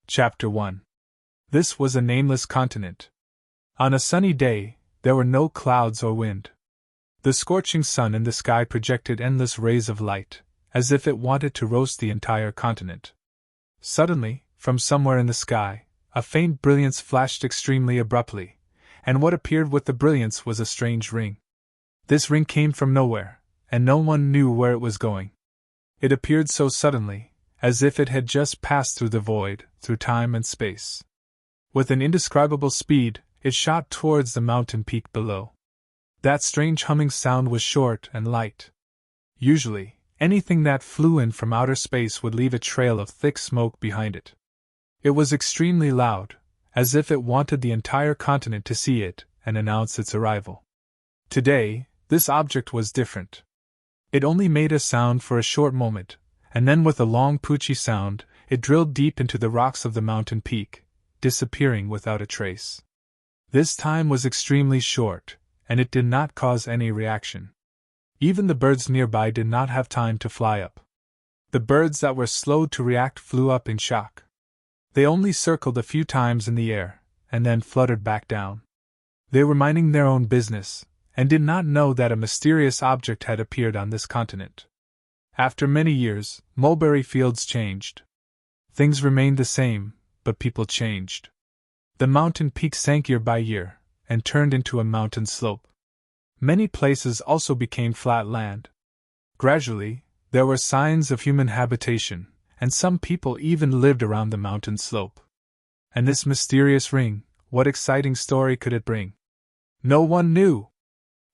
Chapter 1. This was a nameless continent. On a sunny day, there were no clouds or wind. The scorching sun in the sky projected endless rays of light, as if it wanted to roast the entire continent. Suddenly, from somewhere in the sky, a faint brilliance flashed extremely abruptly, and what appeared with the brilliance was a strange ring. This ring came from nowhere, and no one knew where it was going. It appeared so suddenly, as if it had just passed through the void, through time and space. With an indescribable speed, it shot towards the mountain peak below. That strange humming sound was short and light. Usually, anything that flew in from outer space would leave a trail of thick smoke behind it. It was extremely loud, as if it wanted the entire continent to see it and announce its arrival. Today, this object was different. It only made a sound for a short moment, and then with a long poochy sound, it drilled deep into the rocks of the mountain peak, disappearing without a trace. This time was extremely short, and it did not cause any reaction. Even the birds nearby did not have time to fly up. The birds that were slow to react flew up in shock. They only circled a few times in the air, and then fluttered back down. They were minding their own business, and did not know that a mysterious object had appeared on this continent. After many years, mulberry fields changed. Things remained the same, but people changed. The mountain peak sank year by year, and turned into a mountain slope. Many places also became flat land. Gradually, there were signs of human habitation, and some people even lived around the mountain slope. And this mysterious ring, what exciting story could it bring? No one knew.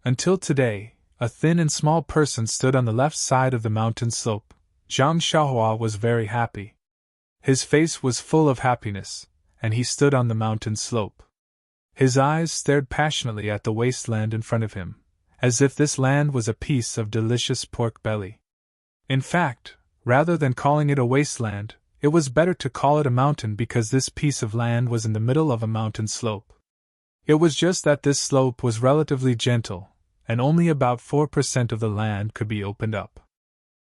Until today, a thin and small person stood on the left side of the mountain slope. Zhang Xiaohua was very happy. His face was full of happiness, and he stood on the mountain slope. His eyes stared passionately at the wasteland in front of him, as if this land was a piece of delicious pork belly. In fact, rather than calling it a wasteland, it was better to call it a mountain because this piece of land was in the middle of a mountain slope. It was just that this slope was relatively gentle, and only about 4% of the land could be opened up.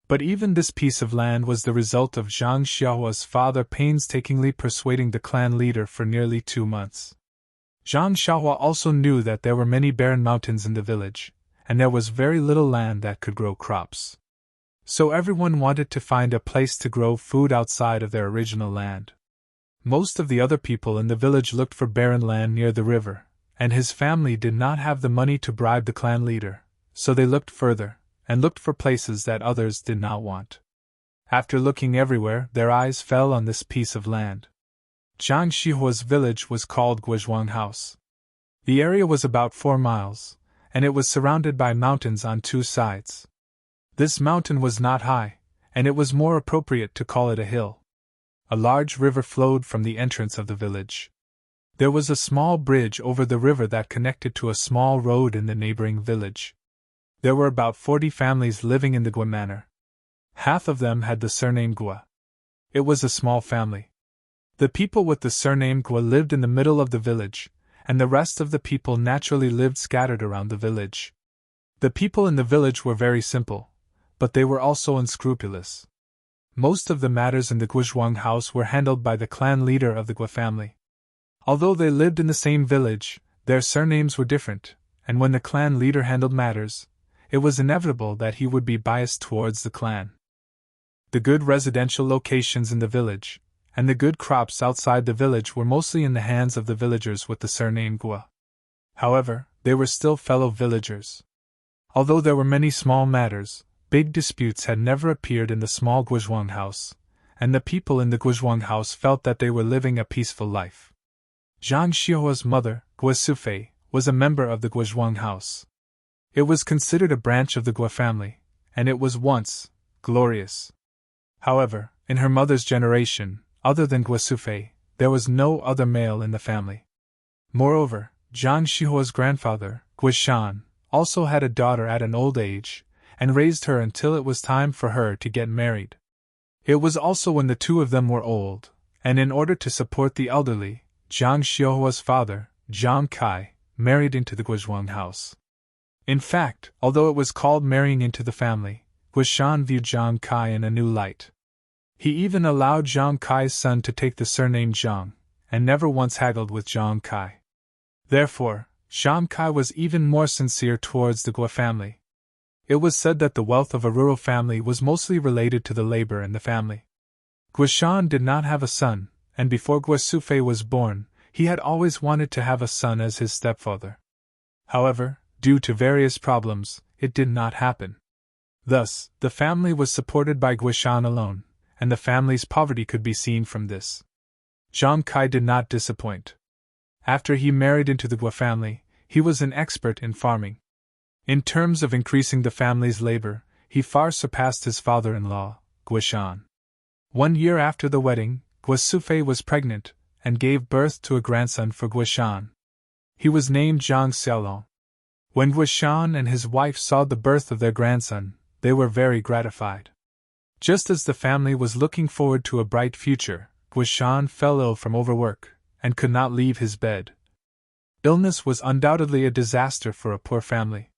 But even this piece of land was the result of Zhang Xiaohua's father painstakingly persuading the clan leader for nearly 2 months. Zhang Xiaohua also knew that there were many barren mountains in the village, and there was very little land that could grow crops. So everyone wanted to find a place to grow food outside of their original land. Most of the other people in the village looked for barren land near the river, and his family did not have the money to bribe the clan leader, so they looked further, and looked for places that others did not want. After looking everywhere, their eyes fell on this piece of land. Zhang Xihua's village was called Guizhuang House. The area was about 4 miles, and it was surrounded by mountains on 2 sides. This mountain was not high, and it was more appropriate to call it a hill. A large river flowed from the entrance of the village. There was a small bridge over the river that connected to a small road in the neighboring village. There were about 40 families living in the Gua manor. Half of them had the surname Gua. It was a small family. The people with the surname Gua lived in the middle of the village, and the rest of the people naturally lived scattered around the village. The people in the village were very simple, but they were also unscrupulous. Most of the matters in the Guizhuang house were handled by the clan leader of the Gua family. Although they lived in the same village, their surnames were different, and when the clan leader handled matters, it was inevitable that he would be biased towards the clan. The good residential locations in the village, and the good crops outside the village were mostly in the hands of the villagers with the surname Gua. However, they were still fellow villagers. Although there were many small matters, big disputes had never appeared in the small Guizhuang house, and the people in the Guizhuang house felt that they were living a peaceful life. Zhang Xihua's mother, Gua Sufei, was a member of the Guizhuang house. It was considered a branch of the Gua family, and it was once glorious. However, in her mother's generation, other than Gua Sufei, there was no other male in the family. Moreover, Zhang Xihua's grandfather, Gua Shan, also had a daughter at an old age, and raised her until it was time for her to get married. It was also when the two of them were old, and in order to support the elderly, Zhang Xiaohua's father, Zhang Kai, married into the Guizhuang house. In fact, although it was called marrying into the family, Gua Shan viewed Zhang Kai in a new light. He even allowed Zhang Kai's son to take the surname Zhang, and never once haggled with Zhang Kai. Therefore, Zhang Kai was even more sincere towards the Guo family. It was said that the wealth of a rural family was mostly related to the labor in the family. Guoshan did not have a son, and before Guo Sufei was born, he had always wanted to have a son as his stepfather. However, due to various problems, it did not happen. Thus, the family was supported by Guoshan alone, and the family's poverty could be seen from this. Zhang Kai did not disappoint. After he married into the Guo family, he was an expert in farming. In terms of increasing the family's labor, he far surpassed his father-in-law, Guoshan. 1 year after the wedding, Guo Sufei was pregnant, and gave birth to a grandson for Guoshan. He was named Zhang Xiaolong. When Guoshan and his wife saw the birth of their grandson, they were very gratified. Just as the family was looking forward to a bright future, Guoshan fell ill from overwork, and could not leave his bed. Illness was undoubtedly a disaster for a poor family.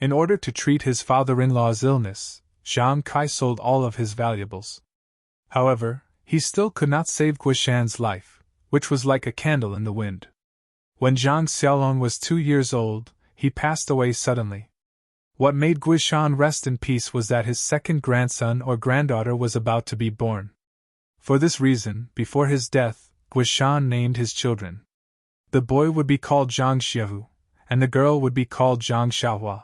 In order to treat his father-in-law's illness, Zhang Kai sold all of his valuables. However, he still could not save Guoshan's life, which was like a candle in the wind. When Zhang Xiaolong was 2 years old, he passed away suddenly. What made Guoshan rest in peace was that his second grandson or granddaughter was about to be born. For this reason, before his death, Guoshan named his children. The boy would be called Zhang Xiaohu, and the girl would be called Zhang Xiaohua.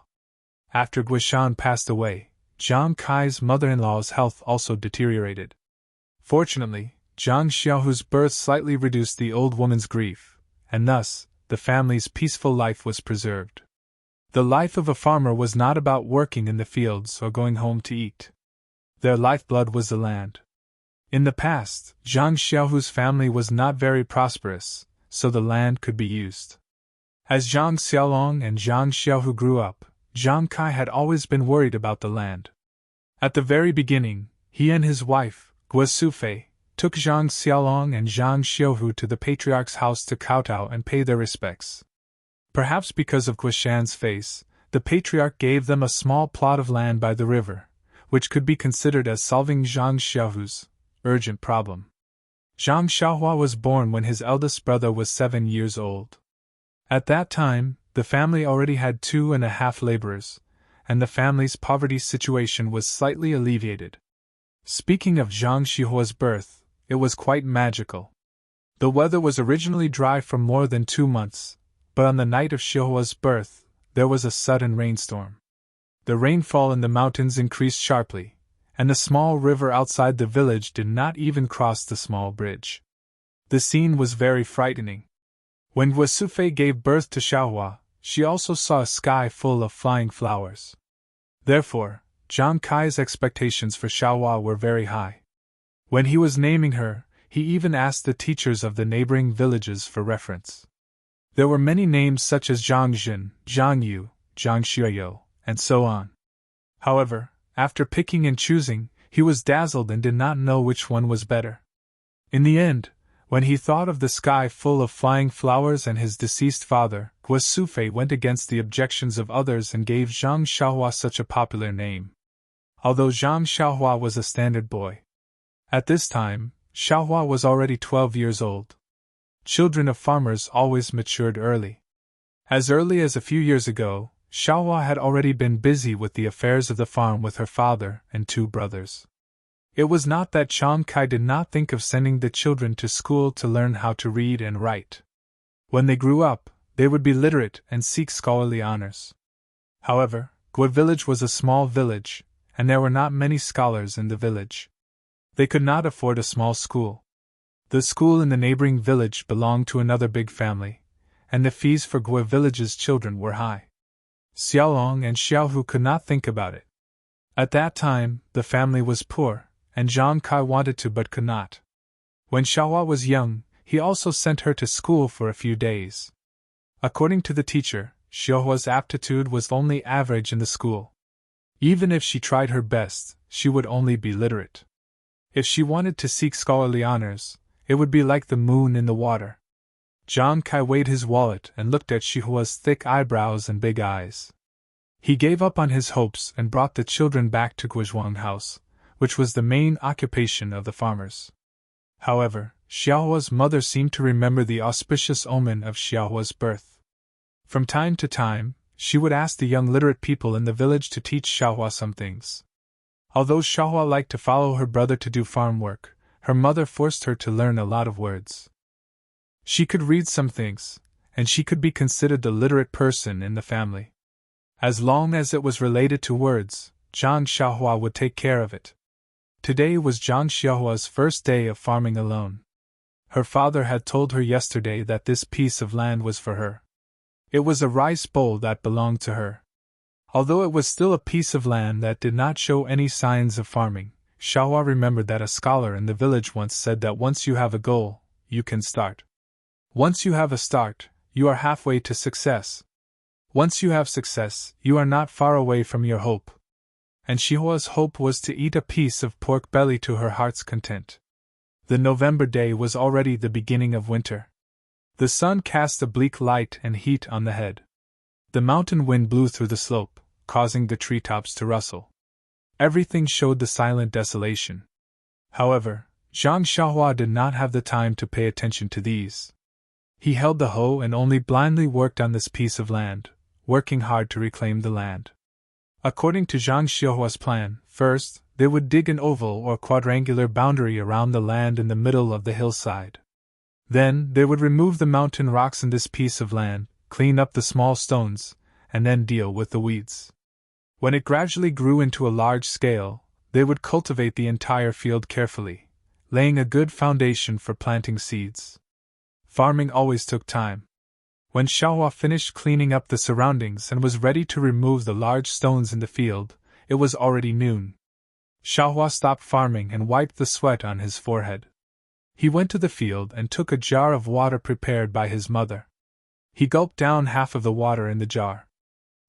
After Guoshan passed away, Zhang Kai's mother-in-law's health also deteriorated. Fortunately, Zhang Xiaohu's birth slightly reduced the old woman's grief, and thus, the family's peaceful life was preserved. The life of a farmer was not about working in the fields or going home to eat. Their lifeblood was the land. In the past, Zhang Xiaohu's family was not very prosperous, so the land could be used. As Zhang Xiaolong and Zhang Xiaohu grew up, Zhang Kai had always been worried about the land. At the very beginning, he and his wife, Guo Sufei, took Zhang Xiaolong and Zhang Xiaohu to the patriarch's house to kowtow and pay their respects. Perhaps because of Guoshan's face, the patriarch gave them a small plot of land by the river, which could be considered as solving Zhang Xiaohu's urgent problem. Zhang Xiaohua was born when his eldest brother was 7 years old. At that time, the family already had 2.5 laborers, and the family's poverty situation was slightly alleviated. Speaking of Zhang Xiaohua's birth, it was quite magical. The weather was originally dry for more than 2 months, but on the night of Xiaohua's birth, there was a sudden rainstorm. The rainfall in the mountains increased sharply, and the small river outside the village did not even cross the small bridge. The scene was very frightening. When Guo Sufei gave birth to Xiaohua, she also saw a sky full of flying flowers. Therefore, Zhang Kai's expectations for Xiaohua were very high. When he was naming her, he even asked the teachers of the neighboring villages for reference. There were many names such as Zhang Jin, Zhang Yu, Zhang Xueyou, and so on. However, after picking and choosing, he was dazzled and did not know which one was better. In the end, when he thought of the sky full of flying flowers and his deceased father, Guo Sufei went against the objections of others and gave Zhang Xiaohua such a popular name. Although Zhang Xiaohua was a standard boy. At this time, Xiaohua was already 12 years old. Children of farmers always matured early. As early as a few years ago, Xiaohua had already been busy with the affairs of the farm with her father and 2 brothers. It was not that Zhang Kai did not think of sending the children to school to learn how to read and write. When they grew up, they would be literate and seek scholarly honors. However, Guo village was a small village, and there were not many scholars in the village. They could not afford a small school. The school in the neighboring village belonged to another big family, and the fees for Guo village's children were high. Xiaolong and Xiaohu could not think about it. At that time, the family was poor, and Zhang Kai wanted to but could not. When Xiaohua was young, he also sent her to school for a few days. According to the teacher, Xiaohua's aptitude was only average in the school. Even if she tried her best, she would only be literate. If she wanted to seek scholarly honors, it would be like the moon in the water. Zhang Kai weighed his wallet and looked at Xiaohua's thick eyebrows and big eyes. He gave up on his hopes and brought the children back to Guozhuang House, which was the main occupation of the farmers. However, Xiaohua's mother seemed to remember the auspicious omen of Xiaohua's birth. From time to time, she would ask the young literate people in the village to teach Xiaohua some things. Although Xiaohua liked to follow her brother to do farm work, her mother forced her to learn a lot of words. She could read some things, and she could be considered the literate person in the family. As long as it was related to words, Zhang Xiaohua would take care of it. Today was Zhang Xiaohua's first day of farming alone. Her father had told her yesterday that this piece of land was for her. It was a rice bowl that belonged to her. Although it was still a piece of land that did not show any signs of farming, Xiaohua remembered that a scholar in the village once said that once you have a goal, you can start. Once you have a start, you are halfway to success. Once you have success, you are not far away from your hope. And Xiaohua's hope was to eat a piece of pork belly to her heart's content. The November day was already the beginning of winter. The sun cast a bleak light and heat on the head. The mountain wind blew through the slope, causing the treetops to rustle. Everything showed the silent desolation. However, Zhang Xiaohua did not have the time to pay attention to these. He held the hoe and only blindly worked on this piece of land, working hard to reclaim the land. According to Zhang Xiaohua's plan, first, they would dig an oval or quadrangular boundary around the land in the middle of the hillside. Then, they would remove the mountain rocks in this piece of land, clean up the small stones, and then deal with the weeds. When it gradually grew into a large scale, they would cultivate the entire field carefully, laying a good foundation for planting seeds. Farming always took time. When Xiaohua finished cleaning up the surroundings and was ready to remove the large stones in the field, it was already noon. Xiaohua stopped farming and wiped the sweat on his forehead. He went to the field and took a jar of water prepared by his mother. He gulped down half of the water in the jar.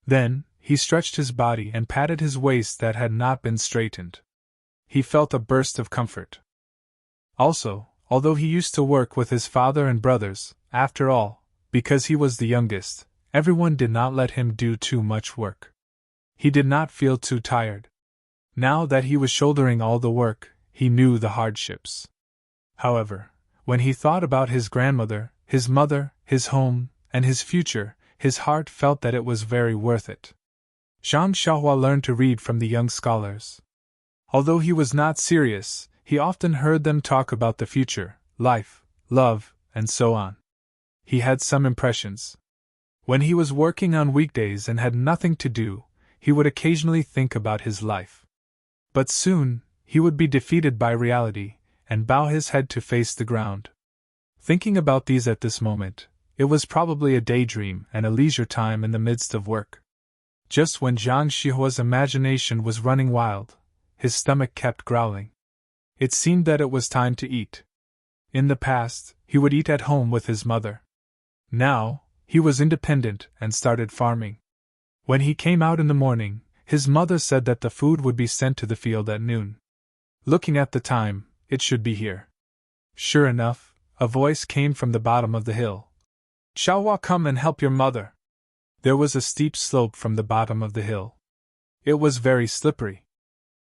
Then, he stretched his body and patted his waist that had not been straightened. He felt a burst of comfort. Also, although he used to work with his father and brothers, after all, because he was the youngest, everyone did not let him do too much work. He did not feel too tired. Now that he was shouldering all the work, he knew the hardships. However, when he thought about his grandmother, his mother, his home, and his future, his heart felt that it was very worth it. Zhang Xiaohua learned to read from the young scholars. Although he was not serious, he often heard them talk about the future, life, love, and so on. He had some impressions. When he was working on weekdays and had nothing to do, he would occasionally think about his life. But soon, he would be defeated by reality, and bow his head to face the ground. Thinking about these at this moment, it was probably a daydream and a leisure time in the midst of work. Just when Zhang Xiaohua's imagination was running wild, his stomach kept growling. It seemed that it was time to eat. In the past, he would eat at home with his mother. Now, he was independent and started farming. When he came out in the morning, his mother said that the food would be sent to the field at noon. Looking at the time, it should be here. Sure enough, a voice came from the bottom of the hill. Xiaohua, come and help your mother. There was a steep slope from the bottom of the hill. It was very slippery.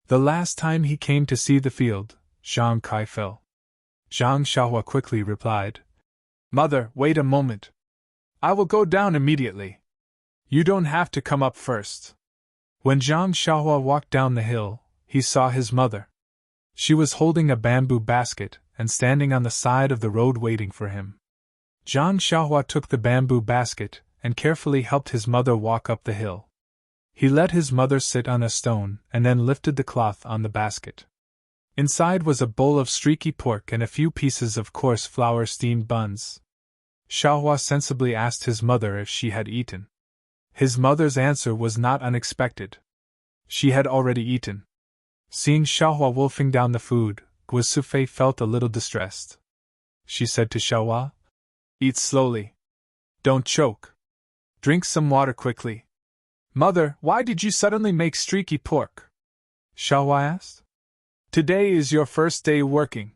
The last time he came to see the field, Zhang Kai fell. Zhang Xiaohua quickly replied, Mother, wait a moment. I will go down immediately. You don't have to come up first. When Zhang Xiaohua walked down the hill, he saw his mother. She was holding a bamboo basket and standing on the side of the road waiting for him. Zhang Xiaohua took the bamboo basket and carefully helped his mother walk up the hill. He let his mother sit on a stone and then lifted the cloth on the basket. Inside was a bowl of streaky pork and a few pieces of coarse flour steamed buns. Xiaohua sensibly asked his mother if she had eaten. His mother's answer was not unexpected. She had already eaten. Seeing Xiaohua wolfing down the food, Guo Sufei felt a little distressed. She said to Xiaohua, Eat slowly. Don't choke. Drink some water quickly. Mother, why did you suddenly make streaky pork? Xiaohua asked. Today is your first day working.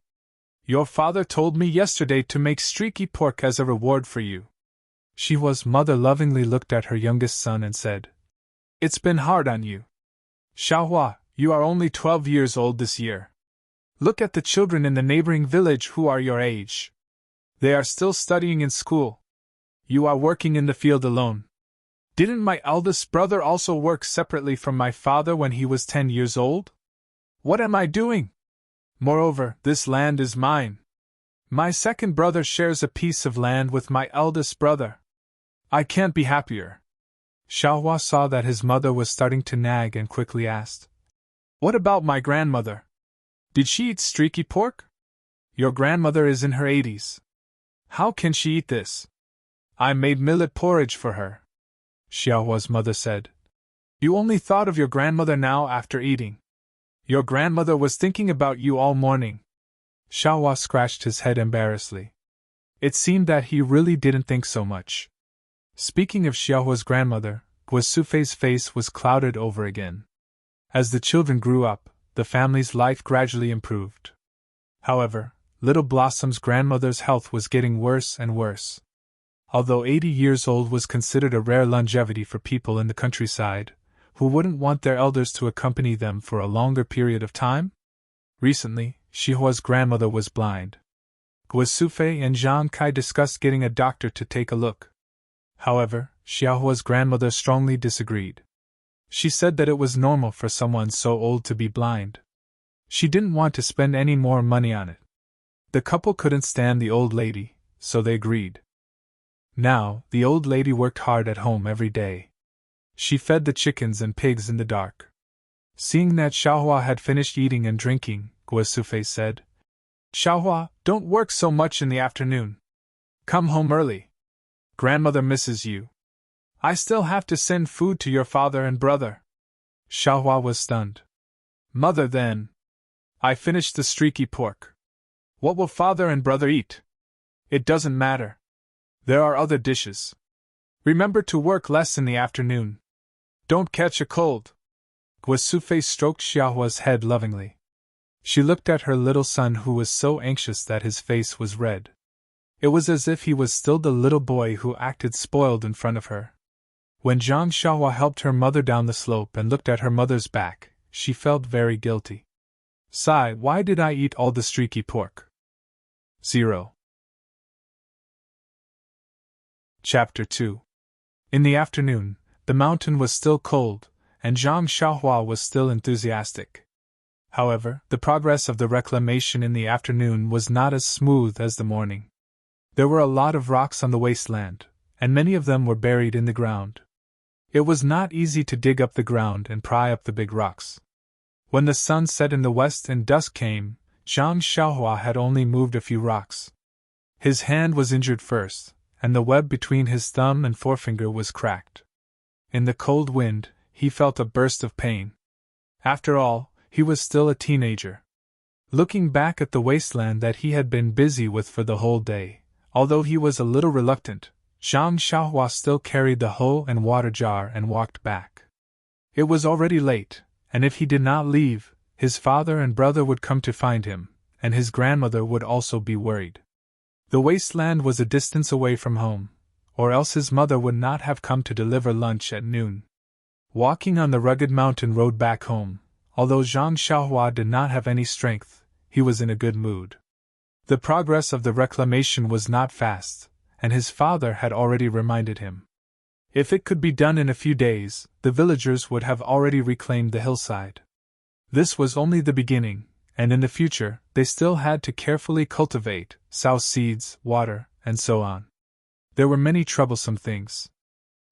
Your father told me yesterday to make streaky pork as a reward for you. Xiaohua's mother lovingly looked at her youngest son and said, It's been hard on you. Xiaohua, You are only 12 years old this year. Look at the children in the neighboring village who are your age. They are still studying in school. You are working in the field alone. Didn't my eldest brother also work separately from my father when he was 10 years old? What am I doing? Moreover, this land is mine. My second brother shares a piece of land with my eldest brother. I can't be happier. Xiaohua saw that his mother was starting to nag and quickly asked, What about my grandmother? Did she eat streaky pork? Your grandmother is in her 80s. How can she eat this? I made millet porridge for her. Xiaohua's mother said. You only thought of your grandmother now after eating. Your grandmother was thinking about you all morning. Xiaohua scratched his head embarrassedly. It seemed that he really didn't think so much. Speaking of Xiaohua's grandmother, Guosufei's face was clouded over again. As the children grew up, the family's life gradually improved. However, Little Blossom's grandmother's health was getting worse and worse. Although 80 years old was considered a rare longevity for people in the countryside, who wouldn't want their elders to accompany them for a longer period of time? Recently, Xiaohua's grandmother was blind. Guosufei and Zhang Kai discussed getting a doctor to take a look. However, Xiaohua's grandmother strongly disagreed. She said that it was normal for someone so old to be blind. She didn't want to spend any more money on it. The couple couldn't stand the old lady, so they agreed. Now, the old lady worked hard at home every day. She fed the chickens and pigs in the dark. Seeing that Xiaohua had finished eating and drinking, Guosufei said, Xiaohua, don't work so much in the afternoon. Come home early. Grandmother misses you. I still have to send food to your father and brother. Xiaohua was stunned. Mother, then. I finished the streaky pork. What will father and brother eat? It doesn't matter. There are other dishes. Remember to work less in the afternoon. Don't catch a cold. Guosufei stroked Xiaohua's head lovingly. She looked at her little son who was so anxious that his face was red. It was as if he was still the little boy who acted spoiled in front of her. When Zhang Xiaohua helped her mother down the slope and looked at her mother's back, she felt very guilty. Sigh, why did I eat all the streaky pork? 0. Chapter 2. In the afternoon, the mountain was still cold, and Zhang Xiaohua was still enthusiastic. However, the progress of the reclamation in the afternoon was not as smooth as the morning. There were a lot of rocks on the wasteland, and many of them were buried in the ground. It was not easy to dig up the ground and pry up the big rocks. When the sun set in the west and dusk came, Zhang Xiaohua had only moved a few rocks. His hand was injured first, and the web between his thumb and forefinger was cracked. In the cold wind, he felt a burst of pain. After all, he was still a teenager. Looking back at the wasteland that he had been busy with for the whole day, although he was a little reluctant, Zhang Xiaohua still carried the hoe and water jar and walked back. It was already late, and if he did not leave, his father and brother would come to find him, and his grandmother would also be worried. The wasteland was a distance away from home, or else his mother would not have come to deliver lunch at noon. Walking on the rugged mountain road back home, although Zhang Xiaohua did not have any strength, he was in a good mood. The progress of the reclamation was not fast, and his father had already reminded him. If it could be done in a few days, the villagers would have already reclaimed the hillside. This was only the beginning, and in the future, they still had to carefully cultivate, sow seeds, water, and so on. There were many troublesome things.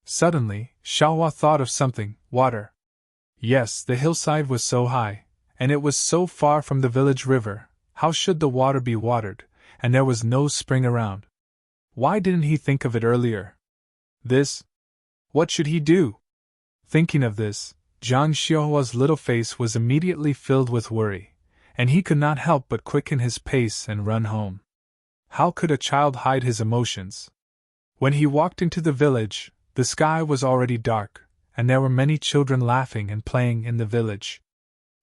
Suddenly, Xiaohua thought of something: water. Yes, the hillside was so high, and it was so far from the village river. How should the water be watered, and there was no spring around? Why didn't he think of it earlier? What should he do? Thinking of this, Zhang Xiaohua's little face was immediately filled with worry, and he could not help but quicken his pace and run home. How could a child hide his emotions? When he walked into the village, the sky was already dark, and there were many children laughing and playing in the village.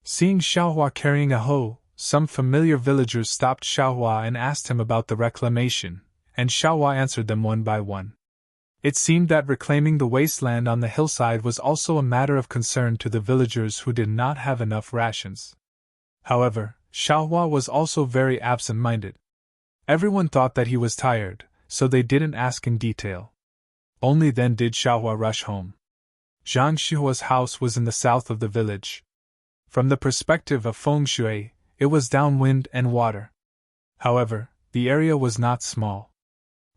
Seeing Xiaohua carrying a hoe, some familiar villagers stopped Xiaohua and asked him about the reclamation, and Xiaohua answered them one by one. It seemed that reclaiming the wasteland on the hillside was also a matter of concern to the villagers who did not have enough rations. However, Xiaohua was also very absent-minded. Everyone thought that he was tired, so they didn't ask in detail. Only then did Xiaohua rush home. Zhang Xiaohua's house was in the south of the village. From the perspective of feng shui, it was downwind and water. However, the area was not small.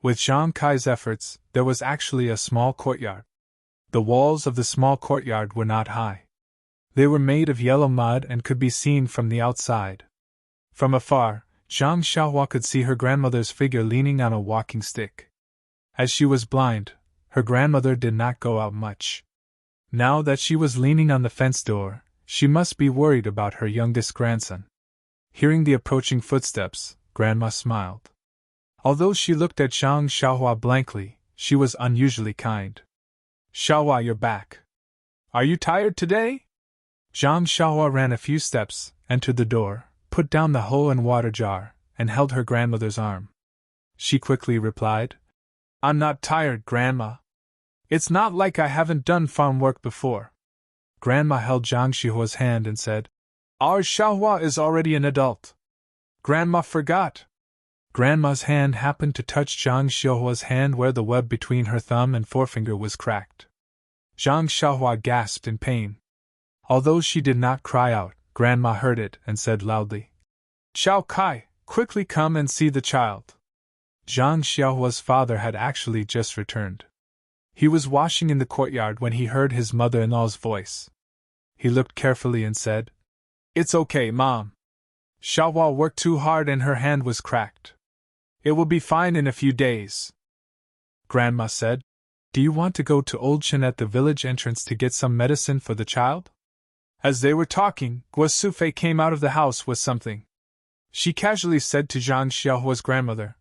With Zhang Kai's efforts, there was actually a small courtyard. The walls of the small courtyard were not high. They were made of yellow mud and could be seen from the outside. From afar, Zhang Xiaohua could see her grandmother's figure leaning on a walking stick. As she was blind, her grandmother did not go out much. Now that she was leaning on the fence door, she must be worried about her youngest grandson. Hearing the approaching footsteps, Grandma smiled. Although she looked at Zhang Xiaohua blankly, she was unusually kind. "Xiaohua, you're back. Are you tired today?" Zhang Xiaohua ran a few steps, entered the door, put down the hoe and water jar, and held her grandmother's arm. She quickly replied, "I'm not tired, Grandma. It's not like I haven't done farm work before." Grandma held Zhang Xiaohua's hand and said, "Our Xiaohua is already an adult. Grandma forgot." Grandma's hand happened to touch Zhang Xiaohua's hand where the web between her thumb and forefinger was cracked. Zhang Xiaohua gasped in pain. Although she did not cry out, Grandma heard it and said loudly, "Xiao Kai, quickly come and see the child." Zhang Xiaohua's father had actually just returned. He was washing in the courtyard when he heard his mother-in-law's voice. He looked carefully and said, "It's okay, Mom. Xiaohua worked too hard and her hand was cracked. It will be fine in a few days." Grandma said, "Do you want to go to Old Chen at the village entrance to get some medicine for the child?" As they were talking, Guosufei came out of the house with something. She casually said to Zhang Xiaohua's grandmother,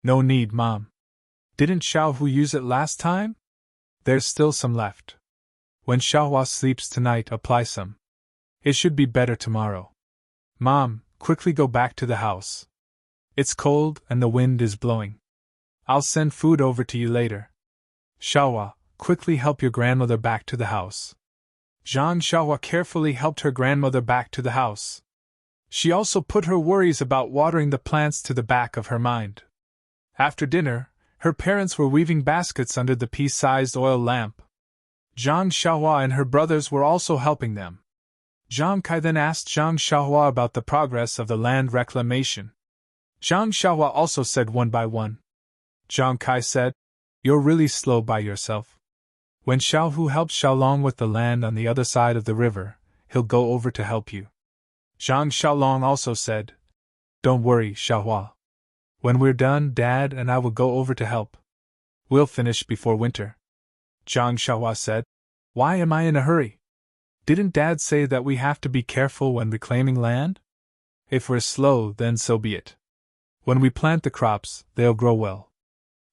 "No need, Mom. Didn't Xiaohu use it last time? There's still some left. When Xiaohua sleeps tonight, apply some. It should be better tomorrow. Mom, quickly go back to the house. It's cold and the wind is blowing. I'll send food over to you later. Xiaohua, quickly help your grandmother back to the house." Zhang Xiaohua carefully helped her grandmother back to the house. She also put her worries about watering the plants to the back of her mind. After dinner, her parents were weaving baskets under the pea-sized oil lamp. Zhang Xiaohua and her brothers were also helping them. Zhang Kai then asked Zhang Xiaohua about the progress of the land reclamation. Zhang Xiaohua also said one by one. Zhang Kai said, "You're really slow by yourself. When Xiaohu helps Xiaolong with the land on the other side of the river, he'll go over to help you." Zhang Xiaolong also said, "Don't worry, Xiaohua. When we're done, Dad and I will go over to help. We'll finish before winter." Zhang Xiaohua said, "Why am I in a hurry? Didn't Dad say that we have to be careful when reclaiming land? If we're slow, then so be it. When we plant the crops, they'll grow well."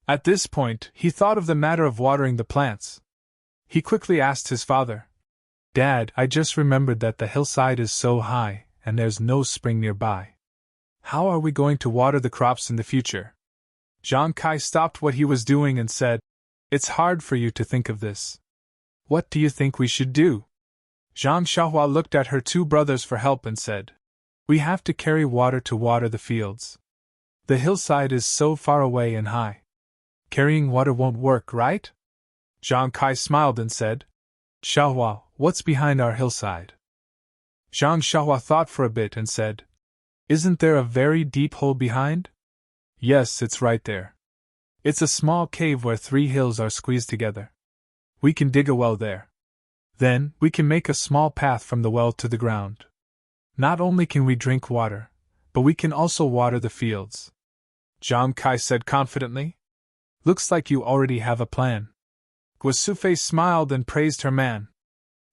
At this point, he thought of the matter of watering the plants. He quickly asked his father, "Dad, I just remembered that the hillside is so high, and there's no spring nearby. How are we going to water the crops in the future?" Zhang Kai stopped what he was doing and said, "It's hard for you to think of this. What do you think we should do?" Zhang Xiaohua looked at her two brothers for help and said, "We have to carry water to water the fields. The hillside is so far away and high. Carrying water won't work, right?" Zhang Kai smiled and said, "Xiaohua, what's behind our hillside?" Zhang Xiaohua thought for a bit and said, "Isn't there a very deep hole behind?" "Yes, it's right there. It's a small cave where 3 hills are squeezed together. We can dig a well there. Then, we can make a small path from the well to the ground. Not only can we drink water, but we can also water the fields." Zhang Kai said confidently, "Looks like you already have a plan." Guosufei smiled and praised her man.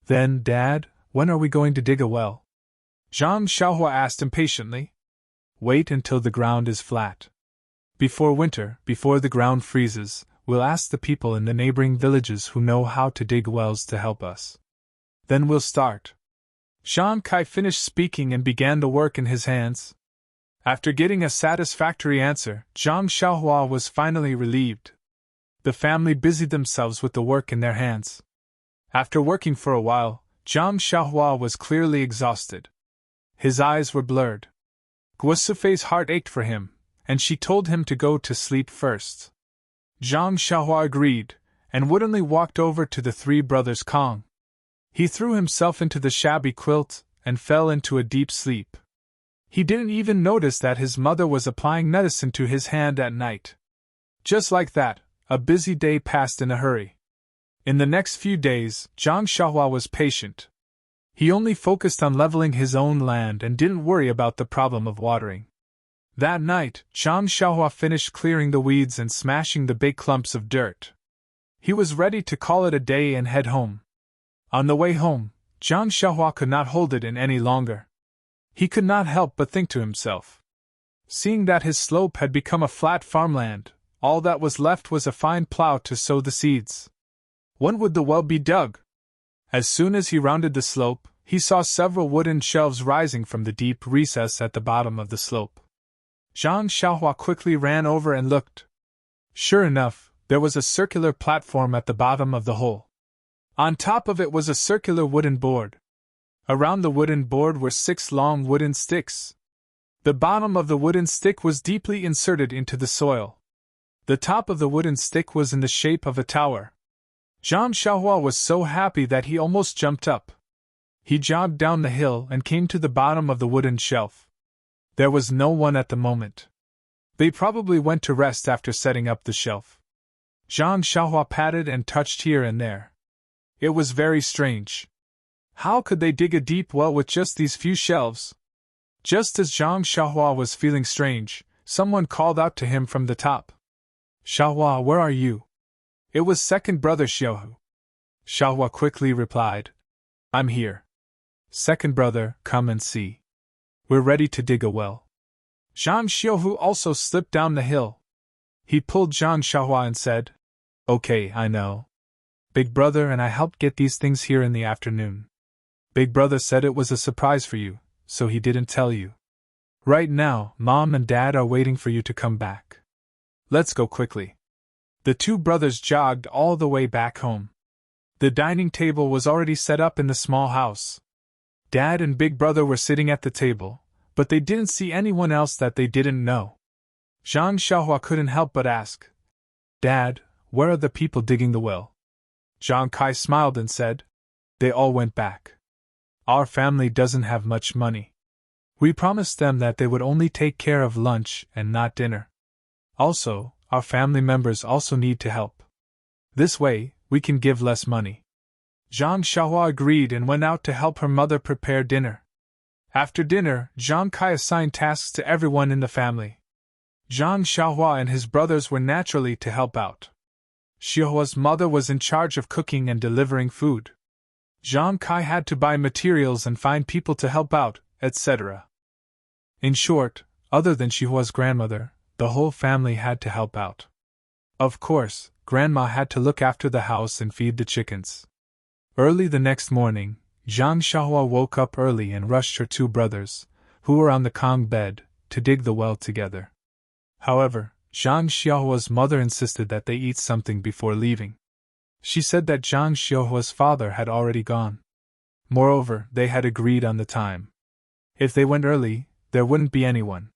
"Then, Dad, when are we going to dig a well?" Zhang Xiaohua asked impatiently. "Wait until the ground is flat. Before winter, before the ground freezes, we'll ask the people in the neighboring villages who know how to dig wells to help us. Then we'll start." Zhang Kai finished speaking and began the work in his hands. After getting a satisfactory answer, Zhang Xiaohua was finally relieved. The family busied themselves with the work in their hands. After working for a while, Zhang Xiaohua was clearly exhausted. His eyes were blurred. Guo Sifei's heart ached for him, and she told him to go to sleep first. Zhang Xiaohua agreed, and woodenly walked over to the three brothers Kong. He threw himself into the shabby quilt and fell into a deep sleep. He didn't even notice that his mother was applying medicine to his hand at night. Just like that, a busy day passed in a hurry. In the next few days, Zhang Xiaohua was patient. He only focused on leveling his own land and didn't worry about the problem of watering. That night, Zhang Xiaohua finished clearing the weeds and smashing the big clumps of dirt. He was ready to call it a day and head home. On the way home, Zhang Xiaohua could not hold it in any longer. He could not help but think to himself. Seeing that his slope had become a flat farmland, all that was left was a fine plow to sow the seeds. When would the well be dug? As soon as he rounded the slope, he saw several wooden shelves rising from the deep recess at the bottom of the slope. Zhang Xiaohua quickly ran over and looked. Sure enough, there was a circular platform at the bottom of the hole. On top of it was a circular wooden board. Around the wooden board were 6 long wooden sticks. The bottom of the wooden stick was deeply inserted into the soil. The top of the wooden stick was in the shape of a tower. Zhang Xiaohua was so happy that he almost jumped up. He jogged down the hill and came to the bottom of the wooden shelf. There was no one at the moment. They probably went to rest after setting up the shelf. Zhang Xiaohua patted and touched here and there. It was very strange. How could they dig a deep well with just these few shelves? Just as Zhang Xiaohua was feeling strange, someone called out to him from the top. Xiaohua, where are you? It was second brother Xiaohu. Xiaohua quickly replied. I'm here. Second brother, come and see. We're ready to dig a well. Zhang Xiaohu also slipped down the hill. He pulled Zhang Xiaohua and said, Okay, I know. Big brother and I helped get these things here in the afternoon. Big brother said it was a surprise for you, so he didn't tell you. Right now, Mom and Dad are waiting for you to come back. Let's go quickly. The two brothers jogged all the way back home. The dining table was already set up in the small house. Dad and Big brother were sitting at the table, but they didn't see anyone else that they didn't know. Zhang Xiaohua couldn't help but ask, Dad, where are the people digging the well? Zhang Kai smiled and said, They all went back. Our family doesn't have much money. We promised them that they would only take care of lunch and not dinner. Also, our family members also need to help. This way, we can give less money. Zhang Xiaohua agreed and went out to help her mother prepare dinner. After dinner, Zhang Kai assigned tasks to everyone in the family. Zhang Xiaohua and his brothers were naturally to help out. Xiaohua's mother was in charge of cooking and delivering food. Zhang Kai had to buy materials and find people to help out, etc. In short, other than Xiaohua's grandmother, the whole family had to help out. Of course, Grandma had to look after the house and feed the chickens. Early the next morning, Zhang Xiaohua woke up early and rushed her two brothers, who were on the Kong bed, to dig the well together. However, Zhang Xiaohua's mother insisted that they eat something before leaving. She said that Zhang Xiaohua's father had already gone. Moreover, they had agreed on the time. If they went early, there wouldn't be anyone.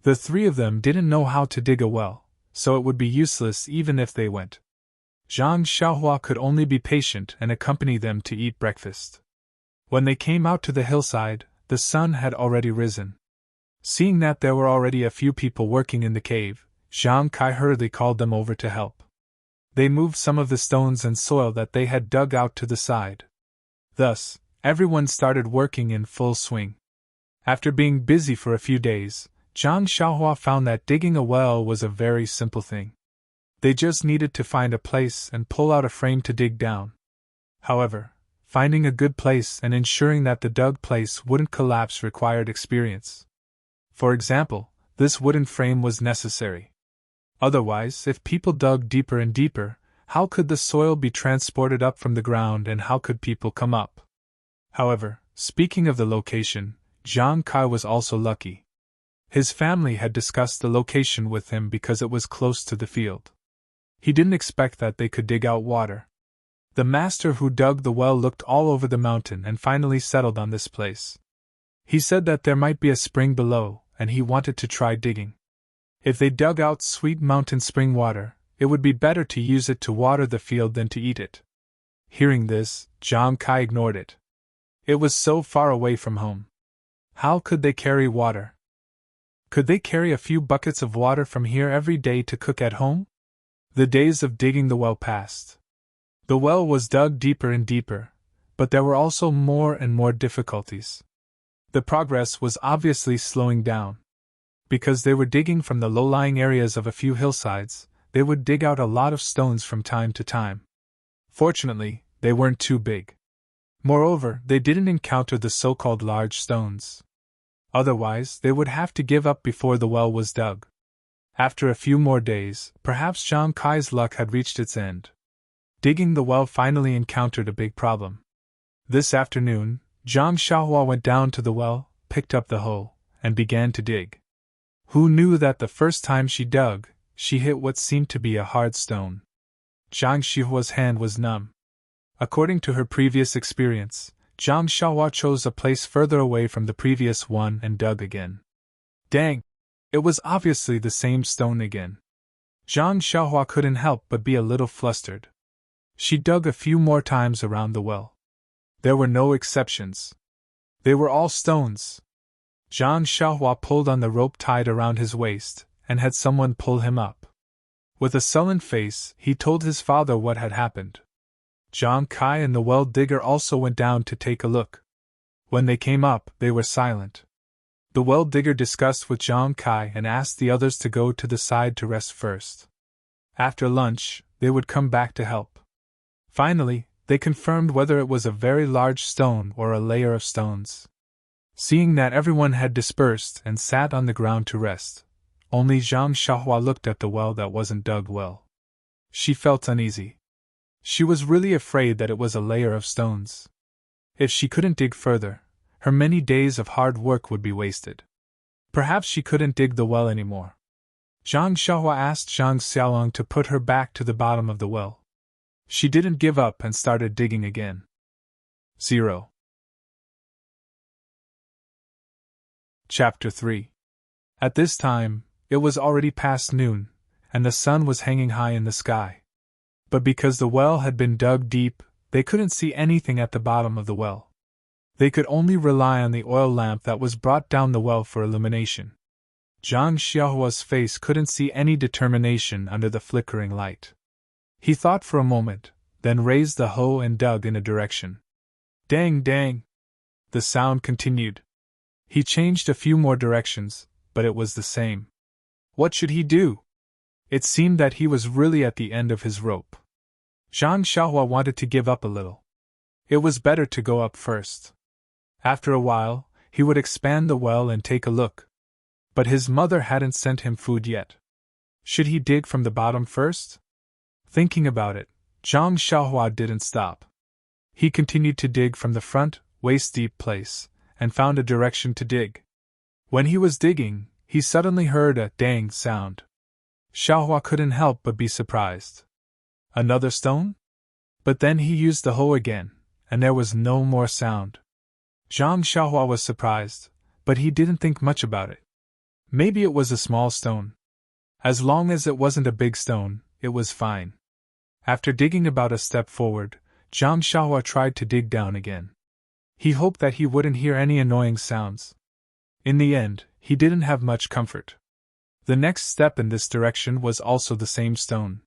The three of them didn't know how to dig a well, so it would be useless even if they went. Zhang Xiaohua could only be patient and accompany them to eat breakfast. When they came out to the hillside, the sun had already risen. Seeing that there were already a few people working in the cave, Zhang Kai hurriedly called them over to help. They moved some of the stones and soil that they had dug out to the side. Thus, everyone started working in full swing. After being busy for a few days, Zhang Xiaohua found that digging a well was a very simple thing. They just needed to find a place and pull out a frame to dig down. However, finding a good place and ensuring that the dug place wouldn't collapse required experience. For example, this wooden frame was necessary. Otherwise, if people dug deeper and deeper, how could the soil be transported up from the ground and how could people come up? However, speaking of the location, Zhang Kai was also lucky. His family had discussed the location with him because it was close to the field. He didn't expect that they could dig out water. The master who dug the well looked all over the mountain and finally settled on this place. He said that there might be a spring below, and he wanted to try digging. If they dug out sweet mountain spring water, it would be better to use it to water the field than to eat it. Hearing this, Zhang Kai ignored it. It was so far away from home. How could they carry water? Could they carry a few buckets of water from here every day to cook at home? The days of digging the well passed. The well was dug deeper and deeper, but there were also more and more difficulties. The progress was obviously slowing down. Because they were digging from the low-lying areas of a few hillsides, they would dig out a lot of stones from time to time. Fortunately, they weren't too big. Moreover, they didn't encounter the so-called large stones. Otherwise, they would have to give up before the well was dug. After a few more days, perhaps Zhang Kai's luck had reached its end. Digging the well finally encountered a big problem. This afternoon, Zhang Xiaohua went down to the well, picked up the hoe, and began to dig. Who knew that the first time she dug, she hit what seemed to be a hard stone? Zhang Xiaohua's hand was numb. According to her previous experience, Zhang Xiaohua chose a place further away from the previous one and dug again. Dang! It was obviously the same stone again. Zhang Xiaohua couldn't help but be a little flustered. She dug a few more times around the well. There were no exceptions. They were all stones. Zhang Xiaohua pulled on the rope tied around his waist, and had someone pull him up. With a sullen face, he told his father what had happened. Zhang Kai and the well digger also went down to take a look. When they came up, they were silent. The well digger discussed with Zhang Kai and asked the others to go to the side to rest first. After lunch, they would come back to help. Finally, they confirmed whether it was a very large stone or a layer of stones. Seeing that everyone had dispersed and sat on the ground to rest, only Zhang Xiaohua looked at the well that wasn't dug well. She felt uneasy. She was really afraid that it was a layer of stones. If she couldn't dig further, her many days of hard work would be wasted. Perhaps she couldn't dig the well anymore. Zhang Xiaohua asked Zhang Xiaolong to put her back to the bottom of the well. She didn't give up and started digging again. 0. Chapter 3. At this time, it was already past noon, and the sun was hanging high in the sky. But because the well had been dug deep, they couldn't see anything at the bottom of the well. They could only rely on the oil lamp that was brought down the well for illumination. Zhang Xiaohua's face couldn't see any determination under the flickering light. He thought for a moment, then raised the hoe and dug in a direction. Dang, dang! The sound continued. He changed a few more directions, but it was the same. What should he do? It seemed that he was really at the end of his rope. Zhang Xiaohua wanted to give up a little. It was better to go up first. After a while, he would expand the well and take a look. But his mother hadn't sent him food yet. Should he dig from the bottom first? Thinking about it, Zhang Xiaohua didn't stop. He continued to dig from the front, waist-deep place, and found a direction to dig. When he was digging, he suddenly heard a dang sound. Xiaohua couldn't help but be surprised. Another stone? But then he used the hoe again, and there was no more sound. Zhang Xiaohua was surprised, but he didn't think much about it. Maybe it was a small stone. As long as it wasn't a big stone, it was fine. After digging about a step forward, Zhang Xiaohua tried to dig down again. He hoped that he wouldn't hear any annoying sounds. In the end, he didn't have much comfort. The next step in this direction was also the same stone.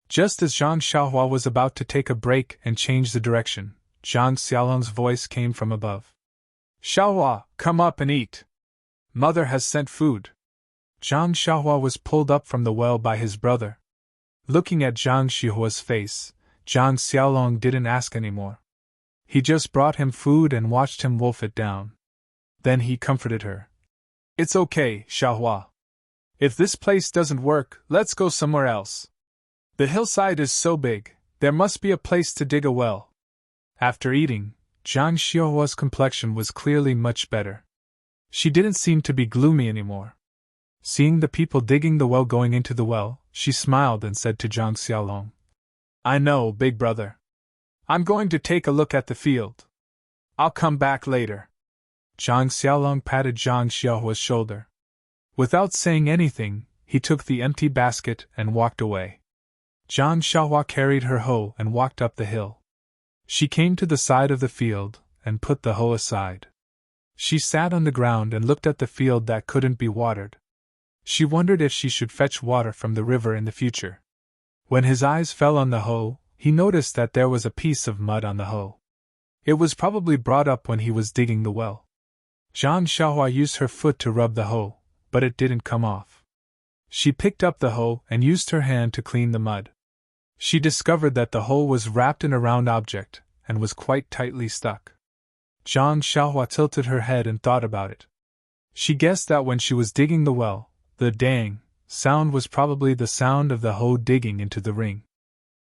Just as Zhang Xiaohua was about to take a break and change the direction, Zhang Xiaolong's voice came from above. Xiaohua, come up and eat. Mother has sent food. Zhang Xiaohua was pulled up from the well by his brother. Looking at Zhang Xiaohua's face, Zhang Xiaolong didn't ask anymore. He just brought him food and watched him wolf it down. Then he comforted her. It's okay, Xiaohua. If this place doesn't work, let's go somewhere else. The hillside is so big, there must be a place to dig a well. After eating, Zhang Xiaohua's complexion was clearly much better. She didn't seem to be gloomy anymore. Seeing the people digging the well going into the well, she smiled and said to Zhang Xiaolong, I know, big brother. I'm going to take a look at the field. I'll come back later. Zhang Xiaolong patted Zhang Xiaohua's shoulder. Without saying anything, he took the empty basket and walked away. Zhang Xiaohua carried her hoe and walked up the hill. She came to the side of the field and put the hoe aside. She sat on the ground and looked at the field that couldn't be watered. She wondered if she should fetch water from the river in the future. When his eyes fell on the hoe, he noticed that there was a piece of mud on the hoe. It was probably brought up when he was digging the well. Zhang Xiaohua used her foot to rub the hoe, but it didn't come off. She picked up the hoe and used her hand to clean the mud. She discovered that the hoe was wrapped in a round object and was quite tightly stuck. Zhang Xiaohua tilted her head and thought about it. She guessed that when she was digging the well, the dang sound was probably the sound of the hoe digging into the ring.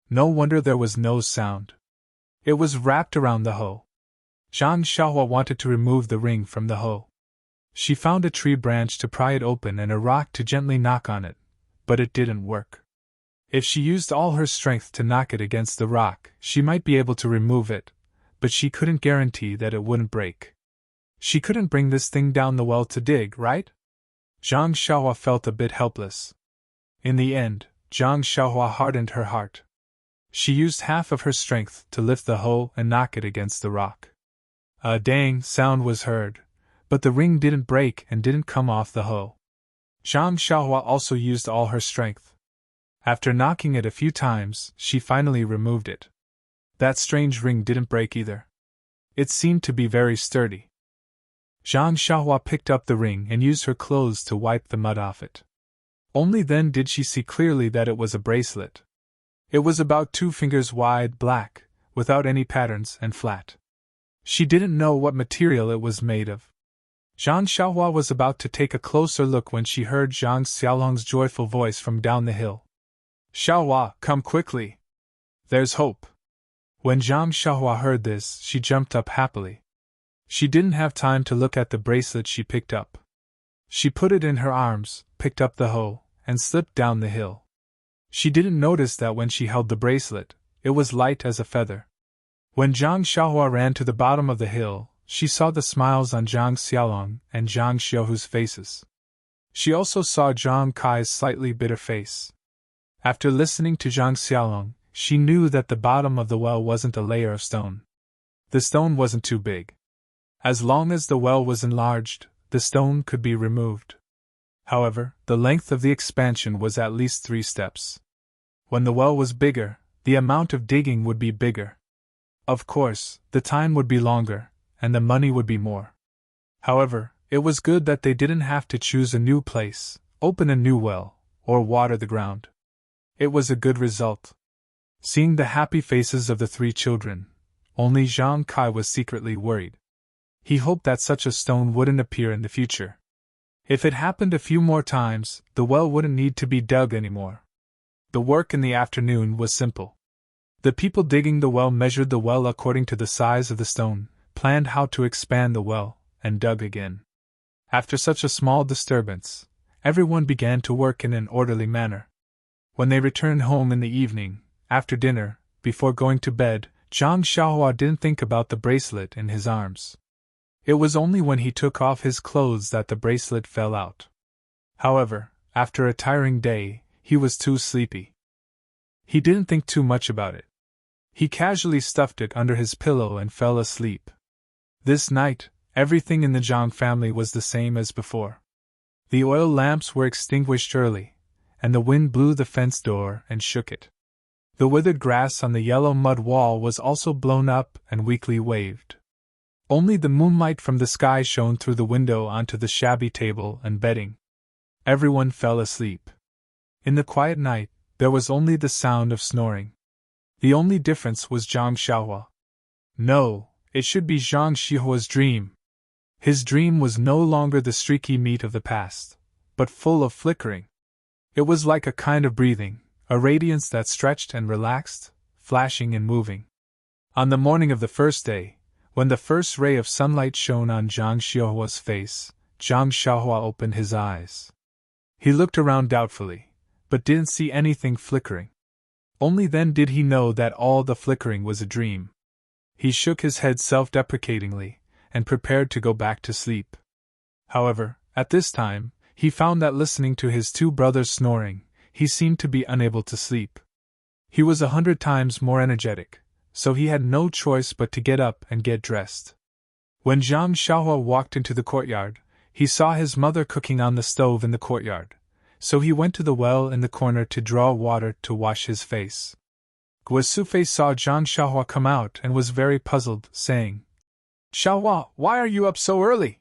No wonder there was no sound. It was wrapped around the hoe. Zhang Xiaohua wanted to remove the ring from the hoe. She found a tree branch to pry it open and a rock to gently knock on it, but it didn't work. If she used all her strength to knock it against the rock, she might be able to remove it, but she couldn't guarantee that it wouldn't break. She couldn't bring this thing down the well to dig, right? Zhang Xiaohua felt a bit helpless. In the end, Zhang Xiaohua hardened her heart. She used half of her strength to lift the hoe and knock it against the rock. A dang sound was heard, but the ring didn't break and didn't come off the hoe. Zhang Xiaohua also used all her strength. After knocking it a few times, she finally removed it. That strange ring didn't break either. It seemed to be very sturdy. Zhang Xiaohua picked up the ring and used her clothes to wipe the mud off it. Only then did she see clearly that it was a bracelet. It was about 2 fingers wide, black, without any patterns, and flat. She didn't know what material it was made of. Zhang Xiaohua was about to take a closer look when she heard Zhang Xiaolong's joyful voice from down the hill. Xiaohua, come quickly! There's hope! When Zhang Xiaohua heard this, she jumped up happily. She didn't have time to look at the bracelet she picked up. She put it in her arms, picked up the hoe, and slipped down the hill. She didn't notice that when she held the bracelet, it was light as a feather. When Zhang Xiaohua ran to the bottom of the hill, she saw the smiles on Zhang Xiaolong and Zhang Xiaohu's faces. She also saw Zhang Kai's slightly bitter face. After listening to Zhang Xiaolong, she knew that the bottom of the well wasn't a layer of stone. The stone wasn't too big. As long as the well was enlarged, the stone could be removed. However, the length of the expansion was at least 3 steps. When the well was bigger, the amount of digging would be bigger. Of course, the time would be longer, and the money would be more. However, it was good that they didn't have to choose a new place, open a new well, or water the ground. It was a good result. Seeing the happy faces of the 3 children, only Zhang Kai was secretly worried. He hoped that such a stone wouldn't appear in the future. If it happened a few more times, the well wouldn't need to be dug anymore. The work in the afternoon was simple. The people digging the well measured the well according to the size of the stone, planned how to expand the well, and dug again. After such a small disturbance, everyone began to work in an orderly manner. When they returned home in the evening, after dinner, before going to bed, Zhang Xiaohua didn't think about the bracelet in his arms. It was only when he took off his clothes that the bracelet fell out. However, after a tiring day, he was too sleepy. He didn't think too much about it. He casually stuffed it under his pillow and fell asleep. This night, everything in the Zhang family was the same as before. The oil lamps were extinguished early, and the wind blew the fence door and shook it. The withered grass on the yellow mud wall was also blown up and weakly waved. Only the moonlight from the sky shone through the window onto the shabby table and bedding. Everyone fell asleep. In the quiet night, there was only the sound of snoring. The only difference was Zhang Xiaohua. No, it should be Zhang Xiaohua's dream. His dream was no longer the streaky meat of the past, but full of flickering. It was like a kind of breathing, a radiance that stretched and relaxed, flashing and moving. On the morning of the first day, when the first ray of sunlight shone on Zhang Xiaohua's face, Zhang Xiaohua opened his eyes. He looked around doubtfully, but didn't see anything flickering. Only then did he know that all the flickering was a dream. He shook his head self-deprecatingly, and prepared to go back to sleep. However, at this time, he found that listening to his two brothers snoring, he seemed to be unable to sleep. He was 100 times more energetic, so he had no choice but to get up and get dressed. When Zhang Xiaohua walked into the courtyard, he saw his mother cooking on the stove in the courtyard, so he went to the well in the corner to draw water to wash his face. Guosufei saw Zhang Xiaohua come out and was very puzzled, saying, "Xiaohua, why are you up so early?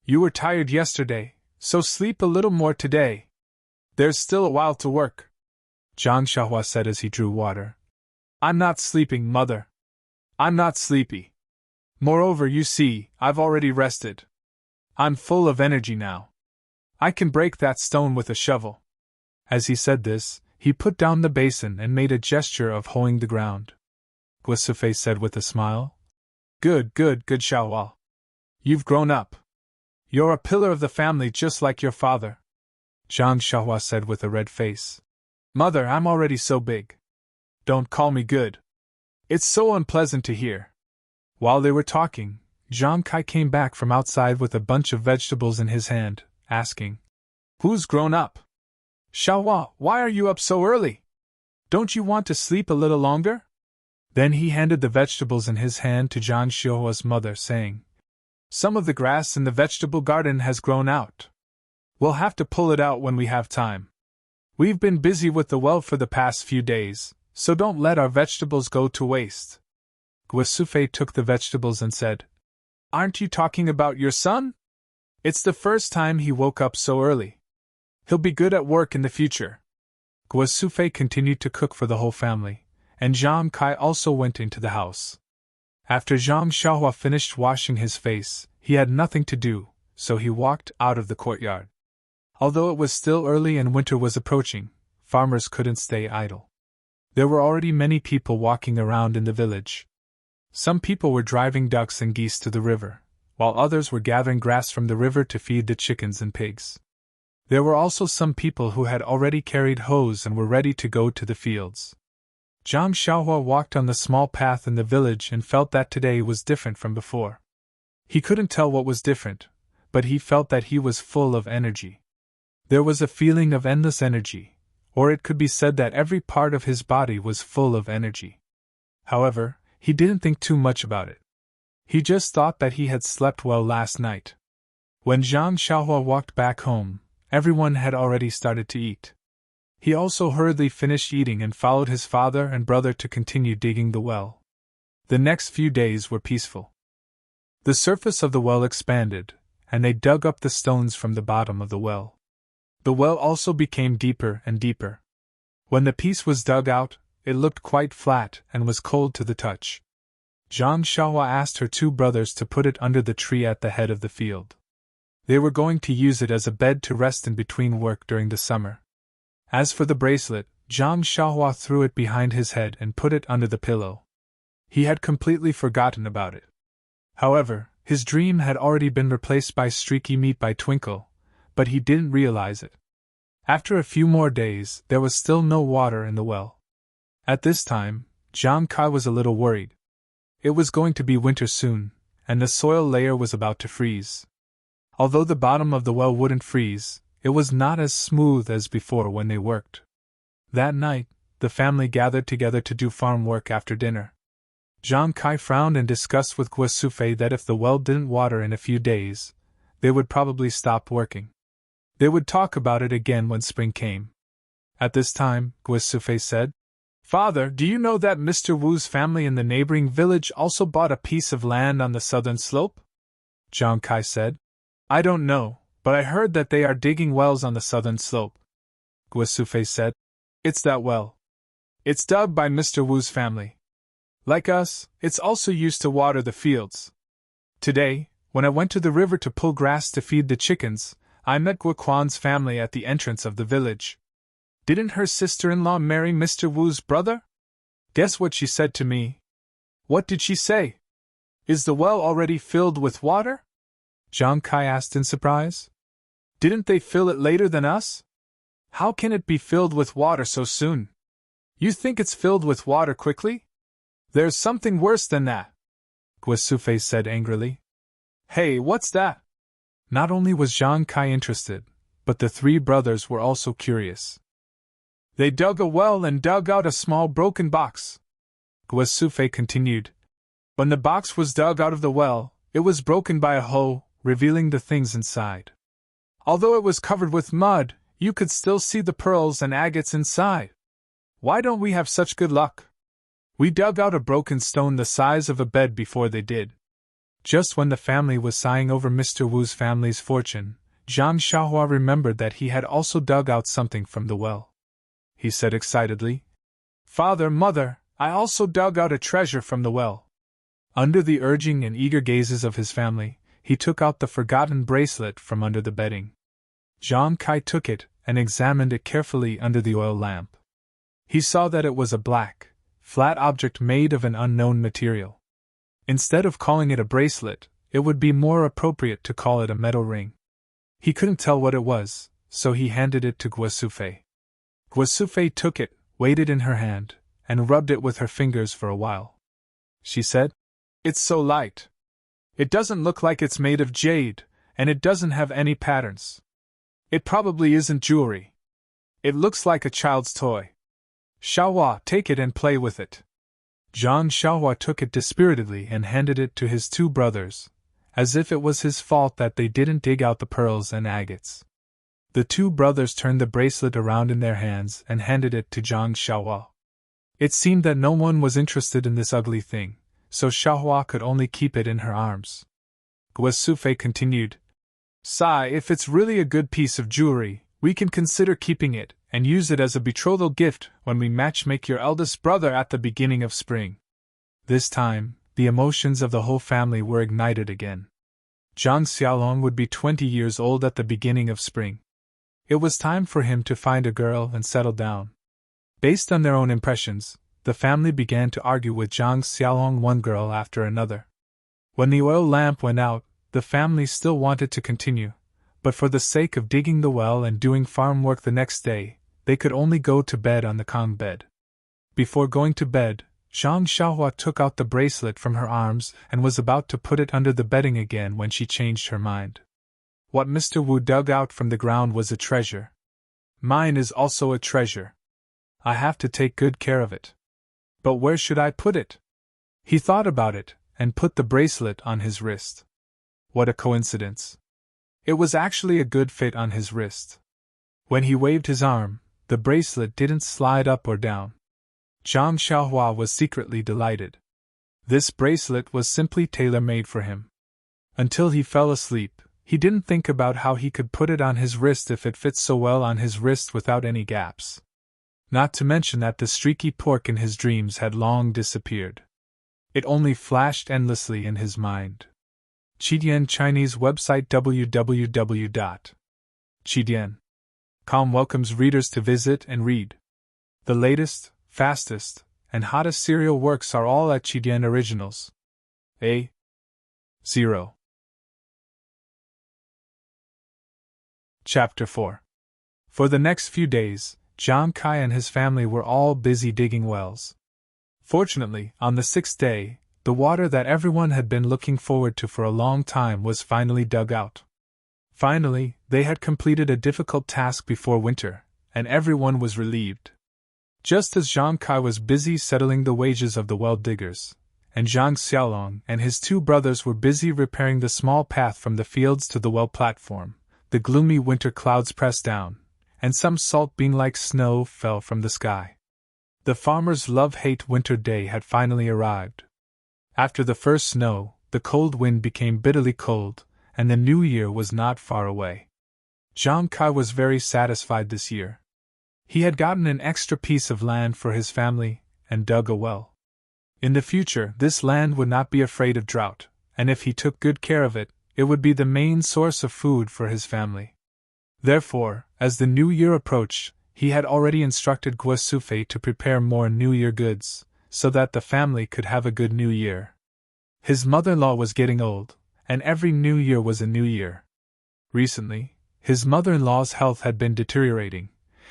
You were tired yesterday, so sleep a little more today. There's still a while to work," Zhang Xiaohua said as he drew water. "I'm not sleeping, mother. I'm not sleepy. Moreover, you see, I've already rested. I'm full of energy now. I can break that stone with a shovel." As he said this, he put down the basin and made a gesture of hoeing the ground. Guosufei said with a smile, Good Xiaohua. You've grown up. You're a pillar of the family just like your father." Zhang Xiaohua said with a red face. "Mother, I'm already so big. Don't call me good. It's so unpleasant to hear." While they were talking, Zhang Kai came back from outside with a bunch of vegetables in his hand, asking, "Who's grown up? Xiaohua, why are you up so early? Don't you want to sleep a little longer?" Then he handed the vegetables in his hand to Zhang Xiaohua's mother, saying, "Some of the grass in the vegetable garden has grown out. We'll have to pull it out when we have time. We've been busy with the well for the past few days, so don't let our vegetables go to waste." Guosufei took the vegetables and said, "Aren't you talking about your son? It's the first time he woke up so early. He'll be good at work in the future." Guosufei continued to cook for the whole family, and Zhang Kai also went into the house. After Zhang Xiaohua finished washing his face, he had nothing to do, so he walked out of the courtyard. Although it was still early and winter was approaching, farmers couldn't stay idle. There were already many people walking around in the village. Some people were driving ducks and geese to the river, while others were gathering grass from the river to feed the chickens and pigs. There were also some people who had already carried hoes and were ready to go to the fields. Zhang Xiaohua walked on the small path in the village and felt that today was different from before. He couldn't tell what was different, but he felt that he was full of energy. There was a feeling of endless energy, or it could be said that every part of his body was full of energy. However, he didn't think too much about it. He just thought that he had slept well last night. When Zhang Xiaohua walked back home, everyone had already started to eat. He also hurriedly finished eating and followed his father and brother to continue digging the well. The next few days were peaceful. The surface of the well expanded, and they dug up the stones from the bottom of the well. The well also became deeper and deeper. When the piece was dug out, it looked quite flat and was cold to the touch. Zhang Xiaohua asked her two brothers to put it under the tree at the head of the field. They were going to use it as a bed to rest in between work during the summer. As for the bracelet, Zhang Xiaohua threw it behind his head and put it under the pillow. He had completely forgotten about it. However, his dream had already been replaced by streaky meat by Twinkle, but he didn't realize it. After a few more days, there was still no water in the well. At this time, Zhang Kai was a little worried. It was going to be winter soon, and the soil layer was about to freeze. Although the bottom of the well wouldn't freeze, it was not as smooth as before when they worked. That night, the family gathered together to do farm work after dinner. Zhang Kai frowned and discussed with Guosufei that if the well didn't water in a few days, they would probably stop working. They would talk about it again when spring came. At this time, Guosufei said, "Father, do you know that Mr. Wu's family in the neighboring village also bought a piece of land on the southern slope?" Zhang Kai said, "I don't know, but I heard that they are digging wells on the southern slope." Guosufei said, "It's that well. It's dug by Mr. Wu's family. Like us, it's also used to water the fields. Today, when I went to the river to pull grass to feed the chickens, I met Guo Quan's family at the entrance of the village. Didn't her sister-in-law marry Mr. Wu's brother? Guess what she said to me." "What did she say? Is the well already filled with water?" Zhang Kai asked in surprise. "Didn't they fill it later than us?" How can it be filled with water so soon? You think it's filled with water quickly? There's something worse than that, Guasufe said angrily. Hey, what's that? Not only was Zhang Kai interested, but the three brothers were also curious. They dug a well and dug out a small broken box, Guasufe continued. When the box was dug out of the well, it was broken by a hoe, revealing the things inside. Although it was covered with mud, you could still see the pearls and agates inside. Why don't we have such good luck? We dug out a broken stone the size of a bed before they did. Just when the family was sighing over Mr. Wu's family's fortune, Zhang Xiaohua remembered that he had also dug out something from the well. He said excitedly, Father, Mother, I also dug out a treasure from the well. Under the urging and eager gazes of his family, he took out the forgotten bracelet from under the bedding. Zhang Kai took it and examined it carefully under the oil lamp. He saw that it was a black, flat object made of an unknown material. Instead of calling it a bracelet, it would be more appropriate to call it a metal ring. He couldn't tell what it was, so he handed it to Guasufe. Guasufe took it, weighed it in her hand, and rubbed it with her fingers for a while. She said, It's so light. It doesn't look like it's made of jade, and it doesn't have any patterns. It probably isn't jewelry. It looks like a child's toy. Xiaohua, take it and play with it. Zhang Xiaohua took it dispiritedly and handed it to his two brothers, as if it was his fault that they didn't dig out the pearls and agates. The two brothers turned the bracelet around in their hands and handed it to Zhang Xiaohua. It seemed that no one was interested in this ugly thing, so Xiaohua could only keep it in her arms. Guasufe continued, Sai, if it's really a good piece of jewelry, we can consider keeping it and use it as a betrothal gift when we matchmake your eldest brother at the beginning of spring. This time, the emotions of the whole family were ignited again. Zhang Xiaolong would be 20 years old at the beginning of spring. It was time for him to find a girl and settle down. Based on their own impressions, the family began to argue with Zhang Xiaolong one girl after another. When the oil lamp went out, the family still wanted to continue, but for the sake of digging the well and doing farm work the next day, they could only go to bed on the Kong bed. Before going to bed, Zhang Xiaohua took out the bracelet from her arms and was about to put it under the bedding again when she changed her mind. What Mr. Wu dug out from the ground was a treasure. Mine is also a treasure. I have to take good care of it. But where should I put it? He thought about it and put the bracelet on his wrist. What a coincidence. It was actually a good fit on his wrist. When he waved his arm, the bracelet didn't slide up or down. Zhang Xiaohua was secretly delighted. This bracelet was simply tailor-made for him. Until he fell asleep, he didn't think about how he could put it on his wrist if it fits so well on his wrist without any gaps. Not to mention that the streaky pork in his dreams had long disappeared. It only flashed endlessly in his mind. Qidian Chinese website www.qidian.com welcomes readers to visit and read. The latest, fastest, and hottest serial works are all at Qidian Originals. A. 0. Chapter 4. For the next few days, Zhang Kai and his family were all busy digging wells. Fortunately, on the 6th day, the water that everyone had been looking forward to for a long time was finally dug out. Finally, they had completed a difficult task before winter, and everyone was relieved. Just as Zhang Kai was busy settling the wages of the well diggers, and Zhang Xiaolong and his two brothers were busy repairing the small path from the fields to the well platform, the gloomy winter clouds pressed down, and some salt being-like snow fell from the sky. The farmer's love-hate winter day had finally arrived. After the first snow, the cold wind became bitterly cold, and the new year was not far away. Zhang Kai was very satisfied this year. He had gotten an extra piece of land for his family, and dug a well. In the future, this land would not be afraid of drought, and if he took good care of it, it would be the main source of food for his family. Therefore, as the new year approached, he had already instructed Guasufe to prepare more New Year goods, so that the family could have a good New Year. His mother-in-law was getting old, and every New Year was a new year. Recently, his mother-in-law's health had been deteriorating,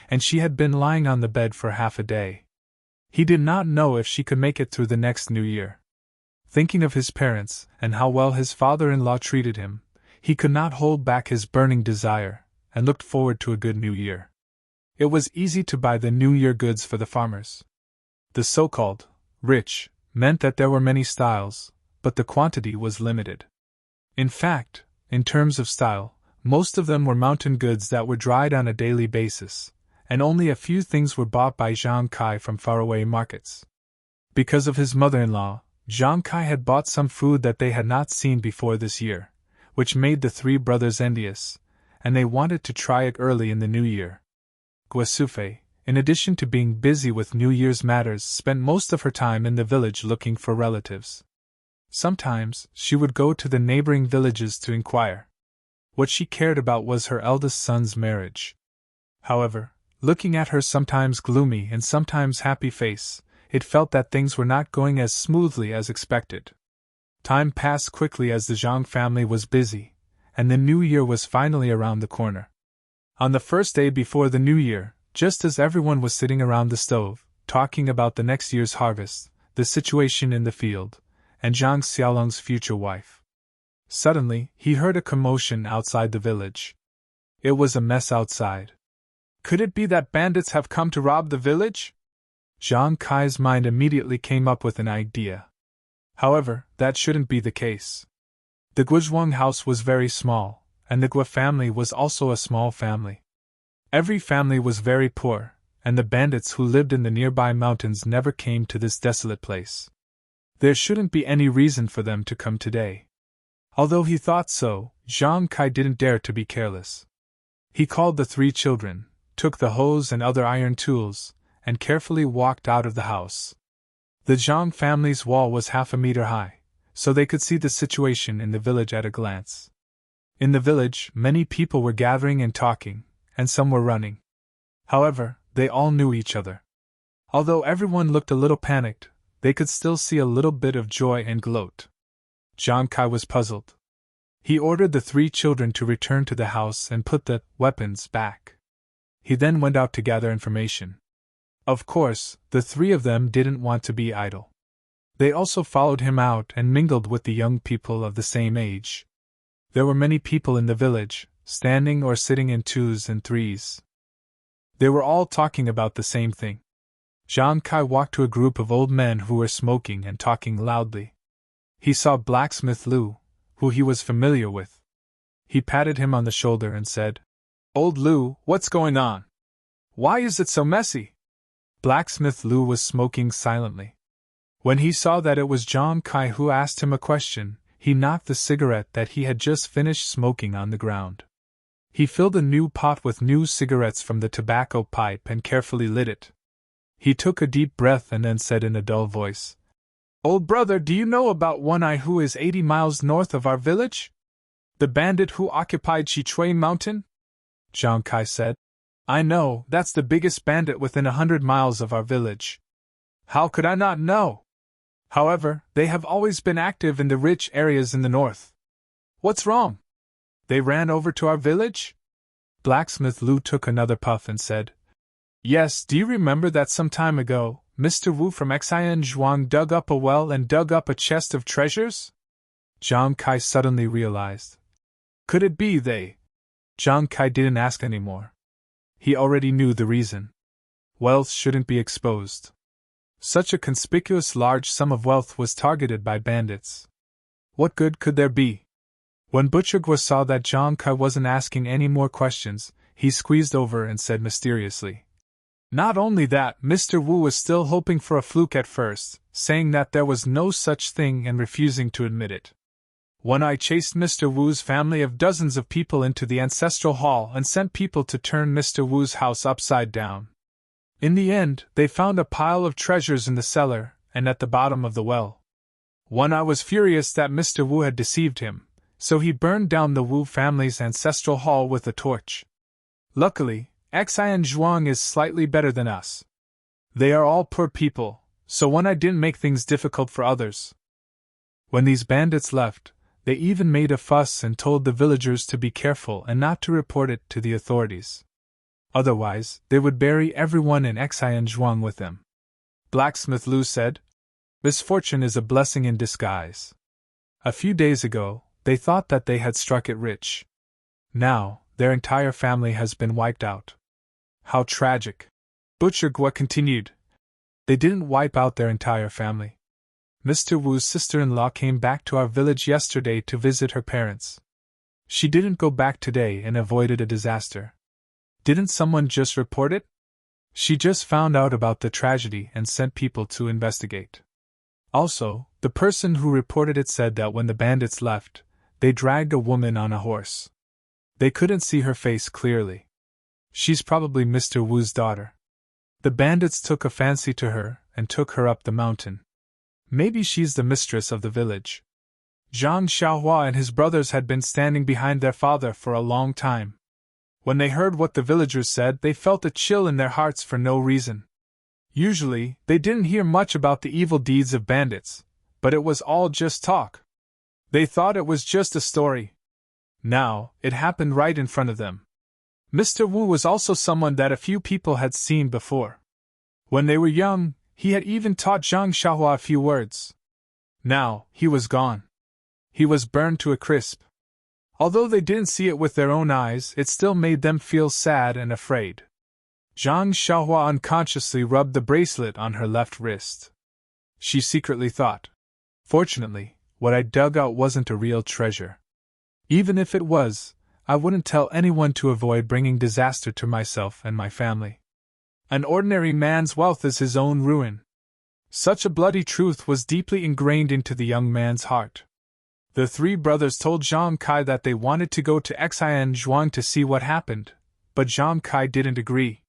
and she had been lying on the bed for half a day. He did not know if she could make it through the next New Year. Thinking of his parents, and how well his father-in-law treated him, he could not hold back his burning desire, and looked forward to a good New Year. It was easy to buy the New Year goods for the farmers. The so-called rich meant that there were many styles, but the quantity was limited. In fact, in terms of style, most of them were mountain goods that were dried on a daily basis, and only a few things were bought by Zhang Kai from faraway markets. Because of his mother-in-law, Zhang Kai had bought some food that they had not seen before this year, which made the three brothers envious, and they wanted to try it early in the new year. Guasufe, in addition to being busy with New Year's matters, spent most of her time in the village looking for relatives. Sometimes, she would go to the neighboring villages to inquire. What she cared about was her eldest son's marriage. However, looking at her sometimes gloomy and sometimes happy face, it felt that things were not going as smoothly as expected. Time passed quickly as the Zhang family was busy, and the new year was finally around the corner. On the first day before the new year, just as everyone was sitting around the stove, talking about the next year's harvest, the situation in the field, and Zhang Xiaolong's future wife, suddenly he heard a commotion outside the village. It was a mess outside. Could it be that bandits have come to rob the village? Zhang Kai's mind immediately came up with an idea. However, that shouldn't be the case. The Guozhuang house was very small, and the Guo family was also a small family. Every family was very poor, and the bandits who lived in the nearby mountains never came to this desolate place. There shouldn't be any reason for them to come today. Although he thought so, Zhang Kai didn't dare to be careless. He called the three children, took the hose and other iron tools, and carefully walked out of the house. The Zhang family's wall was half a meter high, so they could see the situation in the village at a glance. In the village, many people were gathering and talking, and some were running. However, they all knew each other. Although everyone looked a little panicked, they could still see a little bit of joy and gloat. Zhang Kai was puzzled. He ordered the three children to return to the house and put the weapons back. He then went out to gather information. Of course, the three of them didn't want to be idle. They also followed him out and mingled with the young people of the same age. There were many people in the village, standing or sitting in twos and threes. They were all talking about the same thing. Zhang Kai walked to a group of old men who were smoking and talking loudly. He saw blacksmith Lu, who he was familiar with. He patted him on the shoulder and said, "Old Lu, what's going on? Why is it so messy?" Blacksmith Lu was smoking silently. When he saw that it was Zhang Kai who asked him a question, he knocked the cigarette that he had just finished smoking on the ground. He filled a new pot with new cigarettes from the tobacco pipe and carefully lit it. He took a deep breath and then said in a dull voice, "Old brother, do you know about One-Eye who is 80 miles north of our village? The bandit who occupied Chichui Mountain?" Zhang Kai said, "I know, that's the biggest bandit within 100 miles of our village. How could I not know? However, they have always been active in the rich areas in the north. What's wrong? They ran over to our village?" Blacksmith Lu took another puff and said, "Yes, do you remember that some time ago, Mr. Wu from Xian Zhuang dug up a well and dug up a chest of treasures?" Zhang Kai suddenly realized. Could it be they? Zhang Kai didn't ask anymore. He already knew the reason. Wealth shouldn't be exposed. Such a conspicuous large sum of wealth was targeted by bandits. What good could there be? When Butcher Guo saw that Zhang Kai wasn't asking any more questions, he squeezed over and said mysteriously, "Not only that, Mr. Wu was still hoping for a fluke at first, saying that there was no such thing and refusing to admit it. One-Eye chased Mr. Wu's family of dozens of people into the ancestral hall and sent people to turn Mr. Wu's house upside down. In the end, they found a pile of treasures in the cellar and at the bottom of the well. One-Eye was furious that Mr. Wu had deceived him, so he burned down the Wu family's ancestral hall with a torch. Luckily, Xian Zhuang is slightly better than us. They are all poor people, so One-Eye didn't make things difficult for others. When these bandits left, they even made a fuss and told the villagers to be careful and not to report it to the authorities. Otherwise, they would bury everyone in Xianzhuang with them. Blacksmith Lu said, "Misfortune is a blessing in disguise. A few days ago, they thought that they had struck it rich. Now, their entire family has been wiped out. How tragic." Butcher Gua continued, "They didn't wipe out their entire family. Mr. Wu's sister-in-law came back to our village yesterday to visit her parents. She didn't go back today and avoided a disaster. Didn't someone just report it? She just found out about the tragedy and sent people to investigate. Also, the person who reported it said that when the bandits left, they dragged a woman on a horse. They couldn't see her face clearly. She's probably Mr. Wu's daughter. The bandits took a fancy to her and took her up the mountain. Maybe she's the mistress of the village." Zhang Xiaohua and his brothers had been standing behind their father for a long time. When they heard what the villagers said, they felt a chill in their hearts for no reason. Usually, they didn't hear much about the evil deeds of bandits, but it was all just talk. They thought it was just a story. Now, it happened right in front of them. Mr. Wu was also someone that a few people had seen before. When they were young, he had even taught Zhang Xiaohua a few words. Now, he was gone. He was burned to a crisp. Although they didn't see it with their own eyes, it still made them feel sad and afraid. Zhang Xiaohua unconsciously rubbed the bracelet on her left wrist. She secretly thought, "Fortunately, what I dug out wasn't a real treasure. Even if it was, I wouldn't tell anyone to avoid bringing disaster to myself and my family. An ordinary man's wealth is his own ruin." Such a bloody truth was deeply ingrained into the young man's heart. The three brothers told Zhang Kai that they wanted to go to Xianzhuang to see what happened, but Zhang Kai didn't agree.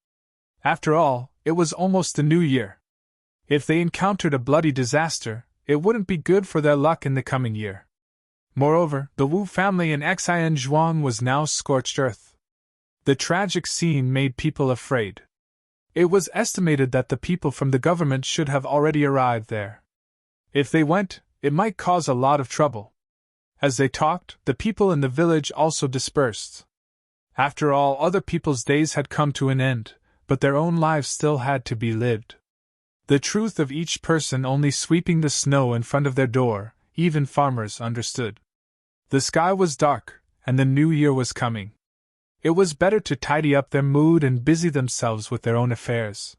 After all, it was almost the new year. If they encountered a bloody disaster, it wouldn't be good for their luck in the coming year. Moreover, the Wu family in Xianzhuang was now scorched earth. The tragic scene made people afraid. It was estimated that the people from the government should have already arrived there. If they went, it might cause a lot of trouble. As they talked, the people in the village also dispersed. After all, other people's days had come to an end, but their own lives still had to be lived. The truth of each person only sweeping the snow in front of their door, even farmers understood. The sky was dark, and the new year was coming. It was better to tidy up their mood and busy themselves with their own affairs.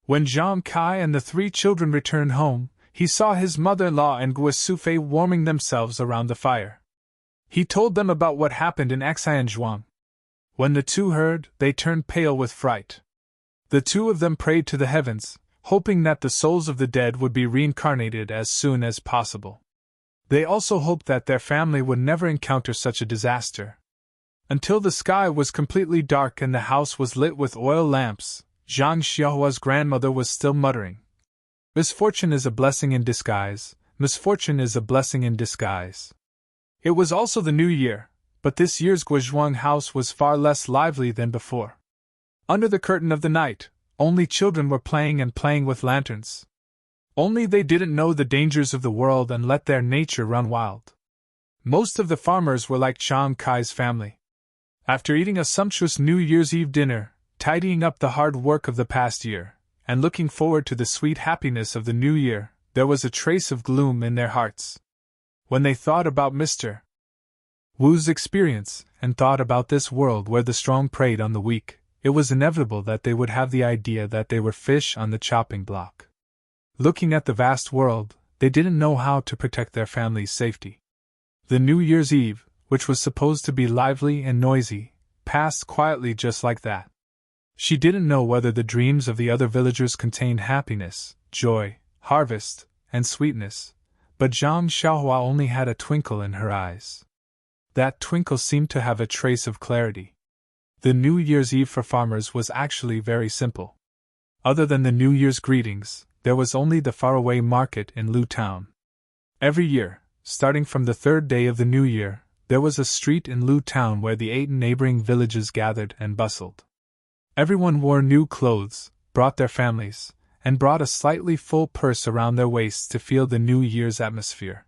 When Zhang Kai and the three children returned home, he saw his mother-in-law and Gua Sufei warming themselves around the fire. He told them about what happened in Xianzhuang. When the two heard, they turned pale with fright. The two of them prayed to the heavens, hoping that the souls of the dead would be reincarnated as soon as possible. They also hoped that their family would never encounter such a disaster. Until the sky was completely dark and the house was lit with oil lamps, Zhang Xiaohua's grandmother was still muttering, "Misfortune is a blessing in disguise, misfortune is a blessing in disguise." It was also the new year, but this year's Guozhuang house was far less lively than before. Under the curtain of the night, only children were playing and playing with lanterns. Only they didn't know the dangers of the world and let their nature run wild. Most of the farmers were like Zhang Kai's family. After eating a sumptuous New Year's Eve dinner, tidying up the hard work of the past year, and looking forward to the sweet happiness of the new year, there was a trace of gloom in their hearts. When they thought about Mr. Wu's experience, and thought about this world where the strong preyed on the weak, it was inevitable that they would have the idea that they were fish on the chopping block. Looking at the vast world, they didn't know how to protect their family's safety. The New Year's Eve, which was supposed to be lively and noisy, passed quietly just like that. She didn't know whether the dreams of the other villagers contained happiness, joy, harvest, and sweetness, but Zhang Xiaohua only had a twinkle in her eyes. That twinkle seemed to have a trace of clarity. The New Year's Eve for farmers was actually very simple. Other than the New Year's greetings, there was only the faraway market in Lu Town. Every year, starting from the third day of the New Year, there was a street in Lu Town where the 8 neighboring villages gathered and bustled. Everyone wore new clothes, brought their families, and brought a slightly full purse around their waists to feel the New Year's atmosphere.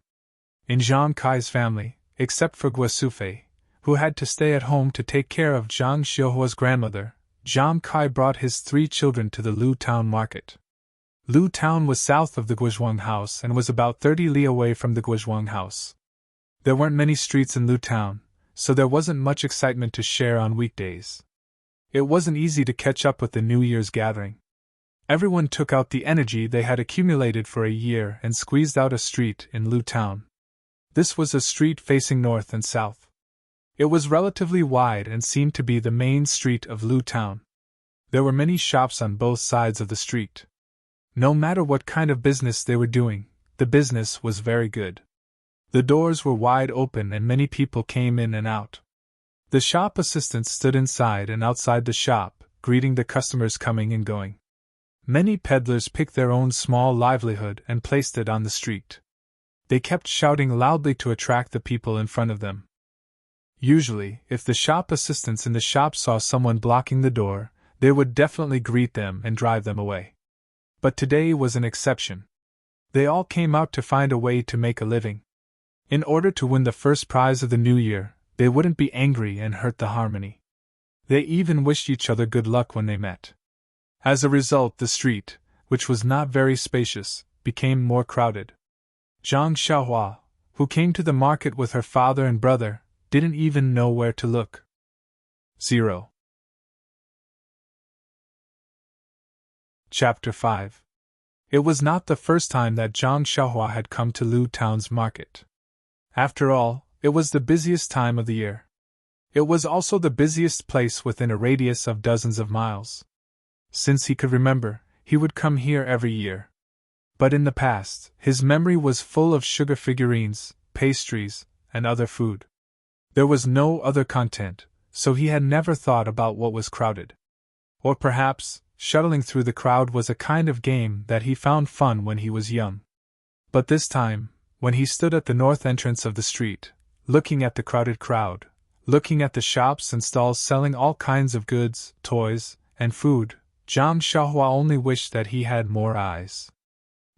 In Zhang Kai's family, except for Gua Sufei, who had to stay at home to take care of Zhang Xiaohua's grandmother, Zhang Kai brought his 3 children to the Lu Town market. Lu Town was south of the Guizhuang House and was about 30 li away from the Guizhuang House. There weren't many streets in Lu Town, so there wasn't much excitement to share on weekdays. It wasn't easy to catch up with the New Year's gathering. Everyone took out the energy they had accumulated for a year and squeezed out a street in Lu Town. This was a street facing north and south. It was relatively wide and seemed to be the main street of Lu Town. There were many shops on both sides of the street. No matter what kind of business they were doing, the business was very good. The doors were wide open and many people came in and out. The shop assistants stood inside and outside the shop, greeting the customers coming and going. Many peddlers picked their own small livelihood and placed it on the street. They kept shouting loudly to attract the people in front of them. Usually, if the shop assistants in the shop saw someone blocking the door, they would definitely greet them and drive them away. But today was an exception. They all came out to find a way to make a living. In order to win the first prize of the new year, they wouldn't be angry and hurt the harmony. They even wished each other good luck when they met. As a result, the street, which was not very spacious, became more crowded. Zhang Xiaohua, who came to the market with her father and brother, didn't even know where to look. 0. Chapter 5. It was not the first time that Zhang Xiaohua had come to Lu Town's market. After all, it was the busiest time of the year. It was also the busiest place within a radius of dozens of miles. Since he could remember, he would come here every year. But in the past, his memory was full of sugar figurines, pastries, and other food. There was no other content, so he had never thought about what was crowded. Or perhaps, shuttling through the crowd was a kind of game that he found fun when he was young. But this time, when he stood at the north entrance of the street, looking at the crowded crowd, looking at the shops and stalls selling all kinds of goods, toys, and food, Zhang Xiaohua only wished that he had more eyes.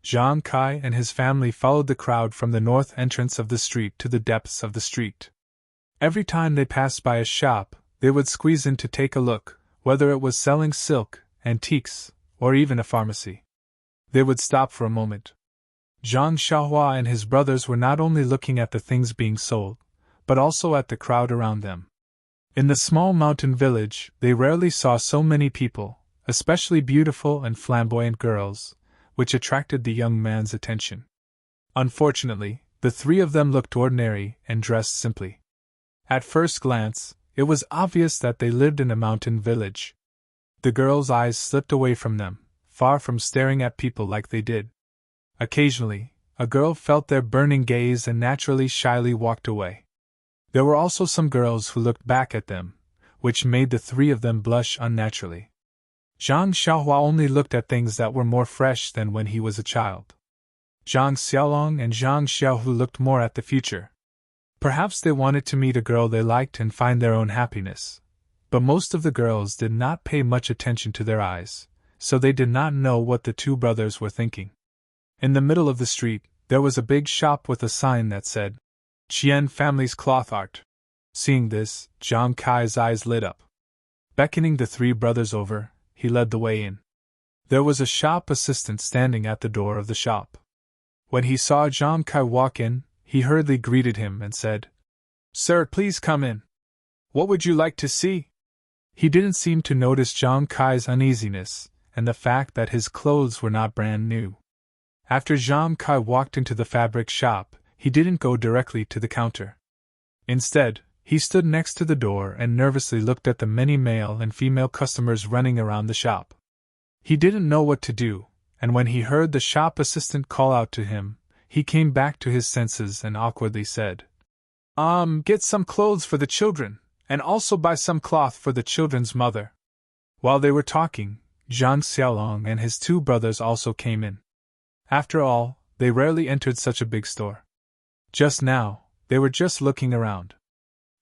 Zhang Kai and his family followed the crowd from the north entrance of the street to the depths of the street. Every time they passed by a shop, they would squeeze in to take a look, whether it was selling silk, antiques, or even a pharmacy. They would stop for a moment. Zhang Xiaohua and his brothers were not only looking at the things being sold, but also at the crowd around them. In the small mountain village, they rarely saw so many people, especially beautiful and flamboyant girls, which attracted the young man's attention. Unfortunately, the 3 of them looked ordinary and dressed simply. At first glance, it was obvious that they lived in a mountain village. The girl's eyes slipped away from them, far from staring at people like they did. Occasionally, a girl felt their burning gaze and naturally shyly walked away. There were also some girls who looked back at them, which made the 3 of them blush unnaturally. Zhang Xiaohua only looked at things that were more fresh than when he was a child. Zhang Xiaolong and Zhang Xiaohu looked more at the future. Perhaps they wanted to meet a girl they liked and find their own happiness. But most of the girls did not pay much attention to their eyes, so they did not know what the 2 brothers were thinking. In the middle of the street, there was a big shop with a sign that said, Qian Family's Cloth Art. Seeing this, Zhang Kai's eyes lit up. Beckoning the 3 brothers over, he led the way in. There was a shop assistant standing at the door of the shop. When he saw Zhang Kai walk in, he hurriedly greeted him and said, Sir, please come in. What would you like to see? He didn't seem to notice Zhang Kai's uneasiness, and the fact that his clothes were not brand new. After Zhang Kai walked into the fabric shop, he didn't go directly to the counter. Instead, he stood next to the door and nervously looked at the many male and female customers running around the shop. He didn't know what to do, and when he heard the shop assistant call out to him, he came back to his senses and awkwardly said, Get some clothes for the children, and also buy some cloth for the children's mother. While they were talking, Zhang Xiaolong and his 2 brothers also came in. After all, they rarely entered such a big store. Just now, they were just looking around.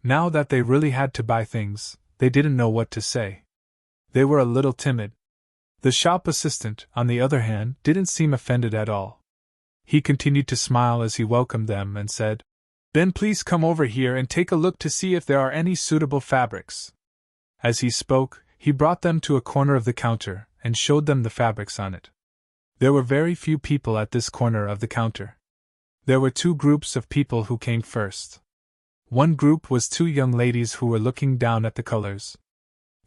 Now that they really had to buy things, they didn't know what to say. They were a little timid. The shop assistant, on the other hand, didn't seem offended at all. He continued to smile as he welcomed them and said, Then please come over here and take a look to see if there are any suitable fabrics. As he spoke, he brought them to a corner of the counter and showed them the fabrics on it. There were very few people at this corner of the counter. There were two groups of people who came first. One group was two young ladies who were looking down at the colors.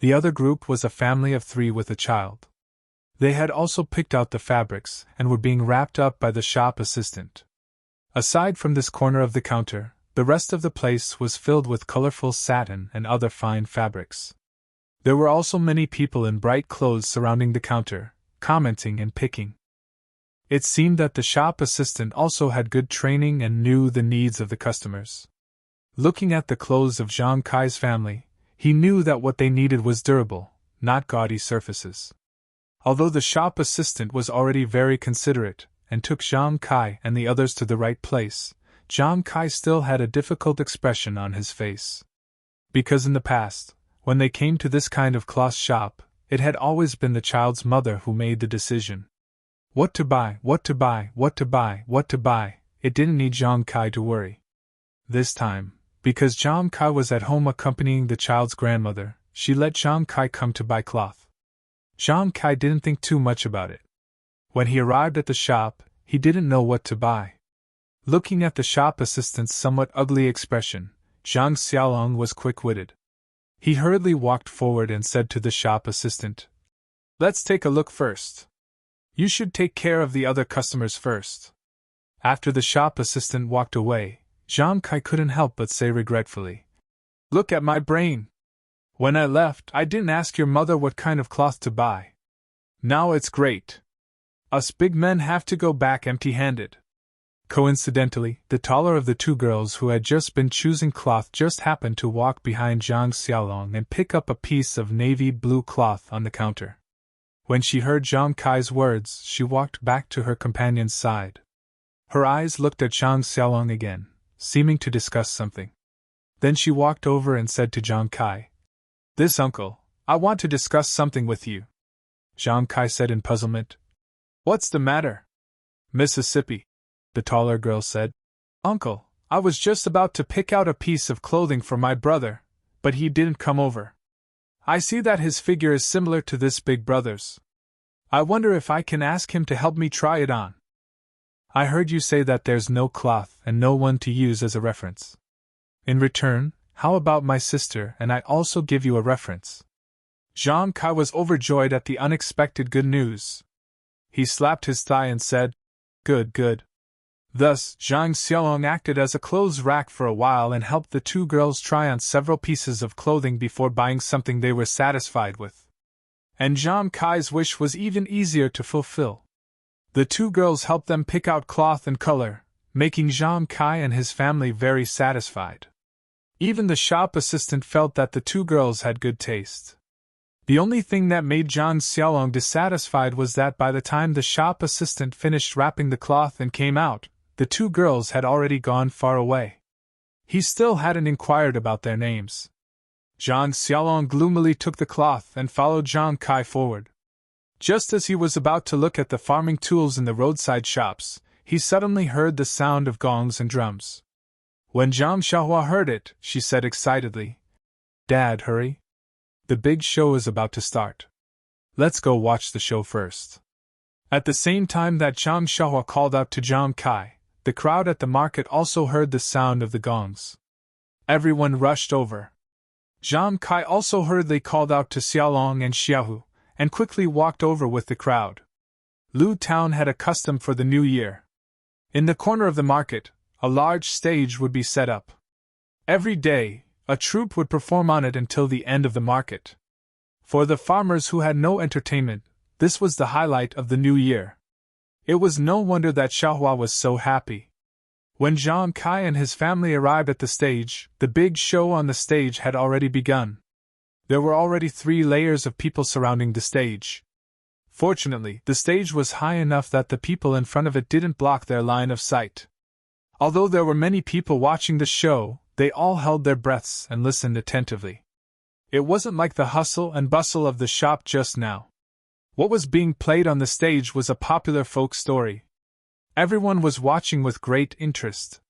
The other group was a family of 3 with a child. They had also picked out the fabrics and were being wrapped up by the shop assistant. Aside from this corner of the counter, the rest of the place was filled with colorful satin and other fine fabrics. There were also many people in bright clothes surrounding the counter, commenting and picking. It seemed that the shop assistant also had good training and knew the needs of the customers. Looking at the clothes of Zhang Kai's family, he knew that what they needed was durable, not gaudy surfaces. Although the shop assistant was already very considerate, and took Zhang Kai and the others to the right place, Zhang Kai still had a difficult expression on his face. Because in the past, when they came to this kind of cloth shop, it had always been the child's mother who made the decision. What to buy, what to buy, what to buy, what to buy, it didn't need Zhang Kai to worry. This time, because Zhang Kai was at home accompanying the child's grandmother, she let Zhang Kai come to buy cloth. Zhang Kai didn't think too much about it. When he arrived at the shop, he didn't know what to buy. Looking at the shop assistant's somewhat ugly expression, Zhang Xiaolong was quick-witted. He hurriedly walked forward and said to the shop assistant, "Let's take a look first. You should take care of the other customers first." After the shop assistant walked away, Zhang Kai couldn't help but say regretfully, "Look at my brain! When I left, I didn't ask your mother what kind of cloth to buy. Now it's great. Us big men have to go back empty-handed." Coincidentally, the taller of the two girls who had just been choosing cloth just happened to walk behind Zhang Xiaolong and pick up a piece of navy blue cloth on the counter. When she heard Zhang Kai's words, she walked back to her companion's side. Her eyes looked at Zhang Xiaolong again, seeming to discuss something. Then she walked over and said to Zhang Kai, "This uncle, I want to discuss something with you." Zhang Kai said in puzzlement, "What's the matter?" "Mississippi," the taller girl said. "Uncle, I was just about to pick out a piece of clothing for my brother, but he didn't come over. I see that his figure is similar to this big brother's. I wonder if I can ask him to help me try it on." "I heard you say that there's no cloth and no one to use as a reference. In return, how about my sister and I also give you a reference?" Zhang Kai was overjoyed at the unexpected good news. He slapped his thigh and said, "Good, good." Thus, Zhang Xiaolong acted as a clothes rack for a while and helped the two girls try on several pieces of clothing before buying something they were satisfied with. And Zhang Kai's wish was even easier to fulfill. The two girls helped them pick out cloth and color, making Zhang Kai and his family very satisfied. Even the shop assistant felt that the two girls had good taste. The only thing that made Zhang Xiaolong dissatisfied was that by the time the shop assistant finished wrapping the cloth and came out, the two girls had already gone far away. He still hadn't inquired about their names. Zhang Xiaolong gloomily took the cloth and followed Zhang Kai forward. Just as he was about to look at the farming tools in the roadside shops, he suddenly heard the sound of gongs and drums. When Zhang Xiaohua heard it, she said excitedly, "Dad, hurry. The big show is about to start. Let's go watch the show first." At the same time that Zhang Xiaohua called out to Zhang Kai, the crowd at the market also heard the sound of the gongs. Everyone rushed over. Zhang Kai also hurriedly called out to Xiaolong and Xiaohu, and quickly walked over with the crowd. Lu Town had a custom for the new year. In the corner of the market, a large stage would be set up. Every day, a troupe would perform on it until the end of the market. For the farmers who had no entertainment, this was the highlight of the new year. It was no wonder that Xiaohua was so happy. When Zhang Kai and his family arrived at the stage, the big show on the stage had already begun. There were already 3 layers of people surrounding the stage. Fortunately, the stage was high enough that the people in front of it didn't block their line of sight. Although there were many people watching the show, they all held their breaths and listened attentively. It wasn't like the hustle and bustle of the shop just now. What was being played on the stage was a popular folk story. Everyone was watching with great interest.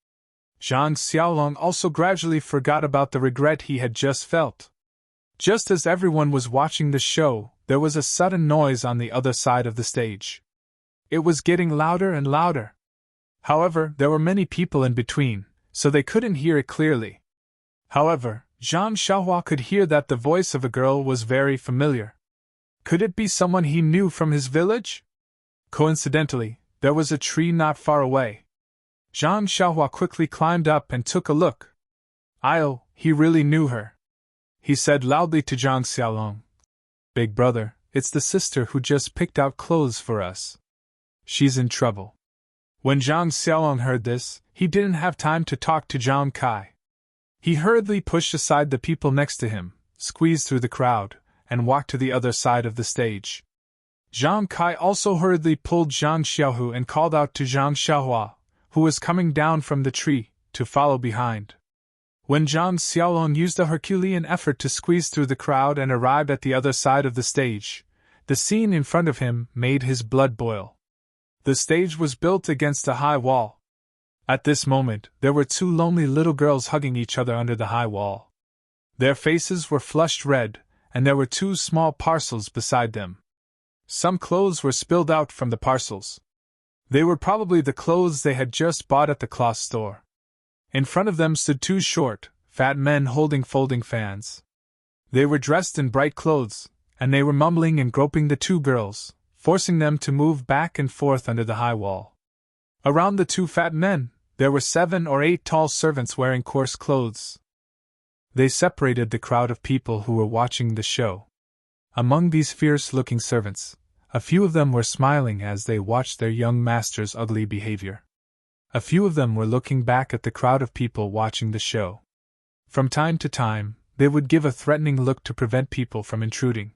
Zhang Xiaolong also gradually forgot about the regret he had just felt. Just as everyone was watching the show, there was a sudden noise on the other side of the stage. It was getting louder and louder. However, there were many people in between, so they couldn't hear it clearly. However, Zhang Xiaohua could hear that the voice of a girl was very familiar. Could it be someone he knew from his village? Coincidentally, there was a tree not far away. Zhang Xiaohua quickly climbed up and took a look. Oh, he really knew her. He said loudly to Zhang Xiaolong, "Big brother, it's the sister who just picked out clothes for us. She's in trouble." When Zhang Xiaolong heard this, he didn't have time to talk to Zhang Kai. He hurriedly pushed aside the people next to him, squeezed through the crowd, and walked to the other side of the stage. Zhang Kai also hurriedly pulled Zhang Xiaohu and called out to Zhang Xiaohua, who was coming down from the tree, to follow behind. When Zhang Xiaolong used a Herculean effort to squeeze through the crowd and arrived at the other side of the stage, the scene in front of him made his blood boil. The stage was built against a high wall. At this moment, there were two lonely little girls hugging each other under the high wall. Their faces were flushed red, and there were two small parcels beside them. Some clothes were spilled out from the parcels. They were probably the clothes they had just bought at the cloth store. In front of them stood two short, fat men holding folding fans. They were dressed in bright clothes, and they were mumbling and groping the two girls, forcing them to move back and forth under the high wall. Around the two fat men, there were 7 or 8 tall servants wearing coarse clothes. They separated the crowd of people who were watching the show. Among these fierce-looking servants, a few of them were smiling as they watched their young master's ugly behavior. A few of them were looking back at the crowd of people watching the show. From time to time, they would give a threatening look to prevent people from intruding.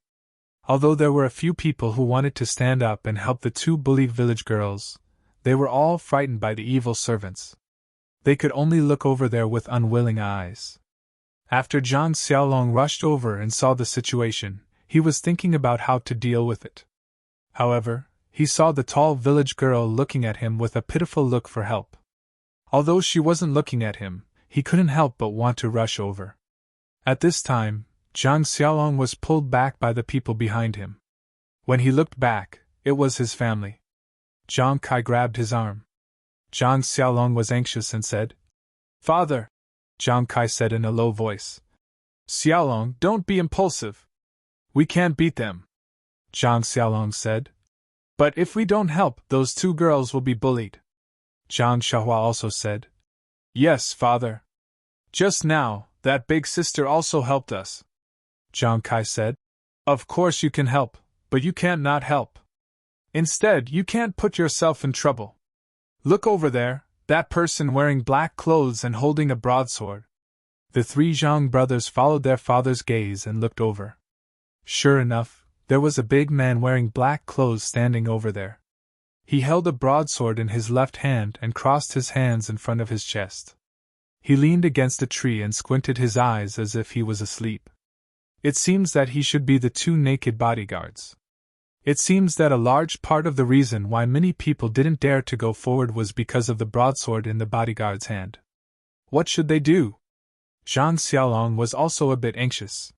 Although there were a few people who wanted to stand up and help the two bully village girls, they were all frightened by the evil servants. They could only look over there with unwilling eyes. After Zhang Xiaolong rushed over and saw the situation, he was thinking about how to deal with it. However, he saw the tall village girl looking at him with a pitiful look for help. Although she wasn't looking at him, he couldn't help but want to rush over. At this time, Zhang Xiaolong was pulled back by the people behind him. When he looked back, it was his family. Zhang Kai grabbed his arm. Zhang Xiaolong was anxious and said, "Father," Zhang Kai said in a low voice. "Xiaolong, don't be impulsive. We can't beat them," Zhang Xiaolong said. "But if we don't help, those two girls will be bullied," Zhang Xiaohua also said. "Yes, father. Just now, that big sister also helped us," Zhang Kai said. "Of course you can help, but you can't not help. Instead, you can't put yourself in trouble. Look over there, that person wearing black clothes and holding a broadsword." The 3 Zhang brothers followed their father's gaze and looked over. Sure enough, there was a big man wearing black clothes standing over there. He held a broadsword in his left hand and crossed his hands in front of his chest. He leaned against a tree and squinted his eyes as if he was asleep. It seems that he should be the 2 naked bodyguards. It seems that a large part of the reason why many people didn't dare to go forward was because of the broadsword in the bodyguard's hand. What should they do? Zhang Xiaolong was also a bit anxious.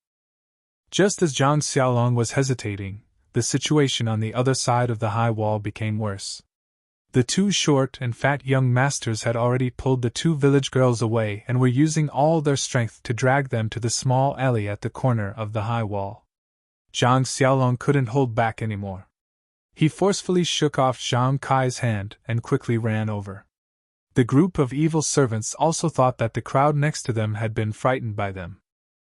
Just as Zhang Xiaolong was hesitating, the situation on the other side of the high wall became worse. The 2 short and fat young masters had already pulled the 2 village girls away and were using all their strength to drag them to the small alley at the corner of the high wall. Zhang Xiaolong couldn't hold back anymore. He forcefully shook off Zhang Kai's hand and quickly ran over. The group of evil servants also thought that the crowd next to them had been frightened by them.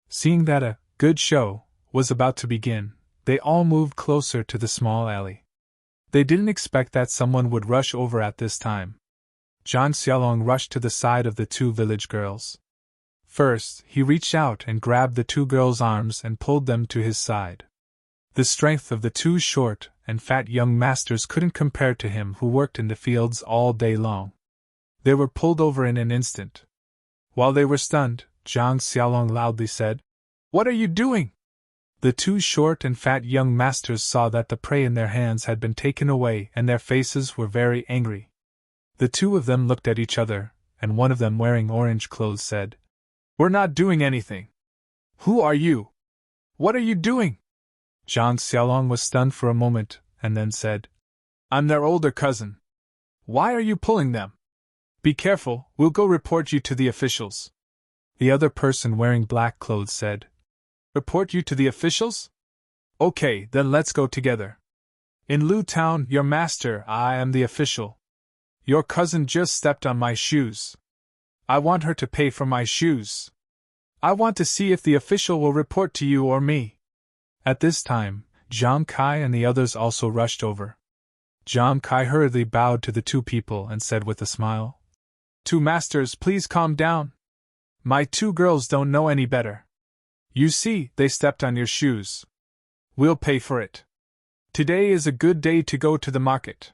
Seeing that a good show was about to begin, they all moved closer to the small alley. They didn't expect that someone would rush over at this time. Zhang Xiaolong rushed to the side of the 2 village girls. First, he reached out and grabbed the 2 girls' arms and pulled them to his side. The strength of the 2 short and fat young masters couldn't compare to him who worked in the fields all day long. They were pulled over in an instant. While they were stunned, Zhang Xiaolong loudly said, "What are you doing?" The 2 short and fat young masters saw that the prey in their hands had been taken away and their faces were very angry. The 2 of them looked at each other, and one of them wearing orange clothes said, "We're not doing anything. Who are you?" What are you doing? Zhang Xiaolong was stunned for a moment, and then said, I'm their older cousin. Why are you pulling them? Be careful, we'll go report you to the officials. The other person wearing black clothes said, Report you to the officials? Okay, then let's go together. In Lu Town, your master, I am the official. Your cousin just stepped on my shoes. I want her to pay for my shoes. I want to see if the official will report to you or me. At this time, Zhang Kai and the others also rushed over. Zhang Kai hurriedly bowed to the two people and said with a smile, Two masters, please calm down. My two girls don't know any better. You see, they stepped on your shoes. We'll pay for it. Today is a good day to go to the market.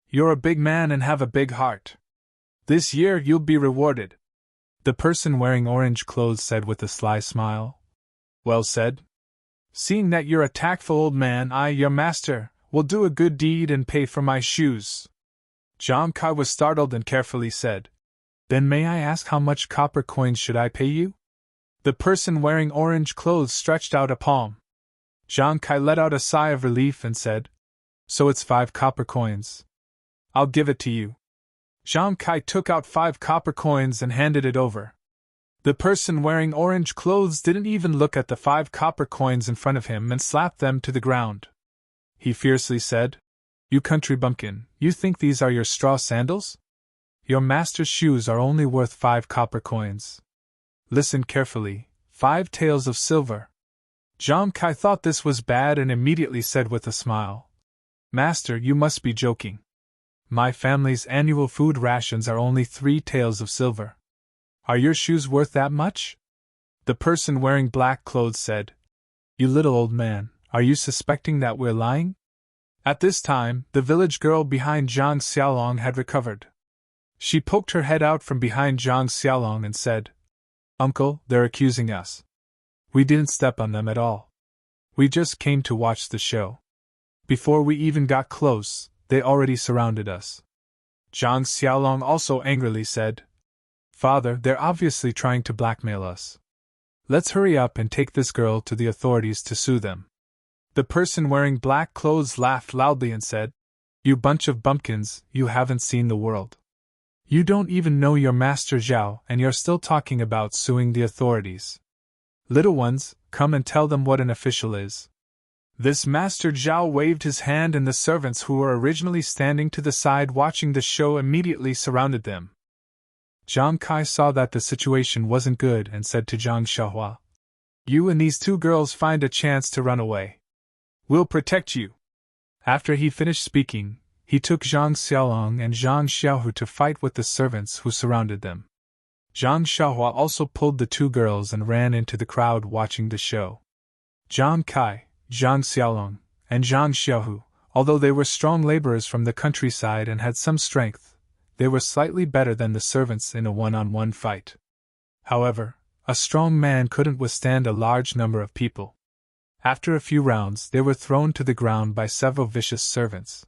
You're a big man and have a big heart. This year you'll be rewarded. The person wearing orange clothes said with a sly smile. Well said. Seeing that you're a tactful old man, I, your master, will do a good deed and pay for my shoes. Zhang Kai was startled and carefully said, Then may I ask how much copper coins should I pay you? The person wearing orange clothes stretched out a palm. Zhang Kai let out a sigh of relief and said, So it's 5 copper coins. I'll give it to you. Zhang Kai took out 5 copper coins and handed it over. The person wearing orange clothes didn't even look at the 5 copper coins in front of him and slapped them to the ground. He fiercely said, You country bumpkin, you think these are your straw sandals? Your master's shoes are only worth 5 copper coins. Listen carefully, 5 taels of silver. Zhang Kai thought this was bad and immediately said with a smile, Master, you must be joking. My family's annual food rations are only 3 taels of silver. Are your shoes worth that much? The person wearing black clothes said, You little old man, are you suspecting that we're lying? At this time, the village girl behind Zhang Xiaolong had recovered. She poked her head out from behind Zhang Xiaolong and said, Uncle, they're accusing us. We didn't step on them at all. We just came to watch the show. Before we even got close, they already surrounded us. Zhang Xiaolong also angrily said, Father, they're obviously trying to blackmail us. Let's hurry up and take this girl to the authorities to sue them. The person wearing black clothes laughed loudly and said, You bunch of bumpkins, you haven't seen the world. You don't even know your master Zhao and you're still talking about suing the authorities. Little ones, come and tell them what an official is. This Master Zhao waved his hand and the servants who were originally standing to the side watching the show immediately surrounded them. Zhang Kai saw that the situation wasn't good and said to Zhang Xiaohua, You and these 2 girls find a chance to run away. We'll protect you. After he finished speaking, he took Zhang Xiaolong and Zhang Xiaohu to fight with the servants who surrounded them. Zhang Xiaohua also pulled the 2 girls and ran into the crowd watching the show. Zhang Kai, Zhang Xiaolong, and Zhang Xiaohu, although they were strong laborers from the countryside and had some strength, they were slightly better than the servants in a one-on-one fight. However, a strong man couldn't withstand a large number of people. After a few rounds, they were thrown to the ground by several vicious servants.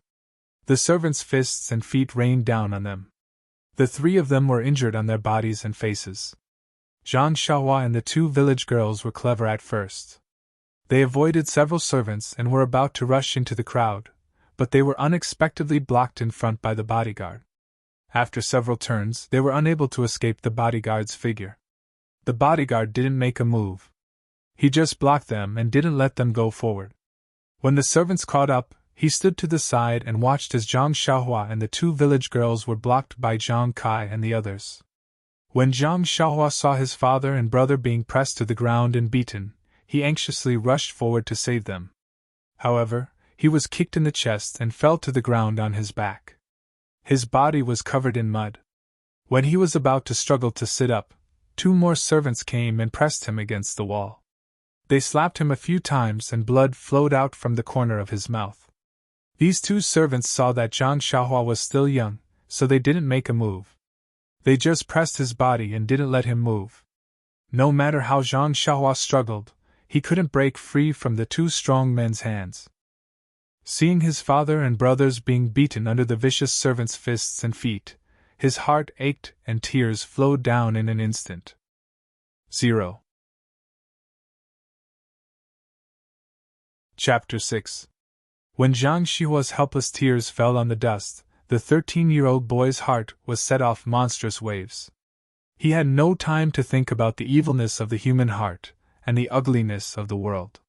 The servants' fists and feet rained down on them. The 3 of them were injured on their bodies and faces. Zhang Xiaohua and the 2 village girls were clever at first. They avoided several servants and were about to rush into the crowd, but they were unexpectedly blocked in front by the bodyguard. After several turns, they were unable to escape the bodyguard's figure. The bodyguard didn't make a move. He just blocked them and didn't let them go forward. When the servants caught up, he stood to the side and watched as Zhang Xiaohua and the 2 village girls were blocked by Zhang Kai and the others. When Zhang Xiaohua saw his father and brother being pressed to the ground and beaten, he anxiously rushed forward to save them. However, he was kicked in the chest and fell to the ground on his back. His body was covered in mud. When he was about to struggle to sit up, 2 more servants came and pressed him against the wall. They slapped him a few times and blood flowed out from the corner of his mouth. These 2 servants saw that Zhang Xiaohua was still young, so they didn't make a move. They just pressed his body and didn't let him move. No matter how Zhang Xiaohua struggled, he couldn't break free from the 2 strong men's hands. Seeing his father and brothers being beaten under the vicious servants' fists and feet, his heart ached and tears flowed down in an instant. 0. Chapter 6. When Zhang Xihua's helpless tears fell on the dust, the 13-year-old boy's heart was set off monstrous waves. He had no time to think about the evilness of the human heart and the ugliness of the world.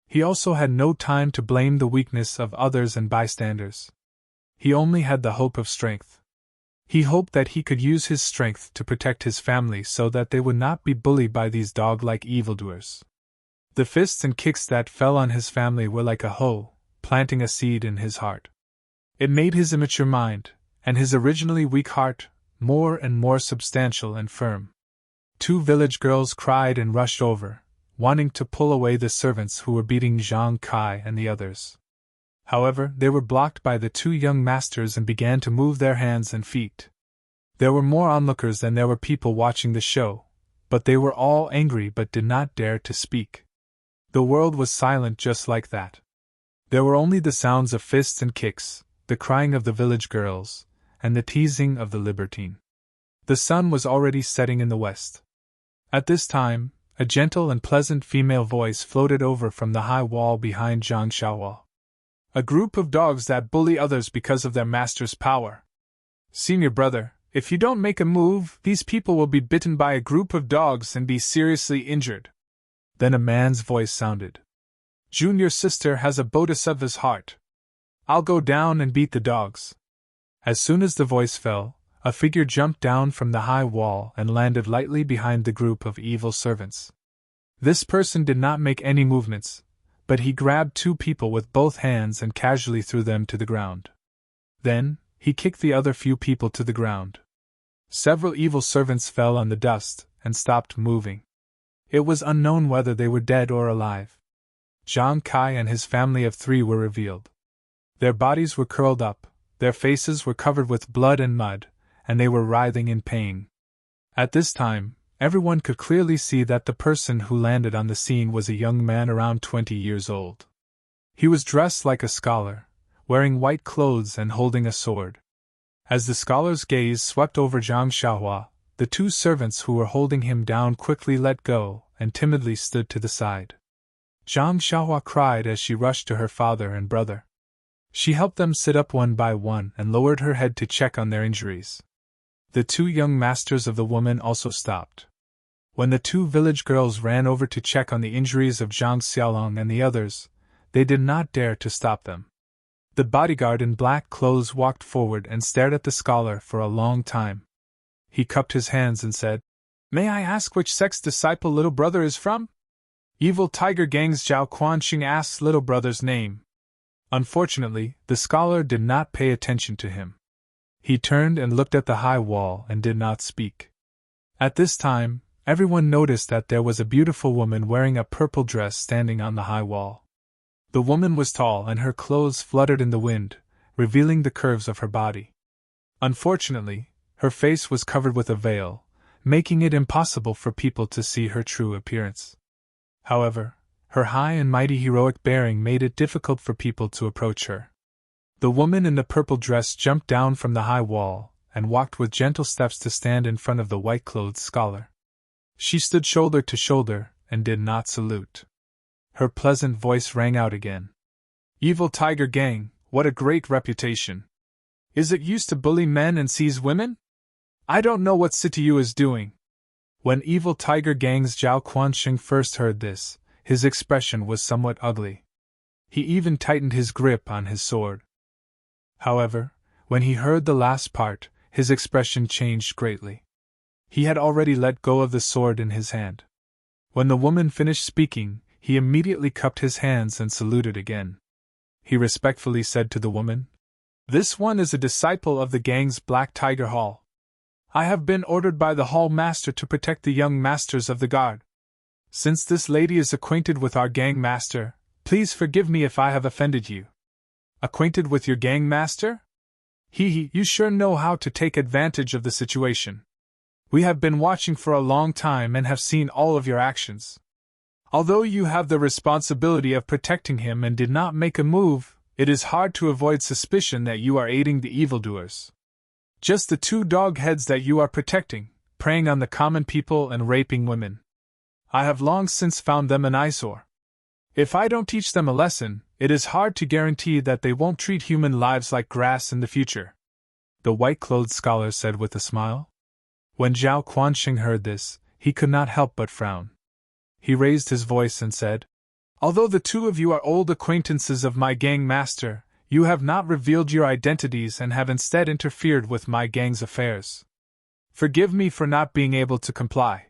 He also had no time to blame the weakness of others and bystanders. He only had the hope of strength. He hoped that he could use his strength to protect his family so that they would not be bullied by these dog-like evildoers. The fists and kicks that fell on his family were like a hoe, planting a seed in his heart. It made his immature mind, and his originally weak heart, more and more substantial and firm. 2 village girls cried and rushed over, wanting to pull away the servants who were beating Zhang Kai and the others. However, they were blocked by the 2 young masters and began to move their hands and feet. There were more onlookers than there were people watching the show, but they were all angry but did not dare to speak. The world was silent just like that. There were only the sounds of fists and kicks, the crying of the village girls, and the teasing of the libertine. The sun was already setting in the west. At this time, a gentle and pleasant female voice floated over from the high wall behind Zhang Xiahua. A group of dogs that bully others because of their master's power. Senior brother, if you don't make a move, these people will be bitten by a group of dogs and be seriously injured. Then a man's voice sounded. Junior sister has a bodhisattva's heart. I'll go down and beat the dogs. As soon as the voice fell, a figure jumped down from the high wall and landed lightly behind the group of evil servants. This person did not make any movements, but he grabbed 2 people with both hands and casually threw them to the ground. Then, he kicked the other few people to the ground. Several evil servants fell on the dust and stopped moving. It was unknown whether they were dead or alive. Zhang Kai and his family of 3 were revealed. Their bodies were curled up, their faces were covered with blood and mud, and they were writhing in pain. At this time, everyone could clearly see that the person who landed on the scene was a young man around 20 years old. He was dressed like a scholar, wearing white clothes and holding a sword. As the scholar's gaze swept over Zhang Xiahua, the 2 servants who were holding him down quickly let go and timidly stood to the side. Zhang Xiahua cried as she rushed to her father and brother. She helped them sit up one by one and lowered her head to check on their injuries. The 2 young masters of the woman also stopped. When the 2 village girls ran over to check on the injuries of Zhang Xiaolong and the others, they did not dare to stop them. The bodyguard in black clothes walked forward and stared at the scholar for a long time. He cupped his hands and said, "May I ask which sect's disciple little brother is from?" Evil Tiger Gang's Zhao Quanxing asked little brother's name. Unfortunately, the scholar did not pay attention to him. He turned and looked at the high wall and did not speak. At this time, everyone noticed that there was a beautiful woman wearing a purple dress standing on the high wall. The woman was tall and her clothes fluttered in the wind, revealing the curves of her body. Unfortunately, her face was covered with a veil, making it impossible for people to see her true appearance. However, her high and mighty heroic bearing made it difficult for people to approach her. The woman in the purple dress jumped down from the high wall and walked with gentle steps to stand in front of the white-clothed scholar. She stood shoulder to shoulder and did not salute. Her pleasant voice rang out again. "Evil Tiger Gang, what a great reputation! Is it used to bully men and seize women? I don't know what Sityu is doing." When Evil Tiger Gang's Zhao Quanxing first heard this, his expression was somewhat ugly. He even tightened his grip on his sword. However, when he heard the last part, his expression changed greatly. He had already let go of the sword in his hand. When the woman finished speaking, he immediately cupped his hands and saluted again. He respectfully said to the woman, "This one is a disciple of the gang's Black Tiger Hall. I have been ordered by the hall master to protect the young masters of the guard. Since this lady is acquainted with our gang master, please forgive me if I have offended you." "Acquainted with your gang master? You sure know how to take advantage of the situation. We have been watching for a long time and have seen all of your actions. Although you have the responsibility of protecting him and did not make a move, it is hard to avoid suspicion that you are aiding the evildoers. Just the 2 dog heads that you are protecting, preying on the common people and raping women. I have long since found them an eyesore. If I don't teach them a lesson, it is hard to guarantee that they won't treat human lives like grass in the future," the white-clothed scholar said with a smile. When Zhao Quanxing heard this, he could not help but frown. He raised his voice and said, "Although the two of you are old acquaintances of my gang master, you have not revealed your identities and have instead interfered with my gang's affairs. Forgive me for not being able to comply."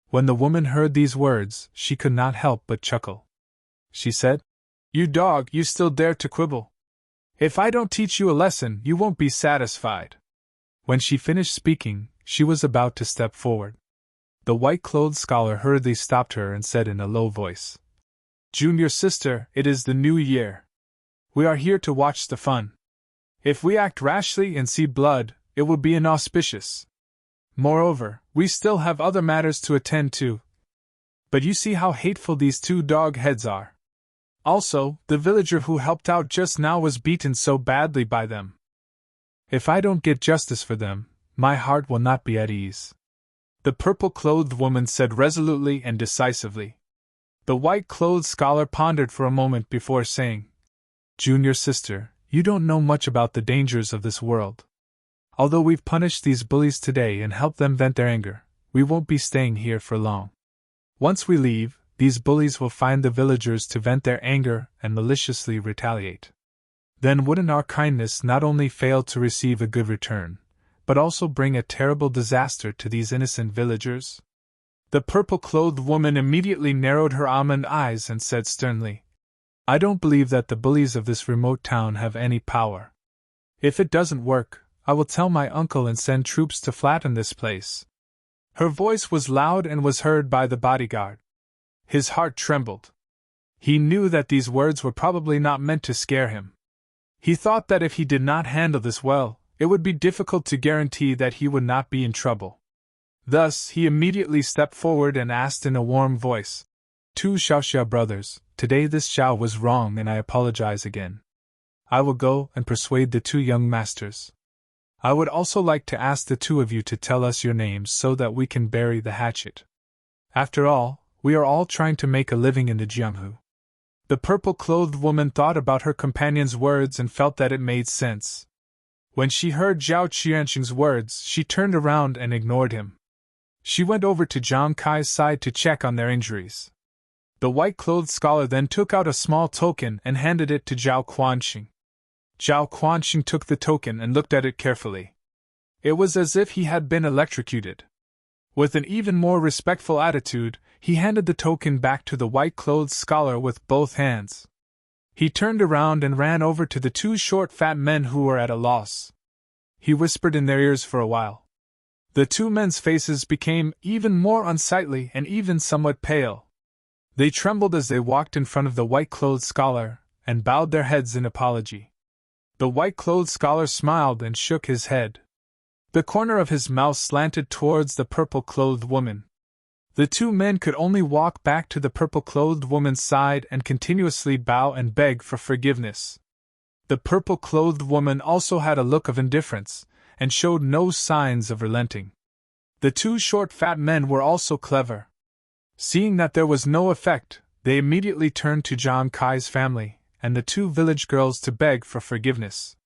When the woman heard these words, she could not help but chuckle. She said, "You dog, you still dare to quibble? If I don't teach you a lesson, you won't be satisfied." When she finished speaking, she was about to step forward. The white-clothed scholar hurriedly stopped her and said in a low voice, "Junior sister, it is the new year. We are here to watch the fun. If we act rashly and see blood, it will be inauspicious. Moreover, we still have other matters to attend to. But you see how hateful these two dog heads are. Also, the villager who helped out just now was beaten so badly by them. If I don't get justice for them, my heart will not be at ease," the purple-clothed woman said resolutely and decisively. The white-clothed scholar pondered for a moment before saying, "Junior sister, you don't know much about the dangers of this world. Although we've punished these bullies today and helped them vent their anger, we won't be staying here for long. Once we leave, these bullies will find the villagers to vent their anger and maliciously retaliate. Then wouldn't our kindness not only fail to receive a good return, but also bring a terrible disaster to these innocent villagers?" The purple-clothed woman immediately narrowed her almond eyes and said sternly, "I don't believe that the bullies of this remote town have any power. If it doesn't work, I will tell my uncle and send troops to flatten this place." Her voice was loud and was heard by the bodyguard. His heart trembled. He knew that these words were probably not meant to scare him. He thought that if he did not handle this well, it would be difficult to guarantee that he would not be in trouble. Thus, he immediately stepped forward and asked in a warm voice, "Two Xiaoxia brothers, today this Xiao was wrong and I apologize again. I will go and persuade the two young masters. I would also like to ask the two of you to tell us your names so that we can bury the hatchet. After all, we are all trying to make a living in the Jianghu." The purple-clothed woman thought about her companion's words and felt that it made sense. When she heard Zhao Qianxing's words, she turned around and ignored him. She went over to Zhang Kai's side to check on their injuries. The white-clothed scholar then took out a small token and handed it to Zhao Quanxing. Zhao Quanxing took the token and looked at it carefully. It was as if he had been electrocuted. With an even more respectful attitude, he handed the token back to the white-clothed scholar with both hands. He turned around and ran over to the two short fat men who were at a loss. He whispered in their ears for a while. The two men's faces became even more unsightly and even somewhat pale. They trembled as they walked in front of the white-clothed scholar, and bowed their heads in apology. The white-clothed scholar smiled and shook his head. The corner of his mouth slanted towards the purple-clothed woman. The two men could only walk back to the purple-clothed woman's side and continuously bow and beg for forgiveness. The purple-clothed woman also had a look of indifference, and showed no signs of relenting. The two short fat men were also clever. Seeing that there was no effect, they immediately turned to Zhang Kai's family and the two village girls to beg for forgiveness.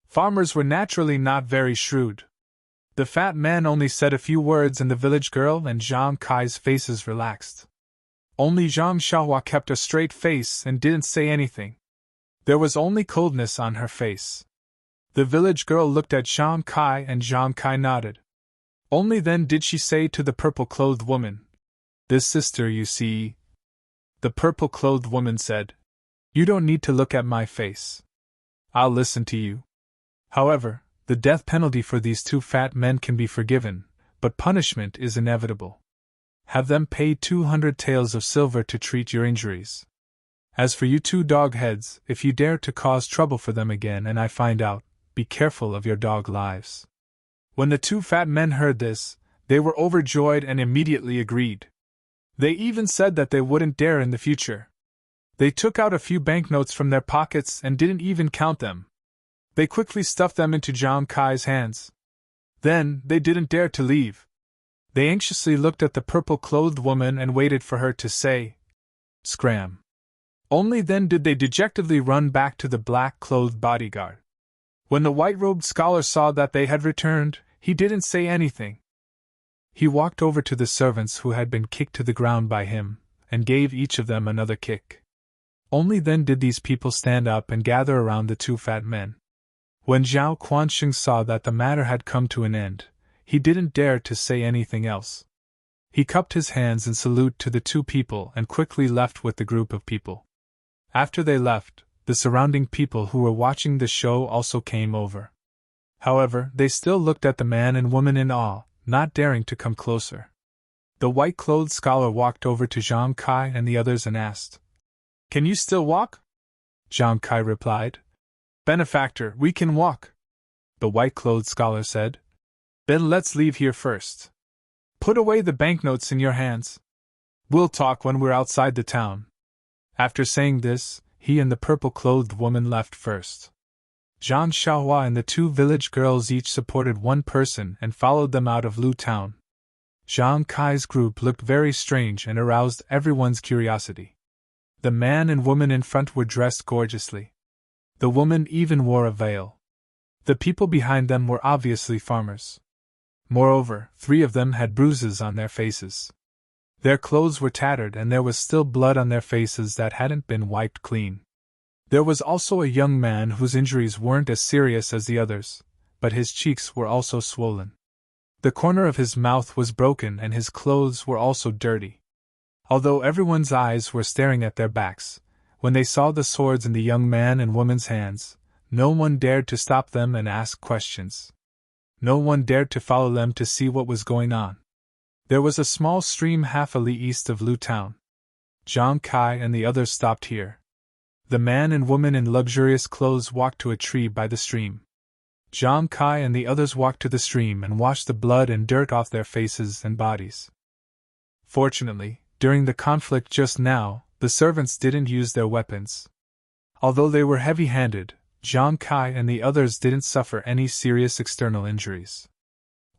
Farmers were naturally not very shrewd. The fat man only said a few words and the village girl and Zhang Kai's faces relaxed. Only Zhang Xiaohua kept a straight face and didn't say anything. There was only coldness on her face. The village girl looked at Zhang Kai and Zhang Kai nodded. Only then did she say to the purple-clothed woman, "This sister, you see." The purple-clothed woman said, "You don't need to look at my face. I'll listen to you." However, the death penalty for these two fat men can be forgiven, but punishment is inevitable. Have them pay 200 taels of silver to treat your injuries. As for you two dog heads, if you dare to cause trouble for them again and I find out, be careful of your dog lives. When the two fat men heard this, they were overjoyed and immediately agreed. They even said that they wouldn't dare in the future. They took out a few banknotes from their pockets and didn't even count them. They quickly stuffed them into Zhang Kai's hands. Then, they didn't dare to leave. They anxiously looked at the purple-clothed woman and waited for her to say, "Scram." Only then did they dejectedly run back to the black-clothed bodyguard. When the white-robed scholar saw that they had returned, he didn't say anything. He walked over to the servants who had been kicked to the ground by him, and gave each of them another kick. Only then did these people stand up and gather around the two fat men. When Zhao Quanxing saw that the matter had come to an end, he didn't dare to say anything else. He cupped his hands in salute to the two people and quickly left with the group of people. After they left, the surrounding people who were watching the show also came over. However, they still looked at the man and woman in awe, not daring to come closer. The white-clothed scholar walked over to Zhang Kai and the others and asked, "Can you still walk?" Zhang Kai replied, "Benefactor, we can walk." The white-clothed scholar said, "Then let's leave here first. Put away the banknotes in your hands. We'll talk when we're outside the town." After saying this, he and the purple-clothed woman left first. Zhang Xiaohua and the two village girls each supported one person and followed them out of Lu Town. Zhang Kai's group looked very strange and aroused everyone's curiosity. The man and woman in front were dressed gorgeously. The woman even wore a veil. The people behind them were obviously farmers. Moreover, 3 of them had bruises on their faces. Their clothes were tattered and there was still blood on their faces that hadn't been wiped clean. There was also a young man whose injuries weren't as serious as the others, but his cheeks were also swollen. The corner of his mouth was broken and his clothes were also dirty. Although everyone's eyes were staring at their backs, when they saw the swords in the young man and woman's hands, no one dared to stop them and ask questions. No one dared to follow them to see what was going on. There was a small stream half a li east of Lu Town. Zhang Kai and the others stopped here. The man and woman in luxurious clothes walked to a tree by the stream. Zhang Kai and the others walked to the stream and washed the blood and dirt off their faces and bodies. Fortunately, during the conflict just now, the servants didn't use their weapons. Although they were heavy-handed, Zhang Kai and the others didn't suffer any serious external injuries.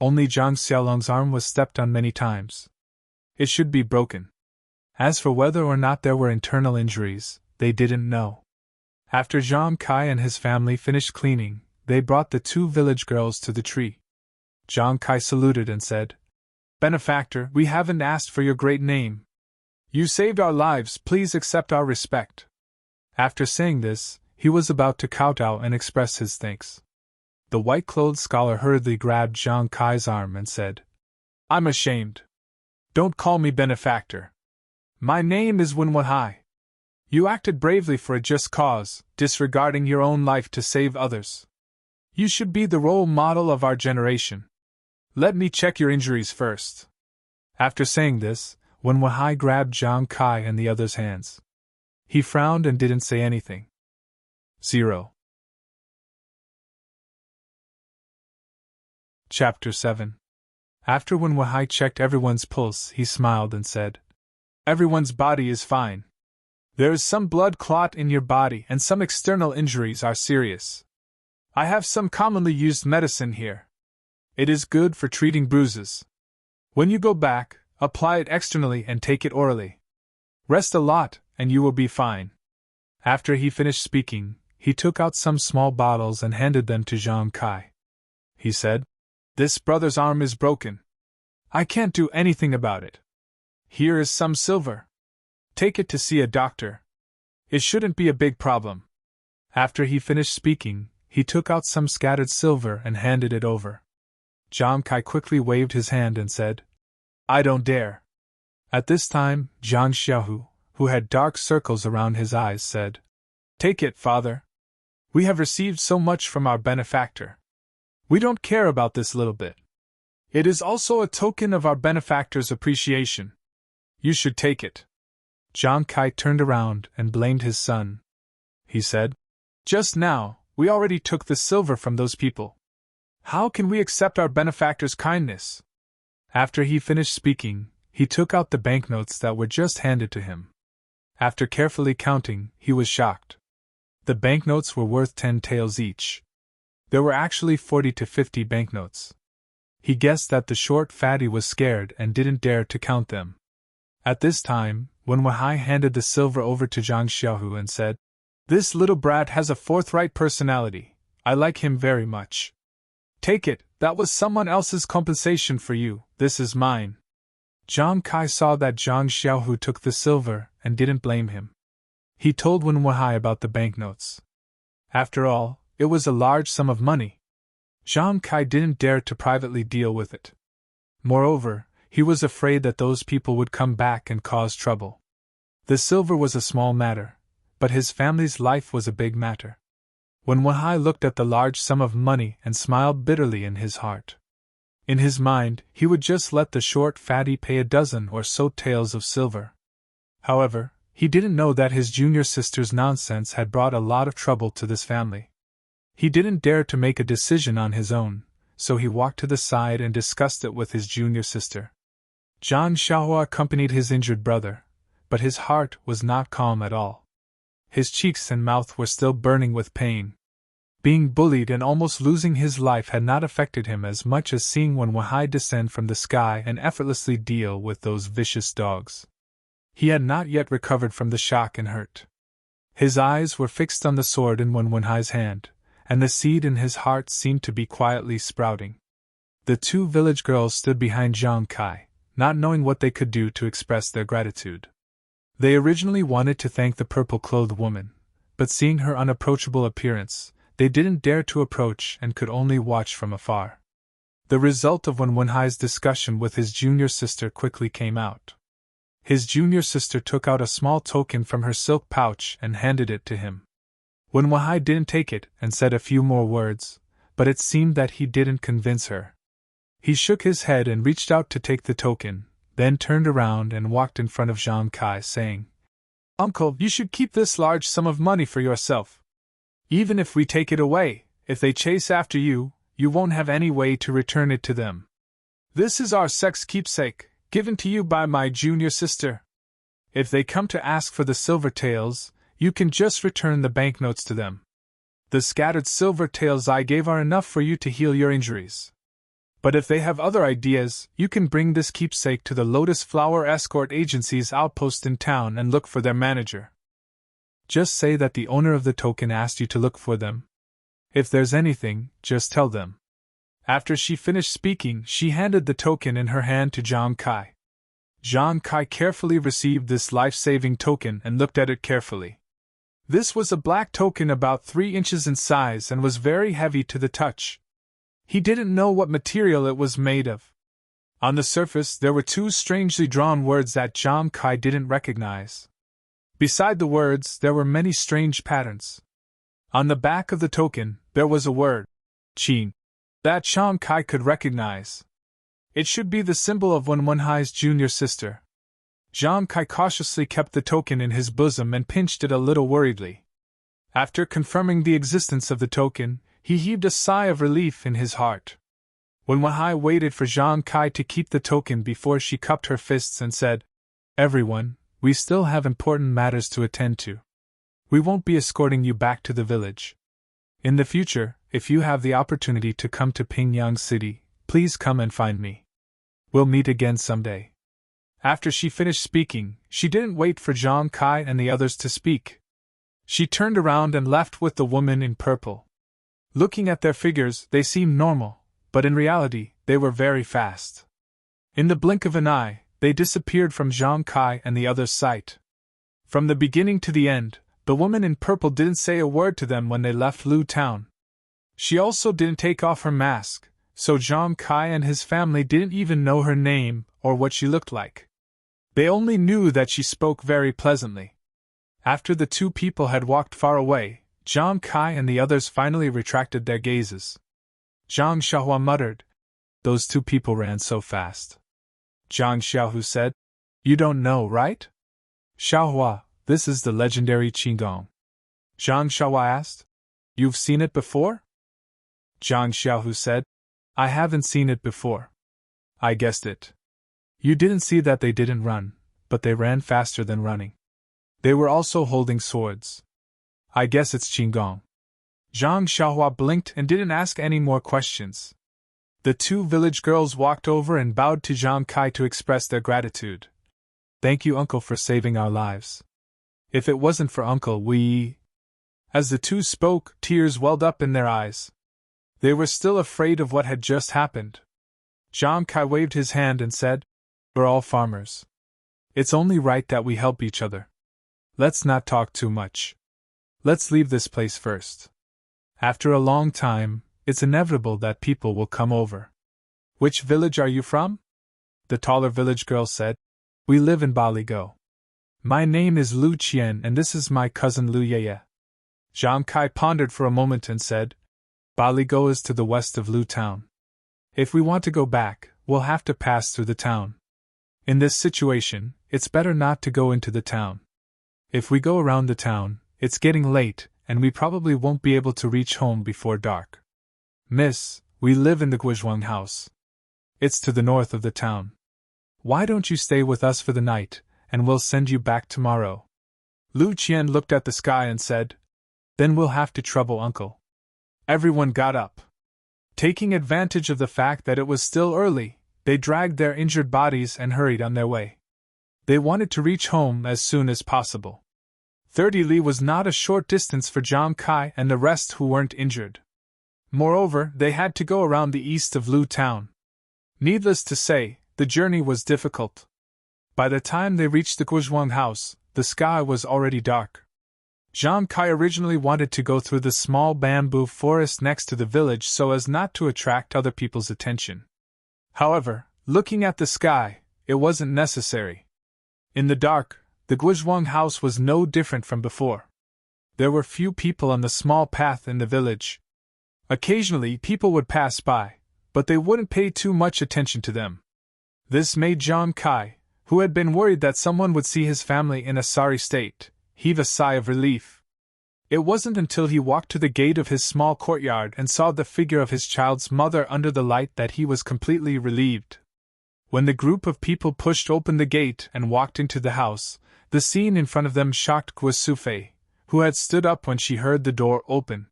Only Zhang Xiaolong's arm was stepped on many times. It should be broken. As for whether or not there were internal injuries, they didn't know. After Zhang Kai and his family finished cleaning, they brought the 2 village girls to the tree. Zhang Kai saluted and said, "Benefactor, we haven't asked for your great name. You saved our lives, please accept our respect." After saying this, he was about to kowtow and express his thanks. The white-clothed scholar hurriedly grabbed Zhang Kai's arm and said, "I'm ashamed. Don't call me benefactor. My name is Wenwahai. You acted bravely for a just cause, disregarding your own life to save others. You should be the role model of our generation. Let me check your injuries first." After saying this, Wenwahai grabbed Zhang Kai and the others' hands. He frowned and didn't say anything. 0. Chapter 7. After Wenwahai checked everyone's pulse, he smiled and said, "Everyone's body is fine. There is some blood clot in your body and some external injuries are serious. I have some commonly used medicine here. It is good for treating bruises. When you go back, apply it externally and take it orally. Rest a lot, and you will be fine." After he finished speaking, he took out some small bottles and handed them to Zhang Kai. He said, "This brother's arm is broken. I can't do anything about it. Here is some silver. Take it to see a doctor. It shouldn't be a big problem." After he finished speaking, he took out some scattered silver and handed it over. Zhang Kai quickly waved his hand and said, "I don't dare." At this time, Zhang Xiaohu, who had dark circles around his eyes, said, "Take it, father. We have received so much from our benefactor. We don't care about this little bit. It is also a token of our benefactor's appreciation. You should take it." Zhang Kai turned around and blamed his son. He said, "Just now, we already took the silver from those people. How can we accept our benefactor's kindness?" After he finished speaking, he took out the banknotes that were just handed to him. After carefully counting, he was shocked. The banknotes were worth 10 taels each. There were actually 40 to 50 banknotes. He guessed that the short fatty was scared and didn't dare to count them. At this time, Wen Wahai handed the silver over to Zhang Xiaohu and said, "This little brat has a forthright personality. I like him very much. Take it, that was someone else's compensation for you, this is mine." Zhang Kai saw that Zhang Xiaohu took the silver and didn't blame him. He told Wen Wahai about the banknotes. After all, it was a large sum of money. Zhang Kai didn't dare to privately deal with it. Moreover, he was afraid that those people would come back and cause trouble. The silver was a small matter, but his family's life was a big matter. When Wahai looked at the large sum of money and smiled bitterly in his heart. In his mind, he would just let the short fatty pay a dozen or so taels of silver. However, he didn't know that his junior sister's nonsense had brought a lot of trouble to this family. He didn't dare to make a decision on his own, so he walked to the side and discussed it with his junior sister. Zhang Xiaohua accompanied his injured brother, but his heart was not calm at all. His cheeks and mouth were still burning with pain. Being bullied and almost losing his life had not affected him as much as seeing Wen Wahai descend from the sky and effortlessly deal with those vicious dogs. He had not yet recovered from the shock and hurt. His eyes were fixed on the sword in Wen Wahai's hand, and the seed in his heart seemed to be quietly sprouting. The two village girls stood behind Zhang Kai, not knowing what they could do to express their gratitude. They originally wanted to thank the purple-clothed woman, but seeing her unapproachable appearance, they didn't dare to approach and could only watch from afar. The result of Wen Wahai's discussion with his junior sister quickly came out. His junior sister took out a small token from her silk pouch and handed it to him. Wen Wahai didn't take it and said a few more words, but it seemed that he didn't convince her. He shook his head and reached out to take the token, then turned around and walked in front of Zhang Kai, saying, "Uncle, you should keep this large sum of money for yourself. Even if we take it away, if they chase after you, you won't have any way to return it to them. This is our sex keepsake, given to you by my junior sister. If they come to ask for the silver taels, you can just return the banknotes to them. The scattered silver taels I gave are enough for you to heal your injuries. But if they have other ideas, you can bring this keepsake to the Lotus Flower Escort Agency's outpost in town and look for their manager. Just say that the owner of the token asked you to look for them. If there's anything, just tell them." After she finished speaking, she handed the token in her hand to Zhang Kai. Zhang Kai carefully received this life-saving token and looked at it carefully. This was a black token about 3 inches in size and was very heavy to the touch. He didn't know what material it was made of. On the surface there were 2 strangely drawn words that Zhang Kai didn't recognize. Beside the words there were many strange patterns. On the back of the token there was a word, Qin, that Zhang Kai could recognize. It should be the symbol of Wen Wahai's junior sister. Zhang Kai cautiously kept the token in his bosom and pinched it a little worriedly. After confirming the existence of the token, he heaved a sigh of relief in his heart. Wen Wahai waited for Zhang Kai to keep the token before she cupped her fists and said, "Everyone, we still have important matters to attend to. We won't be escorting you back to the village. In the future, if you have the opportunity to come to Pingyang City, please come and find me. We'll meet again someday." After she finished speaking, she didn't wait for Zhang Kai and the others to speak. She turned around and left with the woman in purple. Looking at their figures, they seemed normal, but in reality, they were very fast. In the blink of an eye, they disappeared from Zhang Kai and the others' sight. From the beginning to the end, the woman in purple didn't say a word to them when they left Lu Town. She also didn't take off her mask, so Zhang Kai and his family didn't even know her name or what she looked like. They only knew that she spoke very pleasantly. After the 2 people had walked far away, Zhang Kai and the others finally retracted their gazes. Zhang Xiaohua muttered, "Those 2 people ran so fast." Zhang Xiaohu said, "You don't know, right?" "Xiaohua, this is the legendary Qinggong." Zhang Xiaohua asked, "You've seen it before?" Zhang Xiaohu said, "I haven't seen it before. I guessed it. You didn't see that they didn't run, but they ran faster than running. They were also holding swords. I guess it's Qinggong." Zhang Xiaohua blinked and didn't ask any more questions. The 2 village girls walked over and bowed to Zhang Kai to express their gratitude. Thank you, Uncle, for saving our lives. If it wasn't for Uncle, we. As the two spoke, tears welled up in their eyes. They were still afraid of what had just happened. Zhang Kai waved his hand and said, We're all farmers. It's only right that we help each other. Let's not talk too much. Let's leave this place first. After a long time, it's inevitable that people will come over. Which village are you from? The taller village girl said. We live in Baligo. My name is Lu Qian and this is my cousin Lu Yeye. Zhang Kai pondered for a moment and said, Baligo is to the west of Lu Town. If we want to go back, we'll have to pass through the town. In this situation, it's better not to go into the town. If we go around the town, it's getting late, and we probably won't be able to reach home before dark. Miss, we live in the Guizhuang house. It's to the north of the town. Why don't you stay with us for the night, and we'll send you back tomorrow? Lu Qian looked at the sky and said, Then we'll have to trouble Uncle. Everyone got up. Taking advantage of the fact that it was still early, they dragged their injured bodies and hurried on their way. They wanted to reach home as soon as possible. 30 li was not a short distance for Zhang Kai and the rest who weren't injured. Moreover, they had to go around the east of Lu Town. Needless to say, the journey was difficult. By the time they reached the Guizhuang house, the sky was already dark. Zhang Kai originally wanted to go through the small bamboo forest next to the village so as not to attract other people's attention. However, looking at the sky, it wasn't necessary. In the dark, the Guizhuang house was no different from before. There were few people on the small path in the village. Occasionally, people would pass by, but they wouldn't pay too much attention to them. This made Zhang Kai, who had been worried that someone would see his family in a sorry state, heave a sigh of relief. It wasn't until he walked to the gate of his small courtyard and saw the figure of his child's mother under the light that he was completely relieved. When the group of people pushed open the gate and walked into the house, the scene in front of them shocked Guosufei, who had stood up when she heard the door open.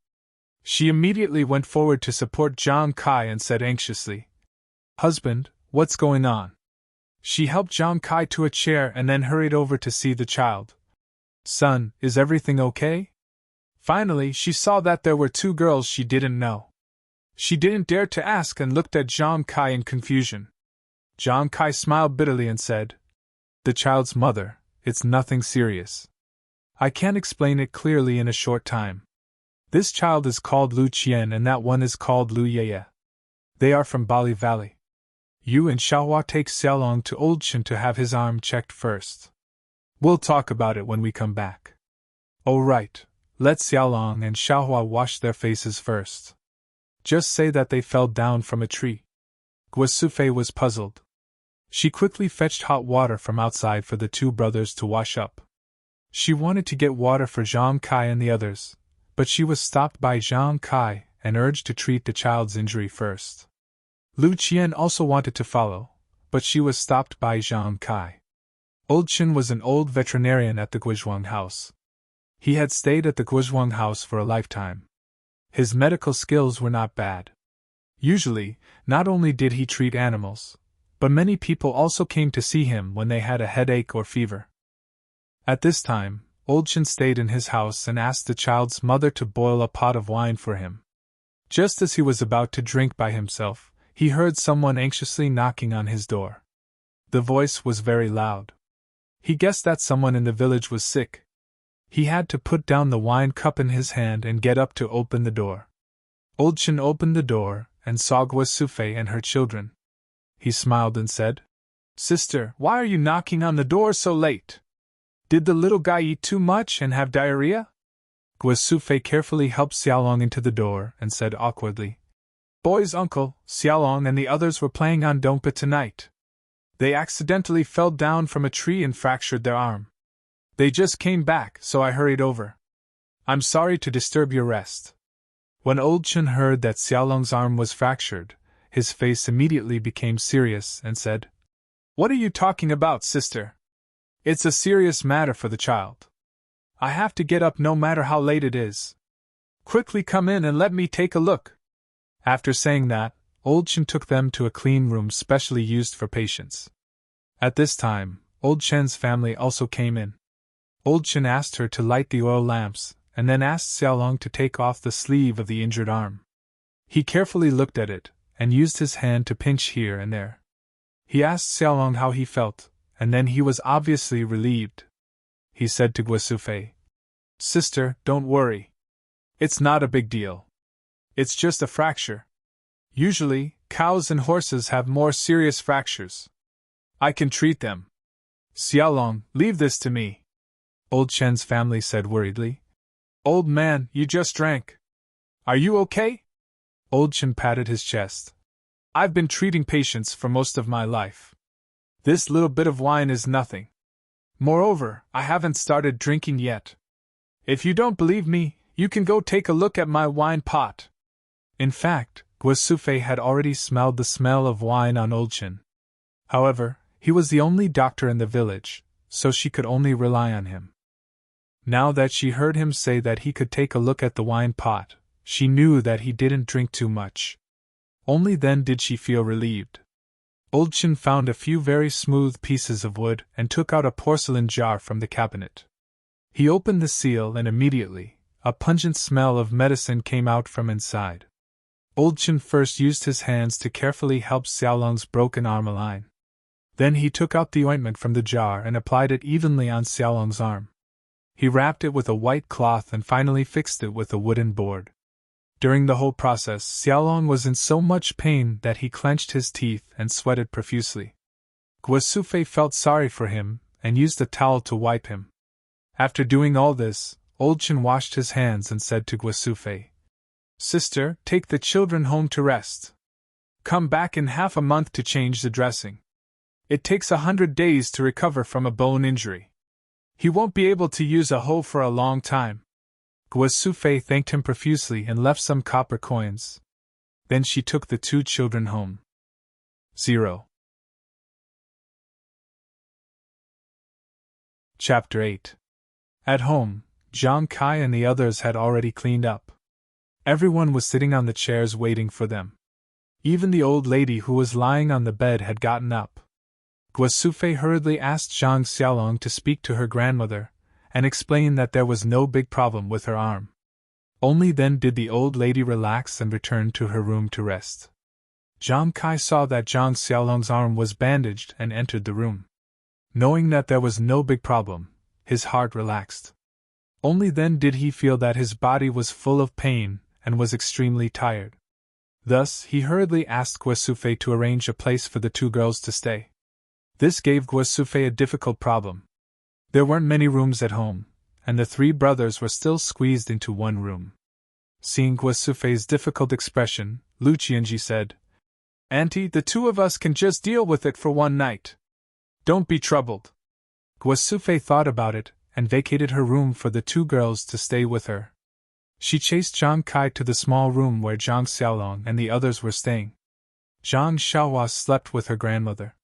She immediately went forward to support Zhang Kai and said anxiously, Husband, what's going on? She helped Zhang Kai to a chair and then hurried over to see the child. Son, is everything okay? Finally, she saw that there were two girls she didn't know. She didn't dare to ask and looked at Zhang Kai in confusion. Zhang Kai smiled bitterly and said, The child's mother, it's nothing serious. I can't explain it clearly in a short time. This child is called Lu Qian and that one is called Lu Yeye. They are from Bali Valley. You and Xiaohua take Xiaolong to Old Chen to have his arm checked first. We'll talk about it when we come back. Oh right, let Xiaolong and Xiaohua wash their faces first. Just say that they fell down from a tree. Guosufei was puzzled. She quickly fetched hot water from outside for the two brothers to wash up. She wanted to get water for Zhang Kai and the others, but she was stopped by Zhang Kai and urged to treat the child's injury first. Lu Qian also wanted to follow, but she was stopped by Zhang Kai. Old Chen was an old veterinarian at the Guizhuang house. He had stayed at the Guizhuang house for a lifetime. His medical skills were not bad. Usually, not only did he treat animals, but many people also came to see him when they had a headache or fever. At this time, Old Chen stayed in his house and asked the child's mother to boil a pot of wine for him. Just as he was about to drink by himself, he heard someone anxiously knocking on his door. The voice was very loud. He guessed that someone in the village was sick. He had to put down the wine cup in his hand and get up to open the door. Old Chen opened the door and saw Guosufei and her children. He smiled and said, Sister, why are you knocking on the door so late? Did the little guy eat too much and have diarrhea? Guosufei carefully helped Xiaolong into the door and said awkwardly, Boy's uncle, Xiaolong and the others were playing on Dongpa tonight. They accidentally fell down from a tree and fractured their arm. They just came back, so I hurried over. I'm sorry to disturb your rest. When Old Chen heard that Xiaolong's arm was fractured, his face immediately became serious and said, What are you talking about, sister? It's a serious matter for the child. I have to get up no matter how late it is. Quickly come in and let me take a look. After saying that, Old Chen took them to a clean room specially used for patients. At this time, Old Chen's family also came in. Old Chen asked her to light the oil lamps, and then asked Xiaolong to take off the sleeve of the injured arm. He carefully looked at it, and used his hand to pinch here and there. He asked Xiaolong how he felt, and then he was obviously relieved. He said to Guosufei, "Sister, don't worry. It's not a big deal. It's just a fracture. Usually, cows and horses have more serious fractures. I can treat them. Xiaolong, leave this to me," Old Chen's family said worriedly. "Old man, you just drank. Are you okay?" Old Chen patted his chest. "I've been treating patients for most of my life. This little bit of wine is nothing. Moreover, I haven't started drinking yet. If you don't believe me, you can go take a look at my wine pot." In fact, Guosufei had already smelled the smell of wine on Old Chen. However, he was the only doctor in the village, so she could only rely on him. Now that she heard him say that he could take a look at the wine pot, she knew that he didn't drink too much. Only then did she feel relieved. Old Chen found a few very smooth pieces of wood and took out a porcelain jar from the cabinet. He opened the seal and immediately, a pungent smell of medicine came out from inside. Old Chen first used his hands to carefully help Xiaolong's broken arm align. Then he took out the ointment from the jar and applied it evenly on Xiaolong's arm. He wrapped it with a white cloth and finally fixed it with a wooden board. During the whole process, Xiaolong was in so much pain that he clenched his teeth and sweated profusely. Guosufei felt sorry for him and used a towel to wipe him. After doing all this, Old Chen washed his hands and said to Guosufei, "Sister, take the children home to rest. Come back in half a month to change the dressing. It takes 100 days to recover from a bone injury. He won't be able to use a hoe for a long time." Guosufei thanked him profusely and left some copper coins. Then she took the two children home. 0. Chapter 8. At home, Zhang Kai and the others had already cleaned up. Everyone was sitting on the chairs waiting for them. Even the old lady who was lying on the bed had gotten up. Guosufei hurriedly asked Zhang Xiaolong to speak to her grandmother, and explain that there was no big problem with her arm. Only then did the old lady relax and return to her room to rest. Zhang Kai saw that Zhang Xiaolong's arm was bandaged and entered the room. Knowing that there was no big problem, his heart relaxed. Only then did he feel that his body was full of pain and was extremely tired. Thus, he hurriedly asked Guosufei to arrange a place for the two girls to stay. This gave Guosufei a difficult problem. There weren't many rooms at home, and the three brothers were still squeezed into one room. Seeing Guosufei's difficult expression, Lu Qianji said, "Auntie, the two of us can just deal with it for one night. Don't be troubled." Guosufei thought about it, and vacated her room for the two girls to stay with her. She chased Zhang Kai to the small room where Zhang Xiaolong and the others were staying. Zhang Xiaohua slept with her grandmother.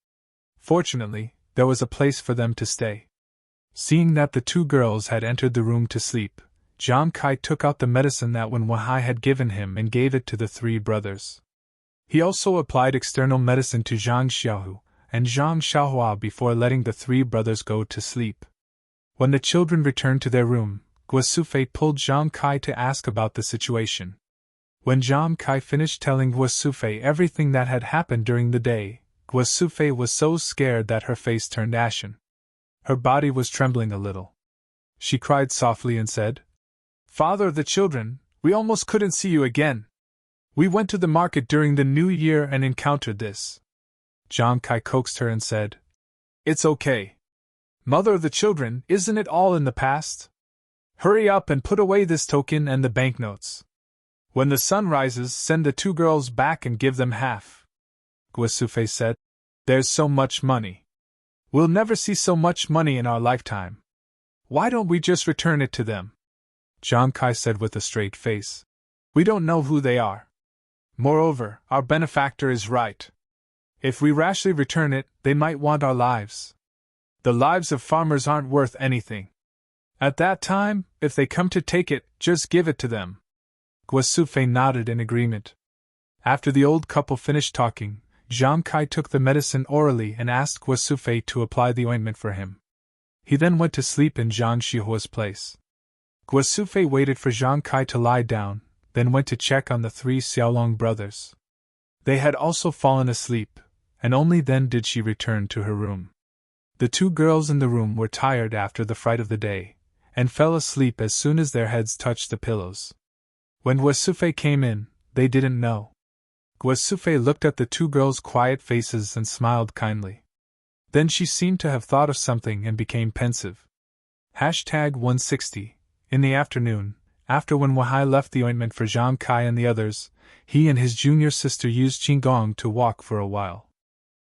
Fortunately, there was a place for them to stay. Seeing that the two girls had entered the room to sleep, Zhang Kai took out the medicine that Wen Wahai had given him and gave it to the three brothers. He also applied external medicine to Zhang Xiaohu and Zhang Xiaohua before letting the three brothers go to sleep. When the children returned to their room, Guosufei pulled Zhang Kai to ask about the situation. When Zhang Kai finished telling Guosufei everything that had happened during the day, Guosufei was so scared that her face turned ashen. Her body was trembling a little. She cried softly and said, "Father of the children, we almost couldn't see you again. We went to the market during the New Year and encountered this." Zhang Kai coaxed her and said, "It's okay. Mother of the children, isn't it all in the past? Hurry up and put away this token and the banknotes. When the sun rises, send the two girls back and give them half." Guosufei said, "There's so much money. We'll never see so much money in our lifetime. Why don't we just return it to them?" Zhang Kai said with a straight face, "We don't know who they are. Moreover, our benefactor is right. If we rashly return it, they might want our lives. The lives of farmers aren't worth anything. At that time, if they come to take it, just give it to them." Guosufei nodded in agreement. After the old couple finished talking, Zhang Kai took the medicine orally and asked Guo Sufei to apply the ointment for him. He then went to sleep in Zhang Shihuo's place. Guo Sufei waited for Zhang Kai to lie down, then went to check on the 3 Xiaolong brothers. They had also fallen asleep, and only then did she return to her room. The 2 girls in the room were tired after the fright of the day, and fell asleep as soon as their heads touched the pillows. When Guo Sufei came in, they didn't know. Guo Sufei looked at the 2 girls' quiet faces and smiled kindly. Then she seemed to have thought of something and became pensive. #160. In the afternoon, after when Wahai left the ointment for Zhang Kai and the others, he and his junior sister used Qinggong to walk for a while.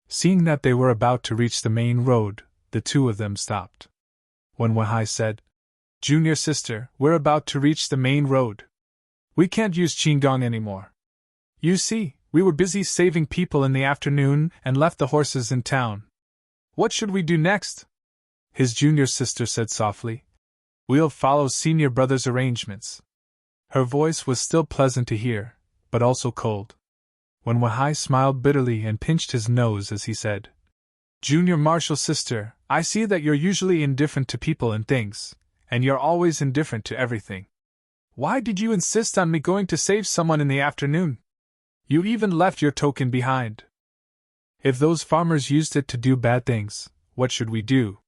Seeing that they were about to reach the main road, the 2 of them stopped. When Wahai said, "Junior sister, we're about to reach the main road. We can't use Qinggong anymore. You see, we were busy saving people in the afternoon and left the horses in town. What should we do next?" His junior sister said softly, "We'll follow senior brother's arrangements." Her voice was still pleasant to hear, but also cold. When Wahai smiled bitterly and pinched his nose as he said, "Junior martial sister, I see that you're usually indifferent to people and things, and you're always indifferent to everything. Why did you insist on me going to save someone in the afternoon? You even left your token behind. If those farmers used it to do bad things, what should we do?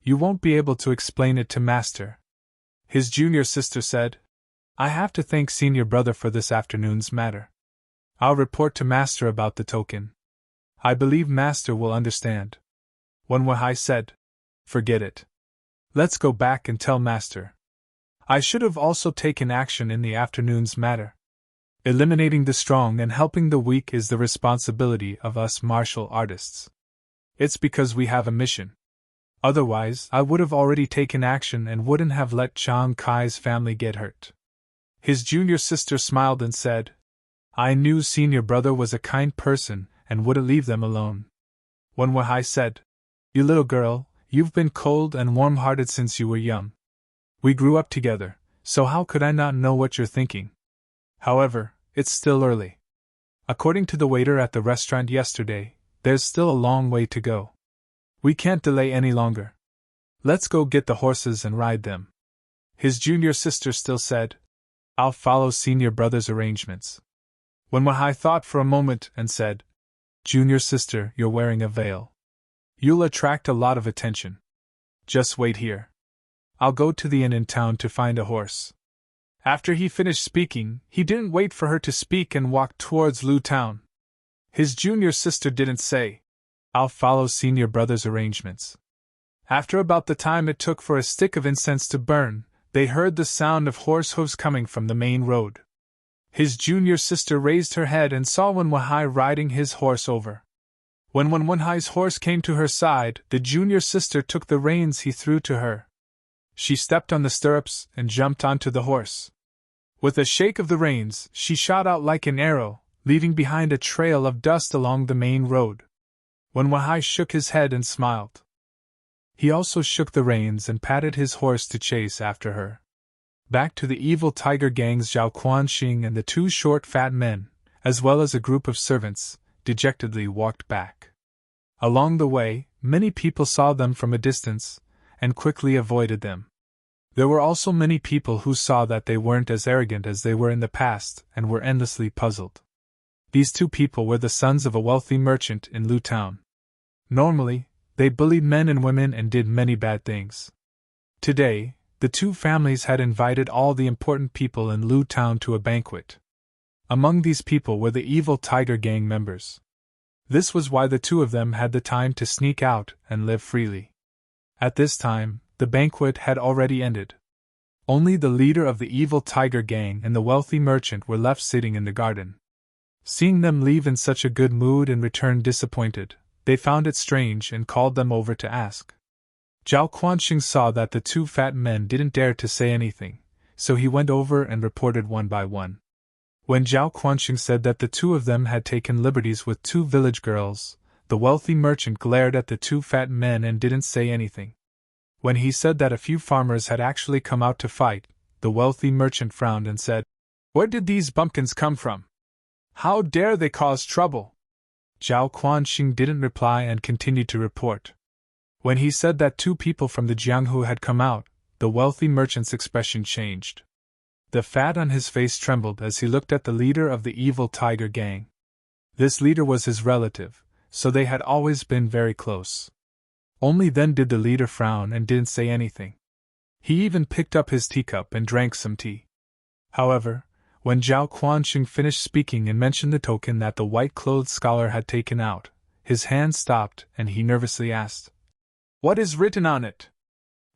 You won't be able to explain it to Master." His junior sister said, "I have to thank senior brother for this afternoon's matter. I'll report to Master about the token. I believe Master will understand." When Wahai said, "Forget it. Let's go back and tell Master. I should have also taken action in the afternoon's matter. Eliminating the strong and helping the weak is the responsibility of us martial artists. It's because we have a mission. Otherwise, I would have already taken action and wouldn't have let Zhang Kai's family get hurt." His junior sister smiled and said, "I knew senior brother was a kind person and wouldn't leave them alone." When Wahai said, "You little girl, you've been cold and warm-hearted since you were young. We grew up together, so how could I not know what you're thinking? However, it's still early. According to the waiter at the restaurant yesterday, there's still a long way to go. We can't delay any longer. Let's go get the horses and ride them." His junior sister still said, "I'll follow senior brother's arrangements." When Wahai thought for a moment and said, "Junior sister, you're wearing a veil. You'll attract a lot of attention. Just wait here. I'll go to the inn in town to find a horse." After he finished speaking, he didn't wait for her to speak and walked towards Lu Town. His junior sister didn't say, "I'll follow senior brother's arrangements." After about the time it took for a stick of incense to burn, they heard the sound of horse hooves coming from the main road. His junior sister raised her head and saw Wen Wahai riding his horse over. When Wen Wahai's horse came to her side, the junior sister took the reins he threw to her. She stepped on the stirrups and jumped onto the horse. With a shake of the reins, she shot out like an arrow, leaving behind a trail of dust along the main road. Wen Wahai shook his head and smiled. He also shook the reins and patted his horse to chase after her. Back to the evil tiger gangs, Zhao Quanxing and the 2 short fat men, as well as a group of servants, dejectedly walked back. Along the way, many people saw them from a distance, and quickly avoided them. There were also many people who saw that they weren't as arrogant as they were in the past and were endlessly puzzled. These 2 people were the sons of a wealthy merchant in Lu Town. Normally, they bullied men and women and did many bad things. Today, the 2 families had invited all the important people in Lu Town to a banquet. Among these people were the evil tiger gang members. This was why the 2 of them had the time to sneak out and live freely. At this time, the banquet had already ended. Only the leader of the evil tiger gang and the wealthy merchant were left sitting in the garden. Seeing them leave in such a good mood and return disappointed, they found it strange and called them over to ask. Zhao Quanxing saw that the 2 fat men didn't dare to say anything, so he went over and reported one by one. When Zhao Quanxing said that the 2 of them had taken liberties with 2 village girls, the wealthy merchant glared at the 2 fat men and didn't say anything. When he said that a few farmers had actually come out to fight, the wealthy merchant frowned and said, "Where did these bumpkins come from? How dare they cause trouble? Zhao Quanxing didn't reply and continued to report. When he said that 2 people from the Jianghu had come out, the wealthy merchant's expression changed. The fat on his face trembled as he looked at the leader of the evil tiger gang. This leader was his relative, so they had always been very close. Only then did the leader frown and didn't say anything. He even picked up his teacup and drank some tea. However, when Zhao Quanxing finished speaking and mentioned the token that the white-clothed scholar had taken out, his hand stopped and he nervously asked, "What is written on it?"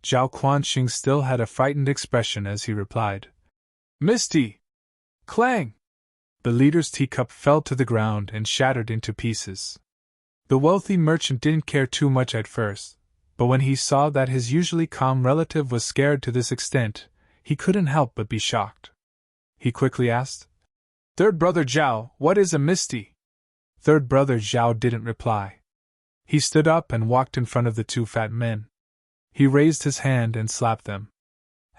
Zhao Quanxing still had a frightened expression as he replied, "Misty! Clang!" The leader's teacup fell to the ground and shattered into pieces. The wealthy merchant didn't care too much at first, but when he saw that his usually calm relative was scared to this extent, he couldn't help but be shocked. He quickly asked, "Third brother Zhao, what is a misty?" Third brother Zhao didn't reply. He stood up and walked in front of the 2 fat men. He raised his hand and slapped them.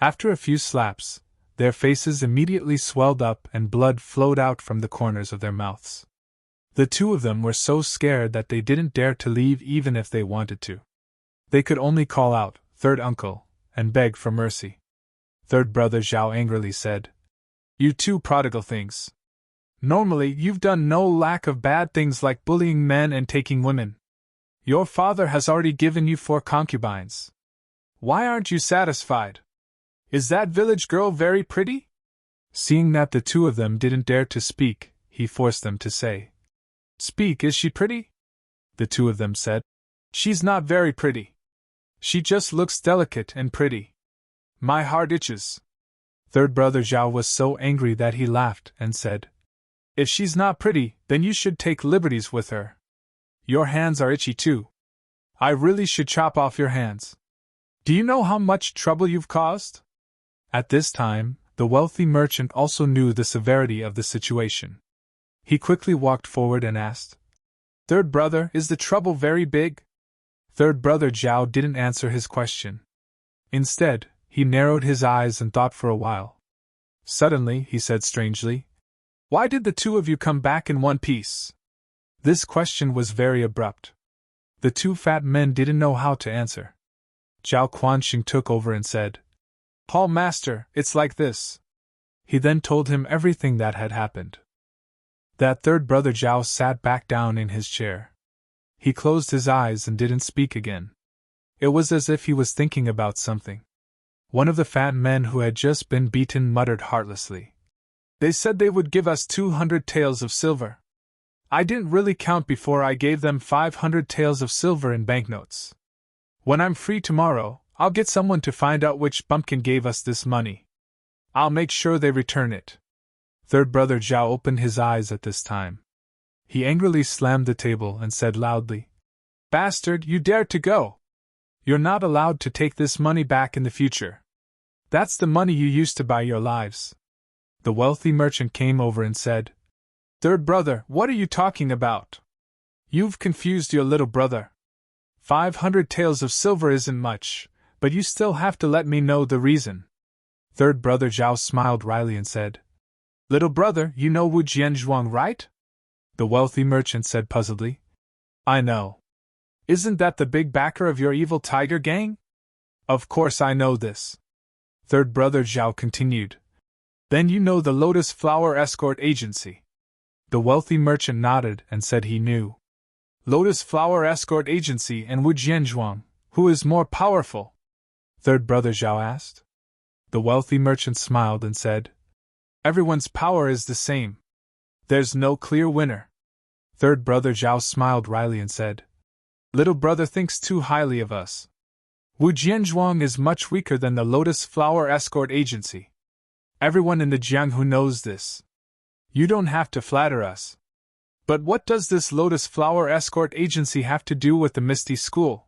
After a few slaps, their faces immediately swelled up and blood flowed out from the corners of their mouths. The 2 of them were so scared that they didn't dare to leave even if they wanted to. They could only call out, "Third uncle," and beg for mercy. Third brother Zhao angrily said, "You 2 prodigal things. Normally you've done no lack of bad things like bullying men and taking women. Your father has already given you 4 concubines. Why aren't you satisfied? Is that village girl very pretty?" Seeing that the 2 of them didn't dare to speak, he forced them to say, "Speak, is she pretty?" The 2 of them said, "She's not very pretty. She just looks delicate and pretty. My heart itches." Third brother Zhao was so angry that he laughed and said, "If she's not pretty, then you should take liberties with her. Your hands are itchy too. I really should chop off your hands. Do you know how much trouble you've caused?" At this time, the wealthy merchant also knew the severity of the situation. He quickly walked forward and asked, "Third brother, is the trouble very big?" Third brother Zhao didn't answer his question. Instead, he narrowed his eyes and thought for a while. Suddenly, he said strangely, "Why did the 2 of you come back in one piece?" This question was very abrupt. The 2 fat men didn't know how to answer. Zhao Quanxing took over and said, "Hall master, it's like this." He then told him everything that had happened. That third brother Zhao sat back down in his chair. He closed his eyes and didn't speak again. It was as if he was thinking about something. One of the fat men who had just been beaten muttered heartlessly, "They said they would give us 200 taels of silver. I didn't really count before I gave them 500 taels of silver in banknotes. When I'm free tomorrow, I'll get someone to find out which bumpkin gave us this money. I'll make sure they return it." Third brother Zhao opened his eyes at this time. He angrily slammed the table and said loudly, "Bastard, you dared to go! You're not allowed to take this money back in the future. That's the money you used to buy your lives." The wealthy merchant came over and said, "Third brother, what are you talking about? You've confused your little brother. 500 taels of silver isn't much, but you still have to let me know the reason." Third brother Zhao smiled wryly and said, "Little brother, you know Wu Jianzhuang, right?" The wealthy merchant said puzzledly, "I know. Isn't that the big backer of your evil tiger gang?" "Of course I know this." Third brother Zhao continued, "Then you know the Lotus Flower Escort Agency." The wealthy merchant nodded and said he knew. "Lotus Flower Escort Agency and Wu Jianzhuang, who is more powerful?" Third brother Zhao asked. The wealthy merchant smiled and said, "Everyone's power is the same. There's no clear winner." Third brother Zhao smiled wryly and said, "Little brother thinks too highly of us. Wu Jianzhuang is much weaker than the Lotus Flower Escort Agency. Everyone in the Jianghu knows this. You don't have to flatter us. But what does this Lotus Flower Escort Agency have to do with the Misty School?"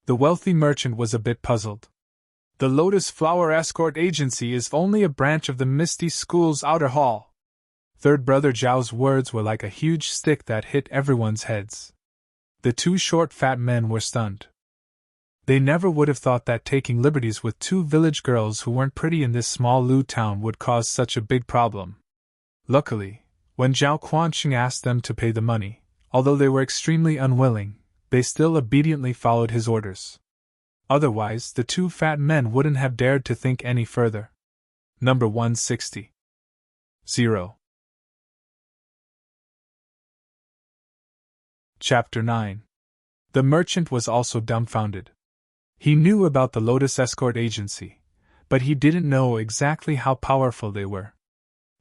The wealthy merchant was a bit puzzled. The Lotus Flower Escort Agency is only a branch of the Misty School's outer hall. Third brother Zhao's words were like a huge stick that hit everyone's heads. The 2 short fat men were stunned. They never would have thought that taking liberties with 2 village girls who weren't pretty in this small Lu town would cause such a big problem. Luckily, when Zhao Quanxing asked them to pay the money, Although they were extremely unwilling, they still obediently followed his orders. Otherwise, the two fat men wouldn't have dared to think any further. Number 160. 0. Chapter 9. The merchant was also dumbfounded. He knew about the Lotus Escort Agency, but he didn't know exactly how powerful they were.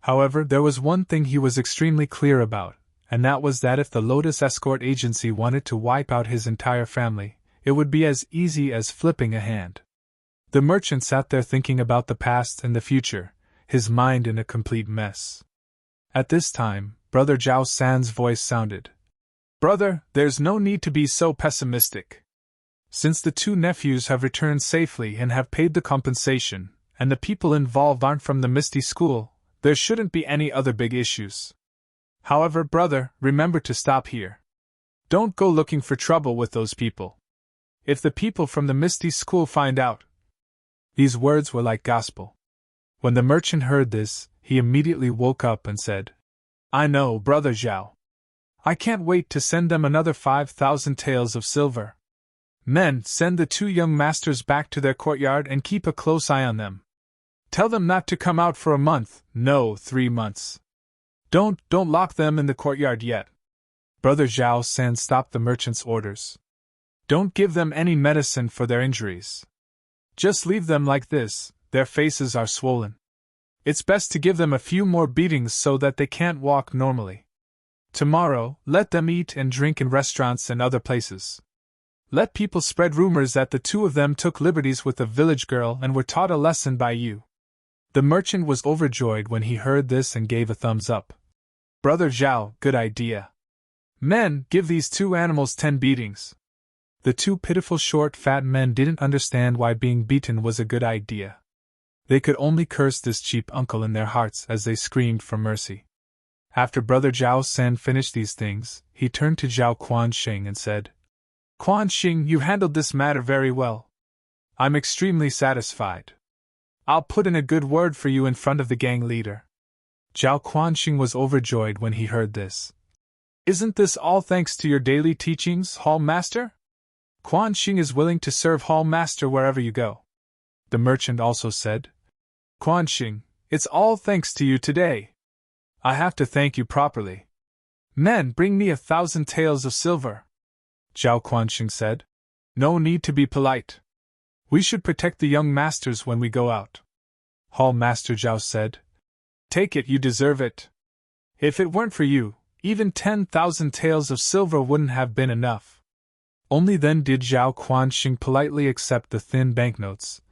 However, there was one thing he was extremely clear about, and that was that if the Lotus Escort Agency wanted to wipe out his entire family, it would be as easy as flipping a hand. The merchant sat there thinking about the past and the future, his mind in a complete mess. At this time, Brother Zhao San's voice sounded. "Brother, there's no need to be so pessimistic. Since the two nephews have returned safely and have paid the compensation, and the people involved aren't from the Misty School, there shouldn't be any other big issues. However, brother, remember to stop here. Don't go looking for trouble with those people. If the people from the Misty School find out..." These words were like gospel. When the merchant heard this, he immediately woke up and said, "I know, Brother Zhao. I can't wait to send them another 5,000 taels of silver. Men, send the two young masters back to their courtyard and keep a close eye on them. Tell them not to come out for a month, no, 3 months. Don't lock them in the courtyard yet." Brother Zhao San stopped the merchant's orders. "Don't give them any medicine for their injuries. Just leave them like this, their faces are swollen. It's best to give them a few more beatings so that they can't walk normally. Tomorrow, let them eat and drink in restaurants and other places. Let people spread rumors that the two of them took liberties with a village girl and were taught a lesson by you." The merchant was overjoyed when he heard this and gave a thumbs up. "Brother Zhao, good idea. Men, give these two animals 10 beatings." The two pitiful short fat men didn't understand why being beaten was a good idea. They could only curse this cheap uncle in their hearts as they screamed for mercy. After Brother Zhao San finished these things, he turned to Zhao Quanxing and said, "Quanxing, you handled this matter very well. I'm extremely satisfied. I'll put in a good word for you in front of the gang leader." Zhao Quanxing was overjoyed when he heard this. "Isn't this all thanks to your daily teachings, Hall Master? Quanxing is willing to serve Hall Master wherever you go." The merchant also said, "Quanxing, it's all thanks to you today. I have to thank you properly. Men, bring me 1,000 taels of silver." Zhao Quanxing said, "No need to be polite. We should protect the young masters when we go out." Hall Master Zhao said, "Take it, you deserve it. If it weren't for you, even 10,000 taels of silver wouldn't have been enough." Only then did Zhao Quanxing politely accept the thin banknotes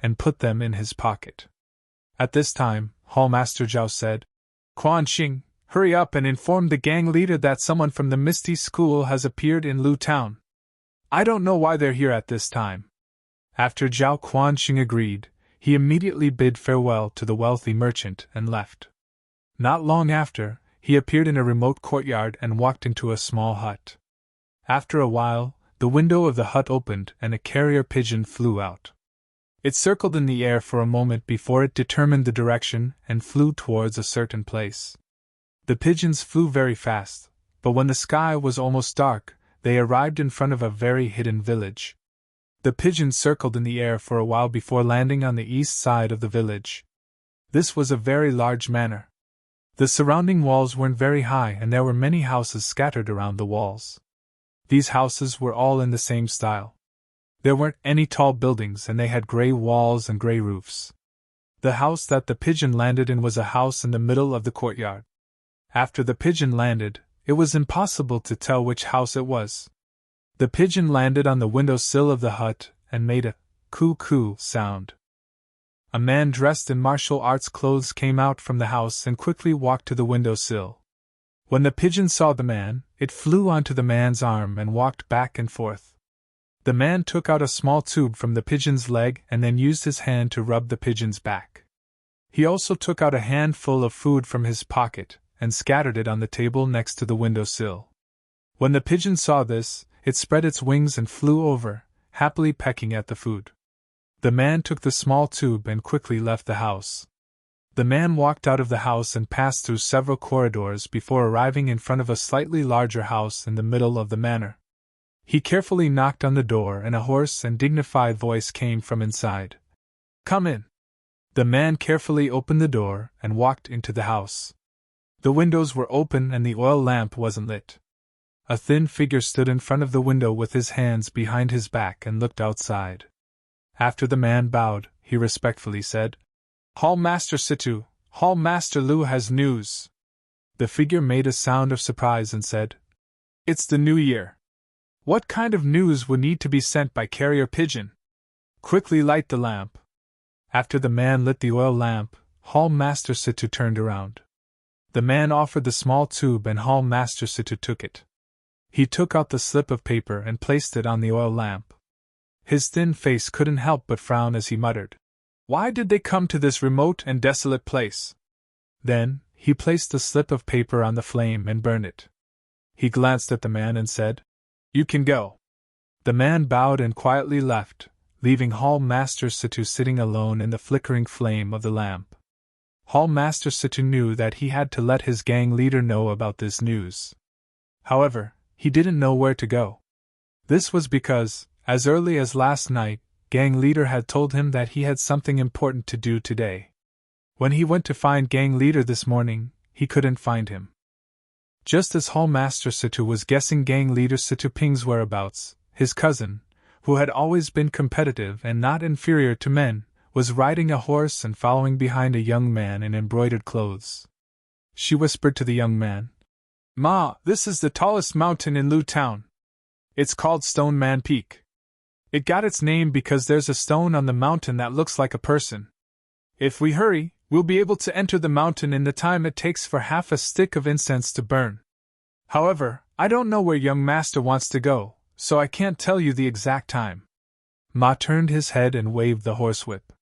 and put them in his pocket. At this time, Hall Master Zhao said, "Quanxing, hurry up and inform the gang leader that someone from the Misty School has appeared in Lu Town. I don't know why they're here at this time." After Zhao Quanxing agreed, he immediately bid farewell to the wealthy merchant and left. Not long after, he appeared in a remote courtyard and walked into a small hut. After a while, the window of the hut opened and a carrier pigeon flew out. It circled in the air for a moment before it determined the direction and flew towards a certain place. The pigeons flew very fast, but when the sky was almost dark, they arrived in front of a very hidden village. The pigeons circled in the air for a while before landing on the east side of the village. This was a very large manor. The surrounding walls weren't very high and there were many houses scattered around the walls. These houses were all in the same style. There weren't any tall buildings and they had gray walls and gray roofs. The house that the pigeon landed in was a house in the middle of the courtyard. After the pigeon landed, it was impossible to tell which house it was. The pigeon landed on the windowsill of the hut and made a coo-coo sound. A man dressed in martial arts clothes came out from the house and quickly walked to the windowsill. When the pigeon saw the man, it flew onto the man's arm and walked back and forth. The man took out a small tube from the pigeon's leg and then used his hand to rub the pigeon's back. He also took out a handful of food from his pocket and scattered it on the table next to the windowsill. When the pigeon saw this, it spread its wings and flew over, happily pecking at the food. The man took the small tube and quickly left the house. The man walked out of the house and passed through several corridors before arriving in front of a slightly larger house in the middle of the manor. He carefully knocked on the door and a hoarse and dignified voice came from inside. "Come in." The man carefully opened the door and walked into the house. The windows were open and the oil lamp wasn't lit. A thin figure stood in front of the window with his hands behind his back and looked outside. After the man bowed, he respectfully said, "Hall Master Situ, Hall Master Lu has news." The figure made a sound of surprise and said, "It's the new year. What kind of news would need to be sent by carrier pigeon? Quickly light the lamp." After the man lit the oil lamp, Hall Master Situ turned around. The man offered the small tube and Hall Master Situ took it. He took out the slip of paper and placed it on the oil lamp. His thin face couldn't help but frown as he muttered, "Why did they come to this remote and desolate place?" Then, he placed the slip of paper on the flame and burned it. He glanced at the man and said, "You can go." The man bowed and quietly left, leaving Hall Master Situ sitting alone in the flickering flame of the lamp. Hall Master Situ knew that he had to let his gang leader know about this news. However, he didn't know where to go. This was because, as early as last night, gang leader had told him that he had something important to do today. When he went to find gang leader this morning, he couldn't find him. Just as Hall Master Situ was guessing gang leader Situ Ping's whereabouts, his cousin, who had always been competitive and not inferior to men, was riding a horse and following behind a young man in embroidered clothes. She whispered to the young man, "Ma, this is the tallest mountain in Lu Town. It's called Stone Man Peak. It got its name because there's a stone on the mountain that looks like a person. If we hurry, we'll be able to enter the mountain in the time it takes for half a stick of incense to burn. However, I don't know where young master wants to go, so I can't tell you the exact time." Ma turned his head and waved the horsewhip.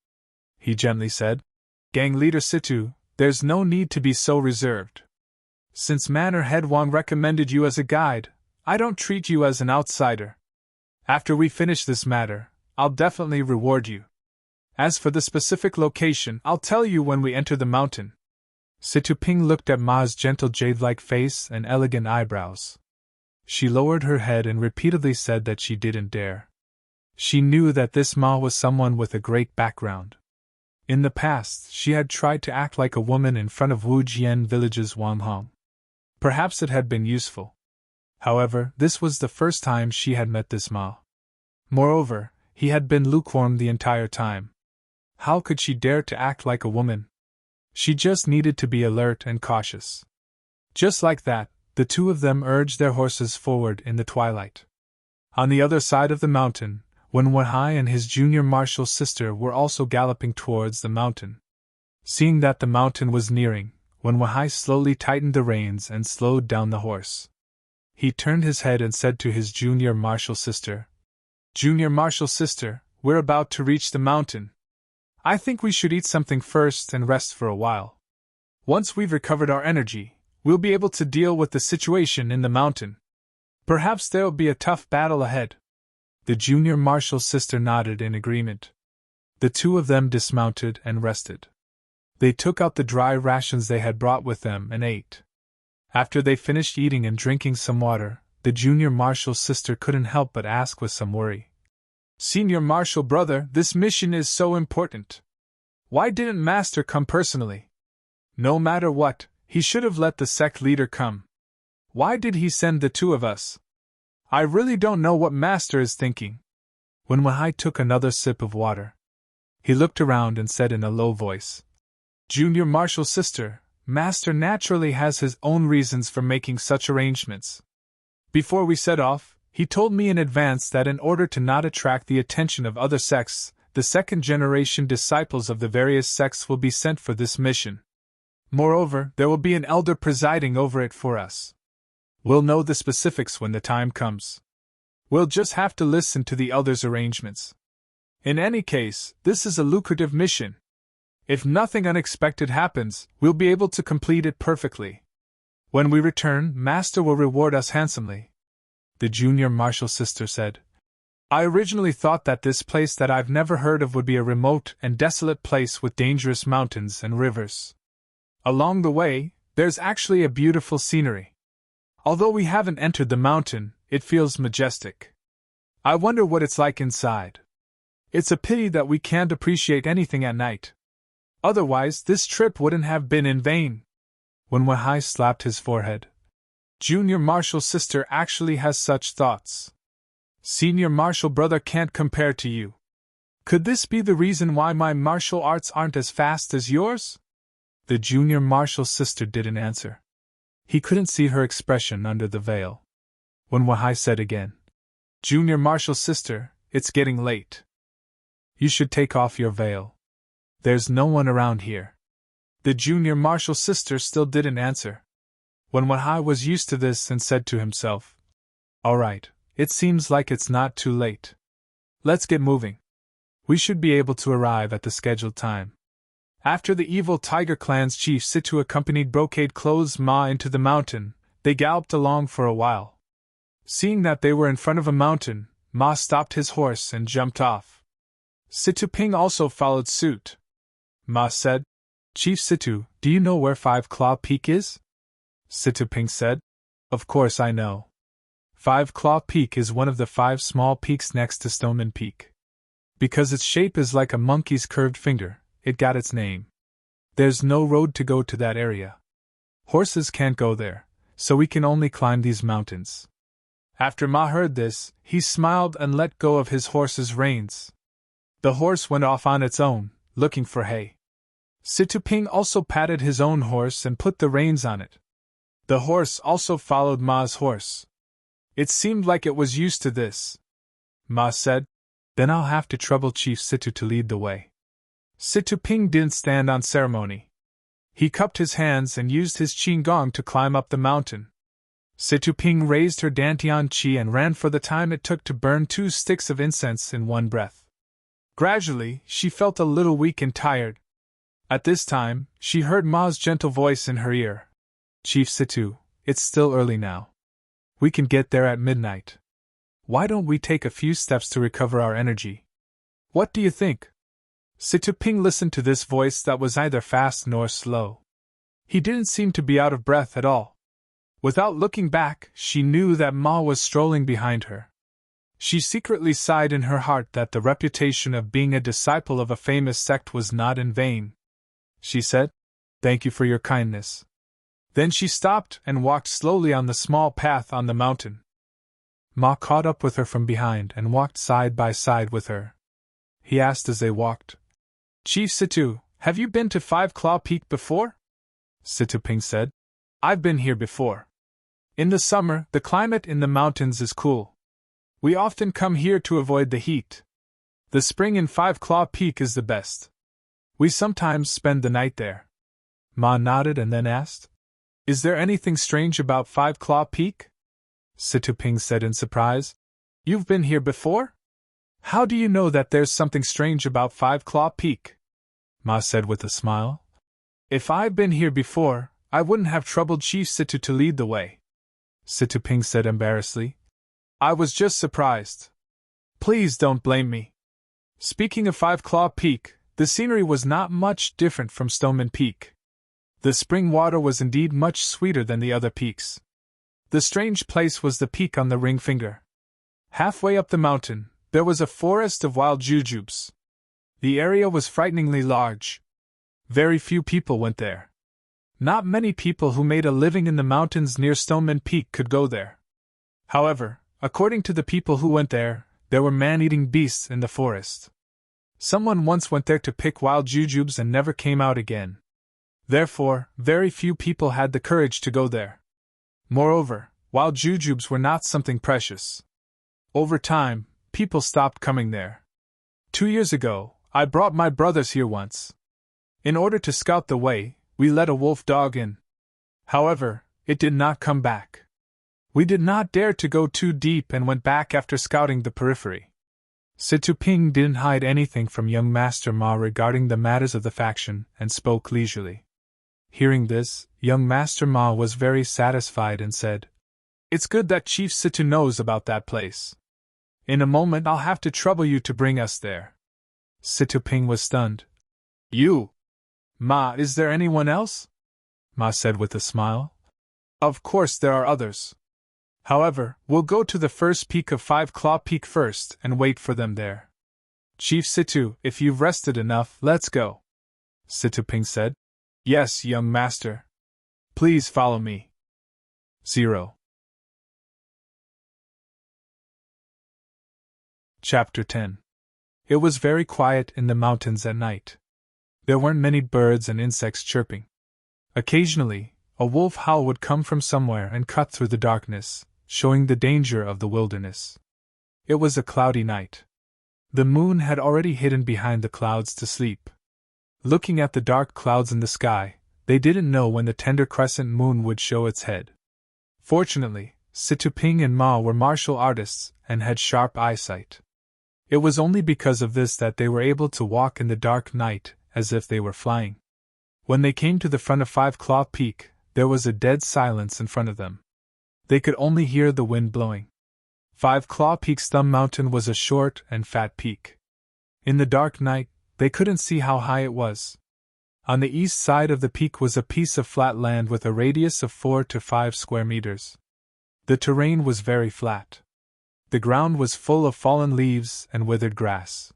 He gently said, "Gang leader Situ, there's no need to be so reserved. Since Manor Head Wang recommended you as a guide, I don't treat you as an outsider. After we finish this matter, I'll definitely reward you. As for the specific location, I'll tell you when we enter the mountain." Situ Ping looked at Ma's gentle jade-like face and elegant eyebrows. She lowered her head and repeatedly said that she didn't dare. She knew that this Ma was someone with a great background. In the past, she had tried to act like a woman in front of Wu Jian village's Wang Hong. Perhaps it had been useful. However, this was the first time she had met this Ma. Moreover, he had been lukewarm the entire time. How could she dare to act like a woman? She just needed to be alert and cautious. Just like that, the two of them urged their horses forward in the twilight. On the other side of the mountain, Wen Wenhai and his junior martial sister were also galloping towards the mountain. Seeing that the mountain was nearing, Wen Wenhai slowly tightened the reins and slowed down the horse. He turned his head and said to his junior martial sister, "Junior martial sister, we're about to reach the mountain. I think we should eat something first and rest for a while. Once we've recovered our energy, we'll be able to deal with the situation in the mountain. Perhaps there'll be a tough battle ahead." The junior martial sister nodded in agreement. The two of them dismounted and rested. They took out the dry rations they had brought with them and ate. After they finished eating and drinking some water, the junior martial sister couldn't help but ask with some worry, "Senior martial brother, this mission is so important. Why didn't Master come personally? No matter what, he should have let the sect leader come. Why did he send the two of us? I really don't know what Master is thinking." When Wenhai took another sip of water, he looked around and said in a low voice, "Junior martial sister, Master naturally has his own reasons for making such arrangements. Before we set off, he told me in advance that in order to not attract the attention of other sects, the second-generation disciples of the various sects will be sent for this mission. Moreover, there will be an elder presiding over it for us. We'll know the specifics when the time comes. We'll just have to listen to the elder's arrangements. In any case, this is a lucrative mission. If nothing unexpected happens, we'll be able to complete it perfectly. When we return, Master will reward us handsomely," the junior martial sister said. I originally thought that this place that I've never heard of would be a remote and desolate place with dangerous mountains and rivers. Along the way, there's actually a beautiful scenery. Although we haven't entered the mountain, it feels majestic. I wonder what it's like inside. It's a pity that we can't appreciate anything at night. Otherwise, this trip wouldn't have been in vain. When Wahai slapped his forehead. Junior Marshall sister actually has such thoughts. Senior Marshall brother can't compare to you. Could this be the reason why my martial arts aren't as fast as yours? The junior Marshall sister didn't answer. He couldn't see her expression under the veil. When Wahai said again, Junior Marshall sister, it's getting late. You should take off your veil. There's no one around here. The junior Marshall sister still didn't answer. When Wahai was used to this and said to himself, all right, it seems like it's not too late. Let's get moving. We should be able to arrive at the scheduled time. After the evil Tiger Clan's chief Situ accompanied brocade-clothes Ma into the mountain, they galloped along for a while. Seeing that they were in front of a mountain, Ma stopped his horse and jumped off. Situ Ping also followed suit. Ma said, Chief Situ, do you know where Five Claw Peak is? Situ Ping said, Of course I know. Five Claw Peak is one of the 5 small peaks next to Stoneman Peak. Because its shape is like a monkey's curved finger, it got its name. There's no road to go to that area. Horses can't go there, so we can only climb these mountains. After Ma heard this, he smiled and let go of his horse's reins. The horse went off on its own, looking for hay. Situ Ping also patted his own horse and put the reins on it. The horse also followed Ma's horse. It seemed like it was used to this. Ma said, Then I'll have to trouble Chief Situ to lead the way. Situ Ping didn't stand on ceremony. He cupped his hands and used his qigong to climb up the mountain. Situ Ping raised her dantian qi and ran for the time it took to burn 2 sticks of incense in one breath. Gradually, she felt a little weak and tired. At this time, she heard Ma's gentle voice in her ear. Chief Situ, it's still early now. We can get there at midnight. Why don't we take a few steps to recover our energy? What do you think? Situ Ping listened to this voice that was neither fast nor slow. He didn't seem to be out of breath at all. Without looking back, she knew that Ma was strolling behind her. She secretly sighed in her heart that the reputation of being a disciple of a famous sect was not in vain. She said, Thank you for your kindness. Then she stopped and walked slowly on the small path on the mountain. Ma caught up with her from behind and walked side by side with her. He asked as they walked, Chief Situ, have you been to Five Claw Peak before? Situ Ping said, I've been here before. In the summer, the climate in the mountains is cool. We often come here to avoid the heat. The spring in Five Claw Peak is the best. We sometimes spend the night there. Ma nodded and then asked, Is there anything strange about Five Claw Peak? Situ Ping said in surprise, You've been here before? How do you know that there's something strange about Five Claw Peak? Ma said with a smile. If I'd been here before, I wouldn't have troubled Chief Situ to lead the way. Situ Ping said embarrassedly, I was just surprised. Please don't blame me. Speaking of Five Claw Peak, the scenery was not much different from Stoneman Peak. The spring water was indeed much sweeter than the other peaks. The strange place was the peak on the ring finger. Halfway up the mountain, there was a forest of wild jujubes. The area was frighteningly large. Very few people went there. Not many people who made a living in the mountains near Stoneman Peak could go there. However, according to the people who went there were man-eating beasts in the forest. Someone once went there to pick wild jujubes and never came out again. Therefore, very few people had the courage to go there. Moreover, wild jujubes were not something precious. Over time, people stopped coming there. 2 years ago, I brought my brothers here once. In order to scout the way, we let a wolf dog in. However, it did not come back. We did not dare to go too deep and went back after scouting the periphery. Situ Ping didn't hide anything from young Master Ma regarding the matters of the faction and spoke leisurely. Hearing this, young Master Ma was very satisfied and said, It's good that Chief Situ knows about that place. In a moment I'll have to trouble you to bring us there. Situping was stunned. You? Ma, is there anyone else? Ma said with a smile. Of course there are others. However, we'll go to the first peak of Five Claw Peak first and wait for them there. Chief Situ, if you've rested enough, let's go. Situping said. Yes, young master. Please follow me. 0. Chapter 10. It was very quiet in the mountains at night. There weren't many birds and insects chirping. Occasionally, a wolf howl would come from somewhere and cut through the darkness, showing the danger of the wilderness. It was a cloudy night. The moon had already hidden behind the clouds to sleep. Looking at the dark clouds in the sky, they didn't know when the tender crescent moon would show its head. Fortunately, Situping and Ma were martial artists and had sharp eyesight. It was only because of this that they were able to walk in the dark night as if they were flying. When they came to the front of Five Claw Peak, there was a dead silence in front of them. They could only hear the wind blowing. Five Claw Peak's thumb mountain was a short and fat peak. In the dark night, they couldn't see how high it was. On the east side of the peak was a piece of flat land with a radius of 4 to 5 square meters. The terrain was very flat. The ground was full of fallen leaves and withered grass.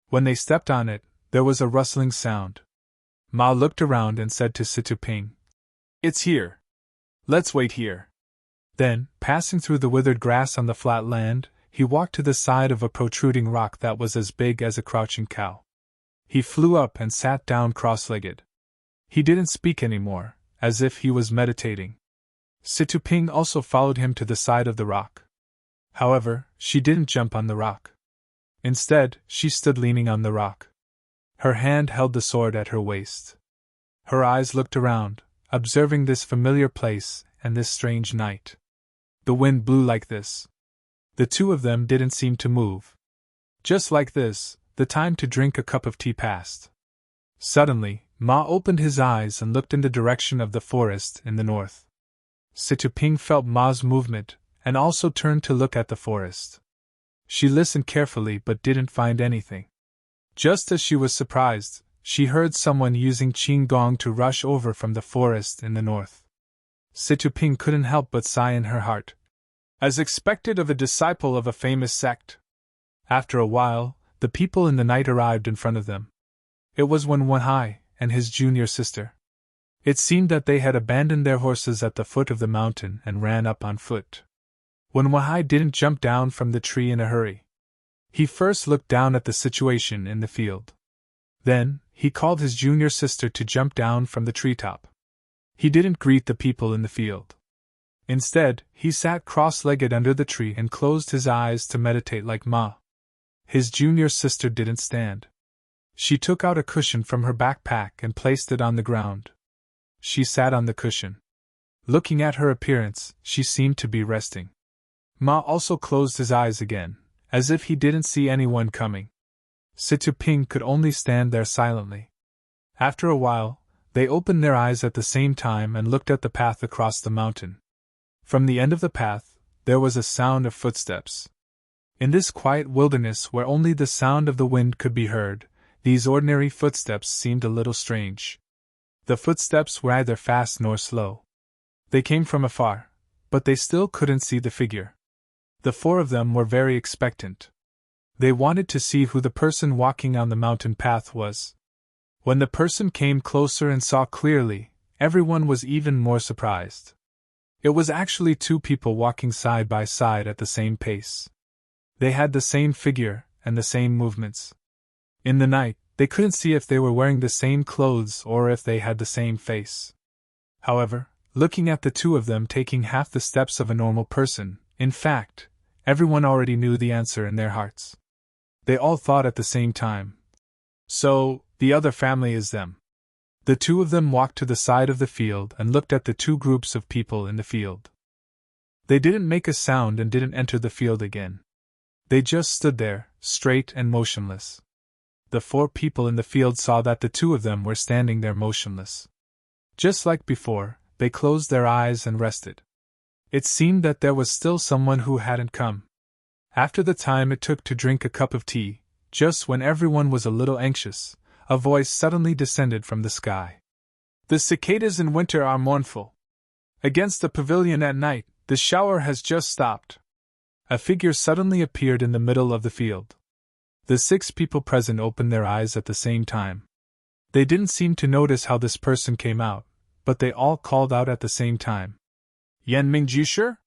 When they stepped on it, there was a rustling sound. Ma looked around and said to Situping, It's here. Let's wait here. Then, passing through the withered grass on the flat land, he walked to the side of a protruding rock that was as big as a crouching cow. He flew up and sat down cross-legged. He didn't speak anymore, as if he was meditating. Situping also followed him to the side of the rock. However, she didn't jump on the rock. Instead, she stood leaning on the rock. Her hand held the sword at her waist. Her eyes looked around, observing this familiar place and this strange night. The wind blew like this. The two of them didn't seem to move. Just like this, the time to drink a cup of tea passed. Suddenly, Ma opened his eyes and looked in the direction of the forest in the north. Situping felt Ma's movement, and also turned to look at the forest. She listened carefully but didn't find anything. Just as she was surprised, she heard someone using Qing Gong to rush over from the forest in the north. Situping couldn't help but sigh in her heart. As expected of a disciple of a famous sect. After a while, the people in the night arrived in front of them. It was Wen Wahai and his junior sister. It seemed that they had abandoned their horses at the foot of the mountain and ran up on foot. Wen Wahai didn't jump down from the tree in a hurry. He first looked down at the situation in the field. Then, he called his junior sister to jump down from the treetop. He didn't greet the people in the field. Instead, he sat cross-legged under the tree and closed his eyes to meditate like Ma. His junior sister didn't stand. She took out a cushion from her backpack and placed it on the ground. She sat on the cushion. Looking at her appearance, she seemed to be resting. Ma also closed his eyes again, as if he didn't see anyone coming. Situping could only stand there silently. After a while, they opened their eyes at the same time and looked at the path across the mountain. From the end of the path, there was a sound of footsteps. In this quiet wilderness where only the sound of the wind could be heard, these ordinary footsteps seemed a little strange. The footsteps were neither fast nor slow. They came from afar, but they still couldn't see the figure. The four of them were very expectant. They wanted to see who the person walking on the mountain path was. When the person came closer and saw clearly, everyone was even more surprised. It was actually two people walking side by side at the same pace. They had the same figure and the same movements. In the night, they couldn't see if they were wearing the same clothes or if they had the same face. However, looking at the two of them taking half the steps of a normal person, in fact, everyone already knew the answer in their hearts. They all thought at the same time. So, the other family is them. The two of them walked to the side of the field and looked at the two groups of people in the field. They didn't make a sound and didn't enter the field again. They just stood there, straight and motionless. The four people in the field saw that the two of them were standing there motionless. Just like before, they closed their eyes and rested. It seemed that there was still someone who hadn't come. After the time it took to drink a cup of tea, just when everyone was a little anxious, a voice suddenly descended from the sky. The cicadas in winter are mournful. Against the pavilion at night, the shower has just stopped. A figure suddenly appeared in the middle of the field. The 6 people present opened their eyes at the same time. They didn't seem to notice how this person came out, but they all called out at the same time. Yanming Jusher?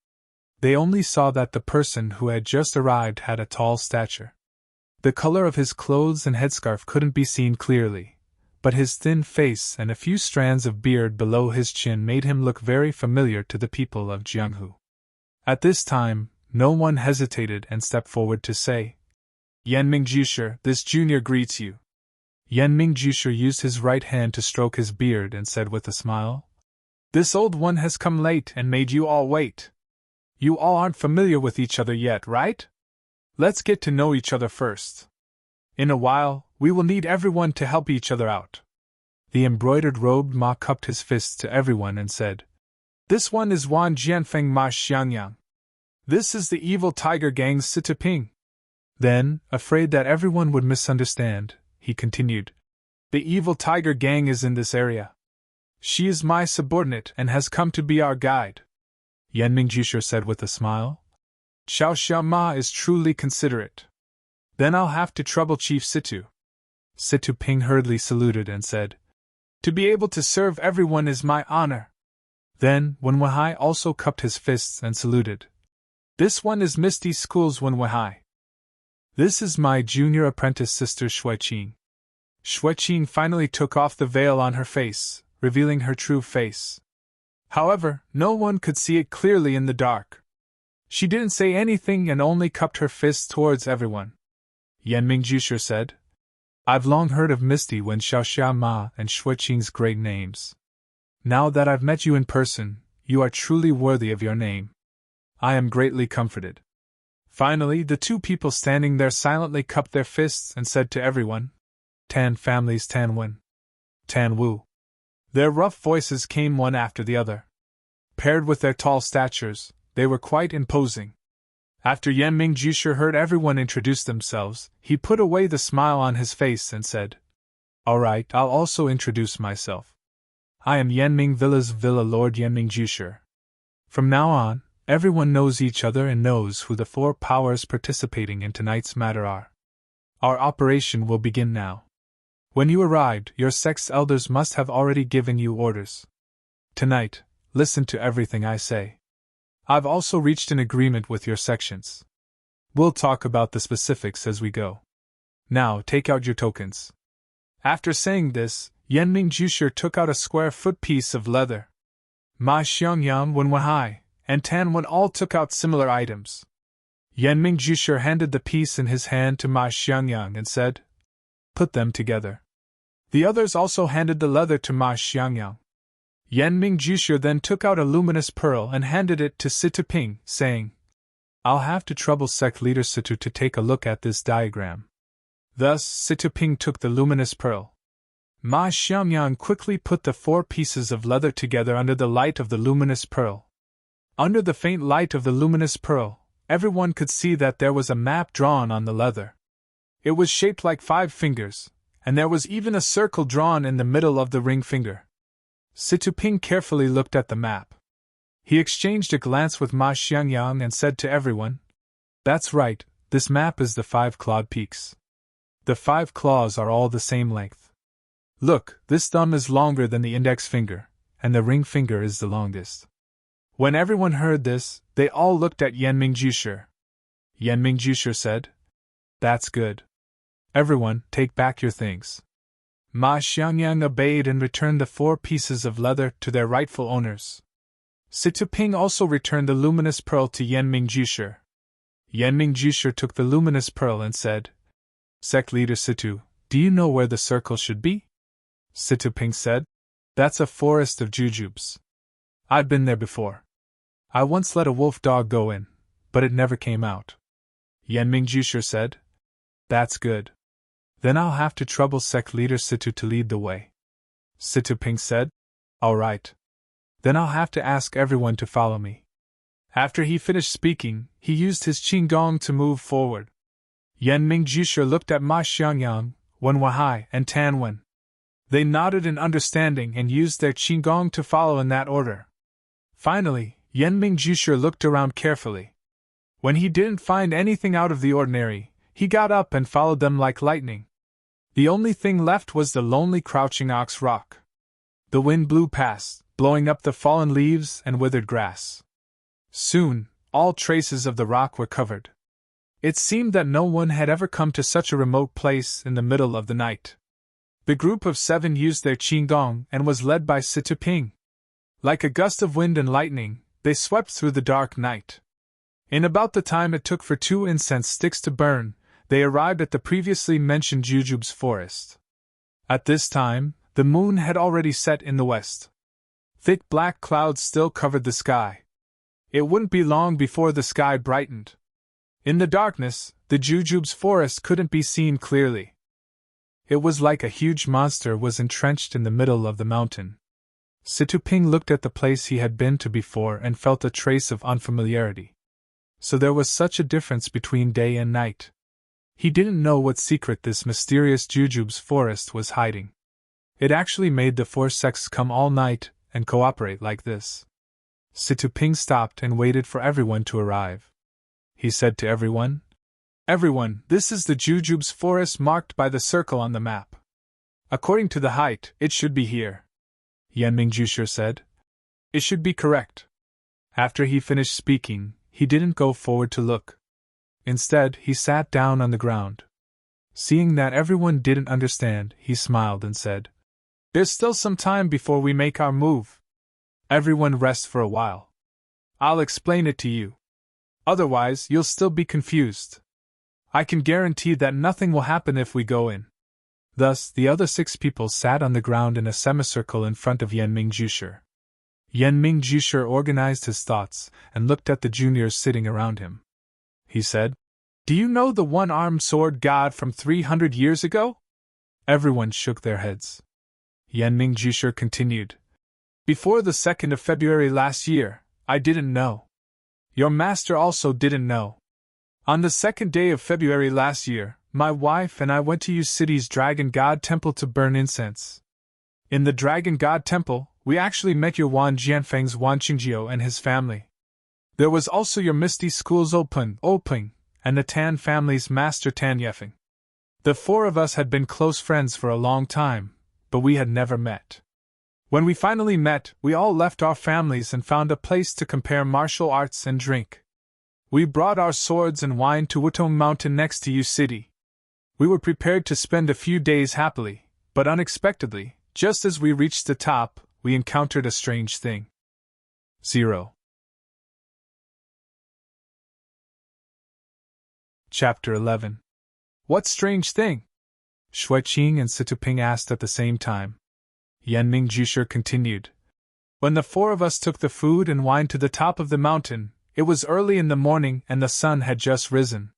They only saw that the person who had just arrived had a tall stature. The color of his clothes and headscarf couldn't be seen clearly, but his thin face and a few strands of beard below his chin made him look very familiar to the people of Jianghu. At this time, no one hesitated and stepped forward to say, Yanming Jusher, this junior greets you. Yanming Jusher used his right hand to stroke his beard and said with a smile, This old one has come late and made you all wait. You all aren't familiar with each other yet, right? Let's get to know each other first. In a while, we will need everyone to help each other out. The embroidered-robed Ma cupped his fists to everyone and said, This one is Wan Jianfeng Ma Xiangyang. This is the evil tiger gang's Sitaping. Then, afraid that everyone would misunderstand, he continued, The evil tiger gang is in this area. She is my subordinate and has come to be our guide. Yanming Jusher said with a smile, Xiao Xiao Ma is truly considerate. Then I'll have to trouble Chief Situ. Situ Ping hurriedly saluted and said, To be able to serve everyone is my honor. Then Wen Weihai also cupped his fists and saluted. This one is Misty School's Wen Weihai. This is my junior apprentice sister Shuiqing. Shuiqing finally took off the veil on her face, revealing her true face. However, no one could see it clearly in the dark. She didn't say anything and only cupped her fists towards everyone. Yanming Jusher said, I've long heard of Misty Wen Xiao Xia Ma and Shuiqing's great names. Now that I've met you in person, you are truly worthy of your name. I am greatly comforted. Finally, the 2 people standing there silently cupped their fists and said to everyone, Tan families Tan Wen. Tan Wu. Their rough voices came one after the other. Paired with their tall statures, they were quite imposing. After Yanming Jusher heard everyone introduce themselves, he put away the smile on his face and said, All right, I'll also introduce myself. I am Yanming Villa's Villa Lord Yanming Jusher. From now on, everyone knows each other and knows who the 4 powers participating in tonight's matter are. Our operation will begin now. When you arrived, your sect's elders must have already given you orders. Tonight, listen to everything I say. I've also reached an agreement with your sections. We'll talk about the specifics as we go. Now take out your tokens. After saying this, Yanming Jusher took out a square-foot piece of leather. Ma Xiangyang Wen Weihai and Tan Wen all took out similar items. Yanming Jusher handed the piece in his hand to Ma Xiangyang and said, Put them together. The others also handed the leather to Ma Xiangyang. Yanming Jusher then took out a luminous pearl and handed it to Situ Ping, saying, I'll have to trouble sect leader Situ to take a look at this diagram. Thus, Situ Ping took the luminous pearl. Ma Xiangyang quickly put the 4 pieces of leather together under the light of the luminous pearl. Under the faint light of the luminous pearl, everyone could see that there was a map drawn on the leather. It was shaped like 5 fingers, and there was even a circle drawn in the middle of the ring finger. Situ Ping carefully looked at the map. He exchanged a glance with Ma Xiangyang and said to everyone, That's right, this map is the 5 clawed peaks. The 5 claws are all the same length. Look, this thumb is longer than the index finger, and the ring finger is the longest. When everyone heard this, they all looked at Yanming Jusher. Yanming Jusher said, That's good. Everyone, take back your things. Ma Xiangyang obeyed and returned the 4 pieces of leather to their rightful owners. Situ Ping also returned the luminous pearl to Yanming Jusher. Yanming Jusher took the luminous pearl and said, Sect leader Situ, do you know where the circle should be? Situ Ping said, That's a forest of jujubes. I've been there before. I once let a wolf dog go in, but it never came out. Yanming Jusher said, That's good. Then I'll have to trouble sect leader Situ to lead the way. Situ Ping said, All right. Then I'll have to ask everyone to follow me. After he finished speaking, he used his qigong to move forward. Yanming Jushu looked at Ma Xiangyang, Wen Wahai, and Tan Wen. They nodded in understanding and used their qigong to follow in that order. Finally, Yanming Jushu looked around carefully. When he didn't find anything out of the ordinary, he got up and followed them like lightning. The only thing left was the lonely crouching ox rock. The wind blew past, blowing up the fallen leaves and withered grass. Soon, all traces of the rock were covered. It seemed that no one had ever come to such a remote place in the middle of the night. The group of 7 used their qigong and was led by Situping. Like a gust of wind and lightning, they swept through the dark night. In about the time it took for 2 incense sticks to burn, they arrived at the previously mentioned Jujub's forest. At this time, the moon had already set in the west. Thick black clouds still covered the sky. It wouldn't be long before the sky brightened. In the darkness, the Jujub's forest couldn't be seen clearly. It was like a huge monster was entrenched in the middle of the mountain. Situping looked at the place he had been to before and felt a trace of unfamiliarity. So there was such a difference between day and night. He didn't know what secret this mysterious Jujub's forest was hiding. It actually made the 4 sects come all night and cooperate like this. Situping stopped and waited for everyone to arrive. He said to everyone, "Everyone, this is the Jujub's forest marked by the circle on the map. According to the height, it should be here." Yanming Jushu said, "It should be correct." After he finished speaking, he didn't go forward to look. Instead, he sat down on the ground. Seeing that everyone didn't understand, he smiled and said, "There's still some time before we make our move. Everyone rest for a while. I'll explain it to you. Otherwise, you'll still be confused. I can guarantee that nothing will happen if we go in." Thus, the other 6 people sat on the ground in a semicircle in front of Yanming Jushu. Yanming Jushu organized his thoughts and looked at the juniors sitting around him. He said, "Do you know the one-armed sword god from 300 years ago?" Everyone shook their heads. Yanming Jushu continued, "Before the 2nd of February last year, I didn't know. Your master also didn't know. On the 2nd day of February last year, my wife and I went to Yu City's Dragon God Temple to burn incense. In the Dragon God Temple, we actually met your Wan Jianfeng's Wan Qingjiu and his family. There was also your Misty School's Oping, and the Tan family's Master Tan Yefeng. The 4 of us had been close friends for a long time, but we had never met. When we finally met, we all left our families and found a place to compare martial arts and drink. We brought our swords and wine to Wutong Mountain next to Yu City. We were prepared to spend a few days happily, but unexpectedly, just as we reached the top, we encountered a strange thing. 0. Chapter 11. What strange thing? Shuiqing and Situping asked at the same time. Yanming Jushu continued. When the 4 of us took the food and wine to the top of the mountain, it was early in the morning and the sun had just risen.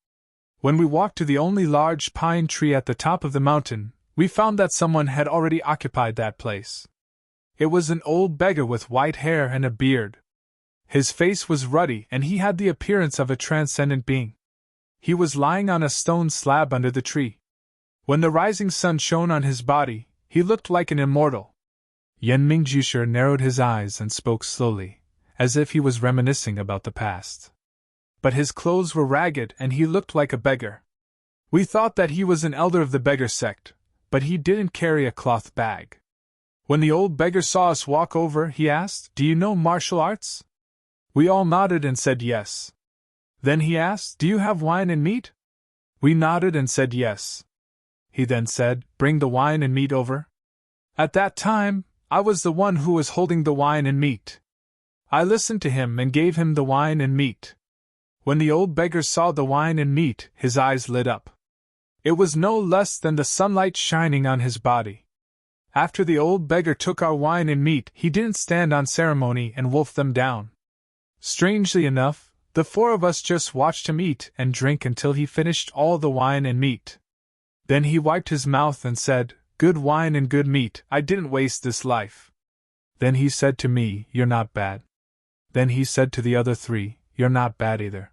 When we walked to the only large pine tree at the top of the mountain, we found that someone had already occupied that place. It was an old beggar with white hair and a beard. His face was ruddy and he had the appearance of a transcendent being. He was lying on a stone slab under the tree. When the rising sun shone on his body, he looked like an immortal. Yanming Jushu narrowed his eyes and spoke slowly, as if he was reminiscing about the past. But his clothes were ragged and he looked like a beggar. We thought that he was an elder of the beggar sect, but he didn't carry a cloth bag. When the old beggar saw us walk over, he asked, "Do you know martial arts?" We all nodded and said yes. Then he asked, "Do you have wine and meat?" We nodded and said yes. He then said, "Bring the wine and meat over." At that time, I was the one who was holding the wine and meat. I listened to him and gave him the wine and meat. When the old beggar saw the wine and meat, his eyes lit up. It was no less than the sunlight shining on his body. After the old beggar took our wine and meat, he didn't stand on ceremony and wolf them down. Strangely enough, the 4 of us just watched him eat and drink until he finished all the wine and meat. Then he wiped his mouth and said, "Good wine and good meat, I didn't waste this life." Then he said to me, "You're not bad." Then he said to the other 3, you're not bad either."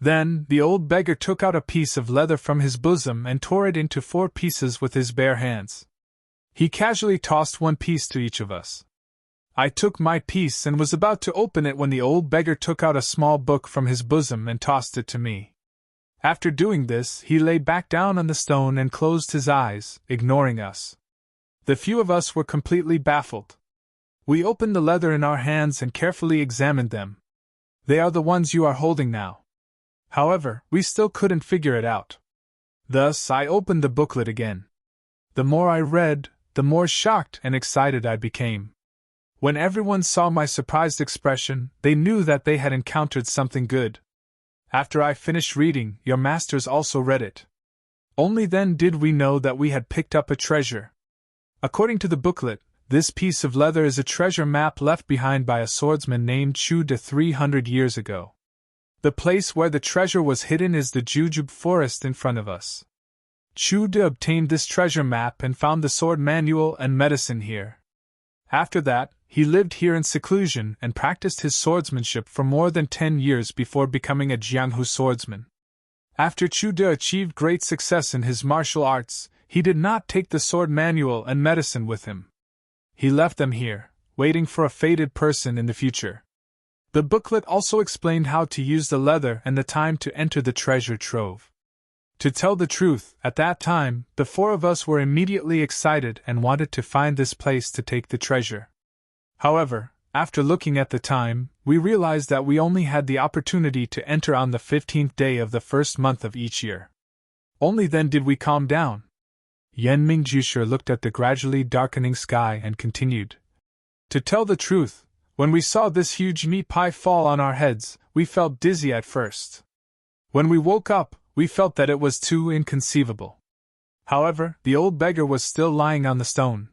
Then, the old beggar took out a piece of leather from his bosom and tore it into 4 pieces with his bare hands. He casually tossed 1 piece to each of us. I took my piece and was about to open it when the old beggar took out a small book from his bosom and tossed it to me. After doing this, he lay back down on the stone and closed his eyes, ignoring us. The few of us were completely baffled. We opened the leather in our hands and carefully examined them. "They are the ones you are holding now." However, we still couldn't figure it out. Thus, I opened the booklet again. The more I read, the more shocked and excited I became. When everyone saw my surprised expression, they knew that they had encountered something good. After I finished reading, your masters also read it. Only then did we know that we had picked up a treasure. According to the booklet, this piece of leather is a treasure map left behind by a swordsman named Chu De 300 years ago. The place where the treasure was hidden is the jujube forest in front of us. Chu De obtained this treasure map and found the sword manual and medicine here. After that, he lived here in seclusion and practiced his swordsmanship for more than 10 years before becoming a Jianghu swordsman. After Chu De achieved great success in his martial arts, he did not take the sword manual and medicine with him. He left them here, waiting for a fated person in the future. The booklet also explained how to use the leather and the time to enter the treasure trove. To tell the truth, at that time, the 4 of us were immediately excited and wanted to find this place to take the treasure. However, after looking at the time, we realized that we only had the opportunity to enter on the 15th day of the first month of each year. Only then did we calm down. Yan Mingjusher looked at the gradually darkening sky and continued. "To tell the truth, when we saw this huge meat pie fall on our heads, we felt dizzy at first. When we woke up, we felt that it was too inconceivable. However, the old beggar was still lying on the stone.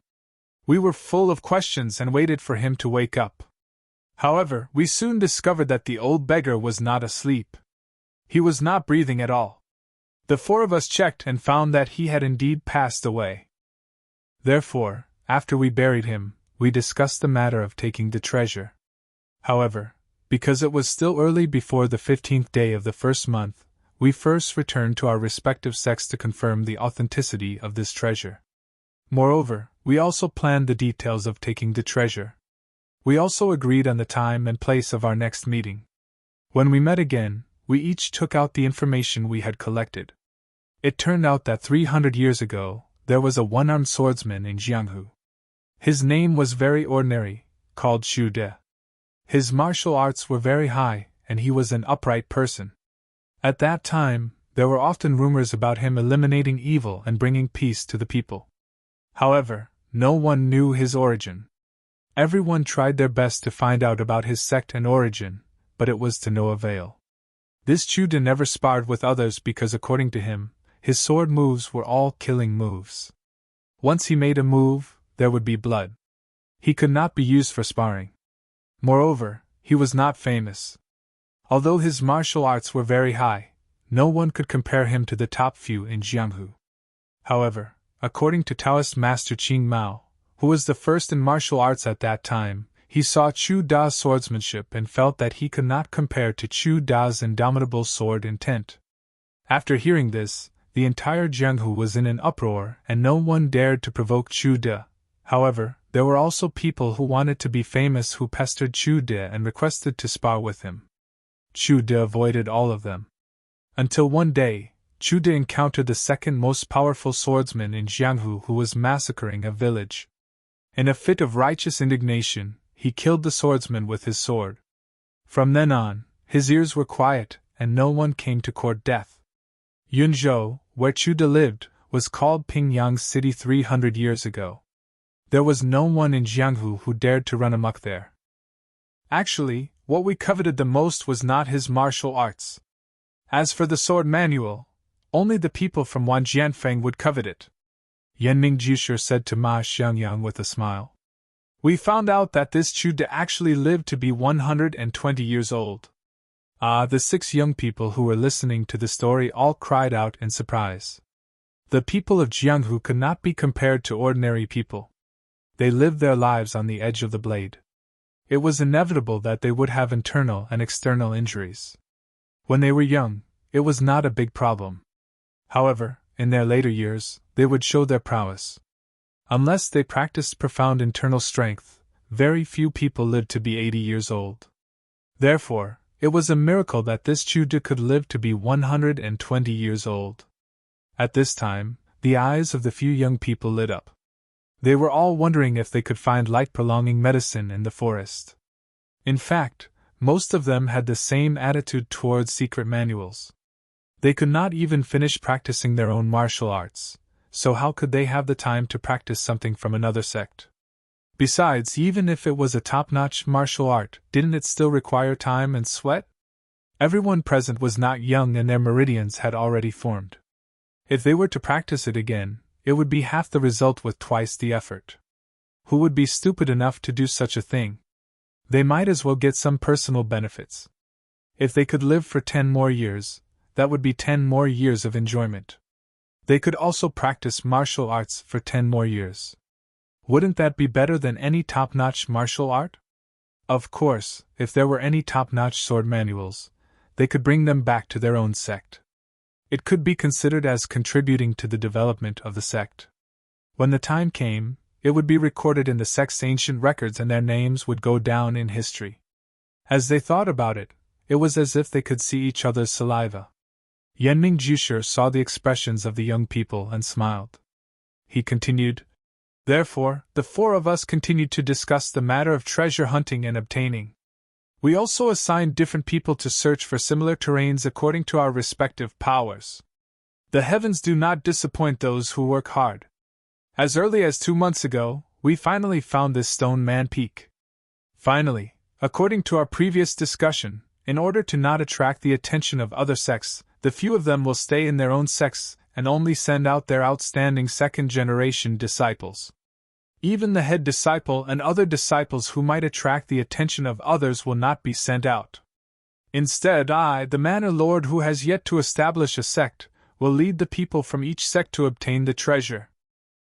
We were full of questions and waited for him to wake up. However, we soon discovered that the old beggar was not asleep. He was not breathing at all. The 4 of us checked and found that he had indeed passed away. Therefore, after we buried him, we discussed the matter of taking the treasure. However, because it was still early before the 15th day of the first month, we first returned to our respective sects to confirm the authenticity of this treasure. Moreover, we also planned the details of taking the treasure. We also agreed on the time and place of our next meeting. When we met again, we each took out the information we had collected. It turned out that 300 years ago, there was a one-armed swordsman in Jianghu. His name was very ordinary, called Chu De. His martial arts were very high, and he was an upright person. At that time, there were often rumors about him eliminating evil and bringing peace to the people. However, no one knew his origin. Everyone tried their best to find out about his sect and origin, but it was to no avail. This Chu De never sparred with others because, according to him, his sword moves were all killing moves. Once he made a move, there would be blood. He could not be used for sparring. Moreover, he was not famous. Although his martial arts were very high, no one could compare him to the top few in Jianghu. However, according to Taoist master Qing Mao, who was the first in martial arts at that time, he saw Chu Da's swordsmanship and felt that he could not compare to Chu Da's indomitable sword intent. After hearing this, the entire Jianghu was in an uproar and no one dared to provoke Chu Da. However, there were also people who wanted to be famous who pestered Chu Da and requested to spar with him. Chu Da avoided all of them. Until one day, Chu Da encountered the second most powerful swordsman in Jianghu who was massacring a village. In a fit of righteous indignation, he killed the swordsman with his sword. From then on, his ears were quiet, and no one came to court death. Yunzhou, where Chu Da lived, was called Pingyang City 300 years ago. There was no one in Jianghu who dared to run amok there. Actually, what we coveted the most was not his martial arts. As for the sword manual, only the people from Wanjianfeng would covet it. Yanming Jusher said to Ma Xiangyang with a smile. We found out that this Chu Da actually lived to be 120 years old. The 6 young people who were listening to the story all cried out in surprise. The people of Jianghu could not be compared to ordinary people. They lived their lives on the edge of the blade. It was inevitable that they would have internal and external injuries. When they were young, it was not a big problem. However, in their later years, they would show their prowess. Unless they practiced profound internal strength, very few people lived to be 80 years old. Therefore, it was a miracle that this Chude could live to be 120 years old. At this time, the eyes of the few young people lit up. They were all wondering if they could find light-prolonging medicine in the forest. In fact, most of them had the same attitude towards secret manuals. They could not even finish practicing their own martial arts, so how could they have the time to practice something from another sect? Besides, even if it was a top-notch martial art, didn't it still require time and sweat? Everyone present was not young and their meridians had already formed. If they were to practice it again, it would be half the result with twice the effort. Who would be stupid enough to do such a thing? They might as well get some personal benefits. If they could live for 10 more years, that would be 10 more years of enjoyment. They could also practice martial arts for 10 more years. Wouldn't that be better than any top-notch martial art? Of course, if there were any top-notch sword manuals, they could bring them back to their own sect. It could be considered as contributing to the development of the sect. When the time came, it would be recorded in the sect's ancient records and their names would go down in history. As they thought about it, it was as if they could see each other's saliva. Yanming Jusher saw the expressions of the young people and smiled. He continued, "Therefore, the 4 of us continued to discuss the matter of treasure hunting and obtaining. We also assigned different people to search for similar terrains according to our respective powers. The heavens do not disappoint those who work hard. As early as 2 months ago, we finally found this Stone Man Peak. Finally, according to our previous discussion, in order to not attract the attention of other sects, the few of them will stay in their own sects and only send out their outstanding second-generation disciples. Even the head disciple and other disciples who might attract the attention of others will not be sent out. Instead, I, the Manor Lord who has yet to establish a sect, will lead the people from each sect to obtain the treasure.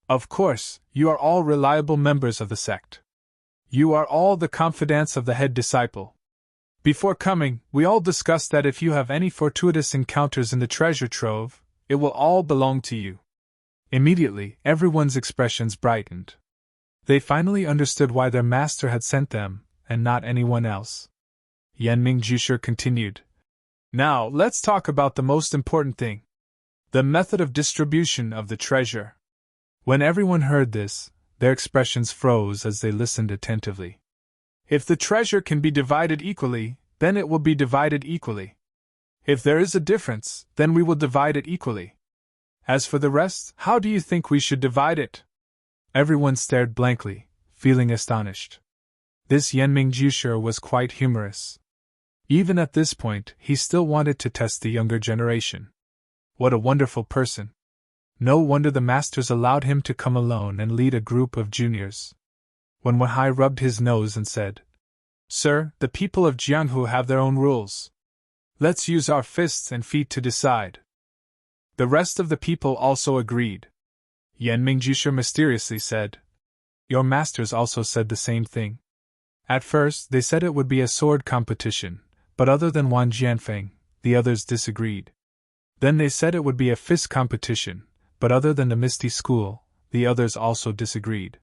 Of course, you are all reliable members of the sect. You are all the confidants of the head disciple. Before coming, we all discussed that if you have any fortuitous encounters in the treasure trove, it will all belong to you." Immediately, everyone's expressions brightened. They finally understood why their master had sent them, and not anyone else. Yanming Jusher continued, "Now, let's talk about the most important thing. The method of distribution of the treasure." When everyone heard this, their expressions froze as they listened attentively. "If the treasure can be divided equally, then it will be divided equally. If there is a difference, then we will divide it equally. As for the rest, how do you think we should divide it?" Everyone stared blankly, feeling astonished. This Yanming Jusher was quite humorous. Even at this point, he still wanted to test the younger generation. What a wonderful person! No wonder the masters allowed him to come alone and lead a group of juniors. When Wahai rubbed his nose and said, "Sir, the people of Jianghu have their own rules. Let's use our fists and feet to decide." The rest of the people also agreed. Yanming Jusher mysteriously said, "Your masters also said the same thing." At first, they said it would be a sword competition, but other than Wan Jianfeng, the others disagreed. Then they said it would be a fist competition, but other than the Misty School, the others also disagreed.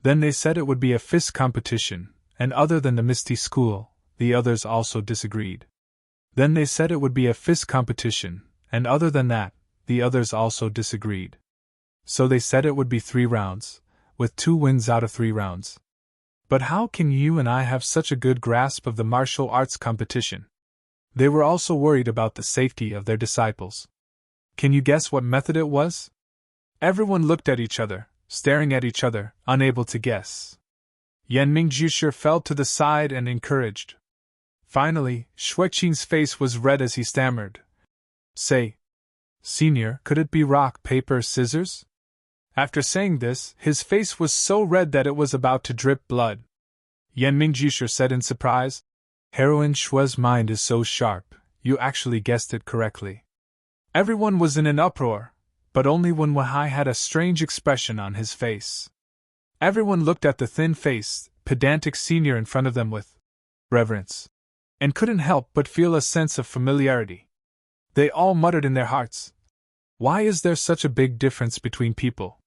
Then they said it would be a fist competition, and other than the Misty School, the others also disagreed. Then they said it would be a fist competition, and other than that, the others also disagreed. So they said it would be 3 rounds, with 2 wins out of 3 rounds. But how can you and I have such a good grasp of the martial arts competition? They were also worried about the safety of their disciples. Can you guess what method it was? Everyone looked at each other, staring at each other, unable to guess. Yanming Jusher fell to the side and encouraged. Finally, Shuiqing's face was red as he stammered, "Say, Senior, could it be rock, paper, scissors?" After saying this, his face was so red that it was about to drip blood. Yanming Jusher said in surprise, "Heroine Shui's mind is so sharp, you actually guessed it correctly." Everyone was in an uproar, but only when Wahai had a strange expression on his face. Everyone looked at the thin-faced, pedantic senior in front of them with reverence, and couldn't help but feel a sense of familiarity. They all muttered in their hearts, "Why is there such a big difference between people?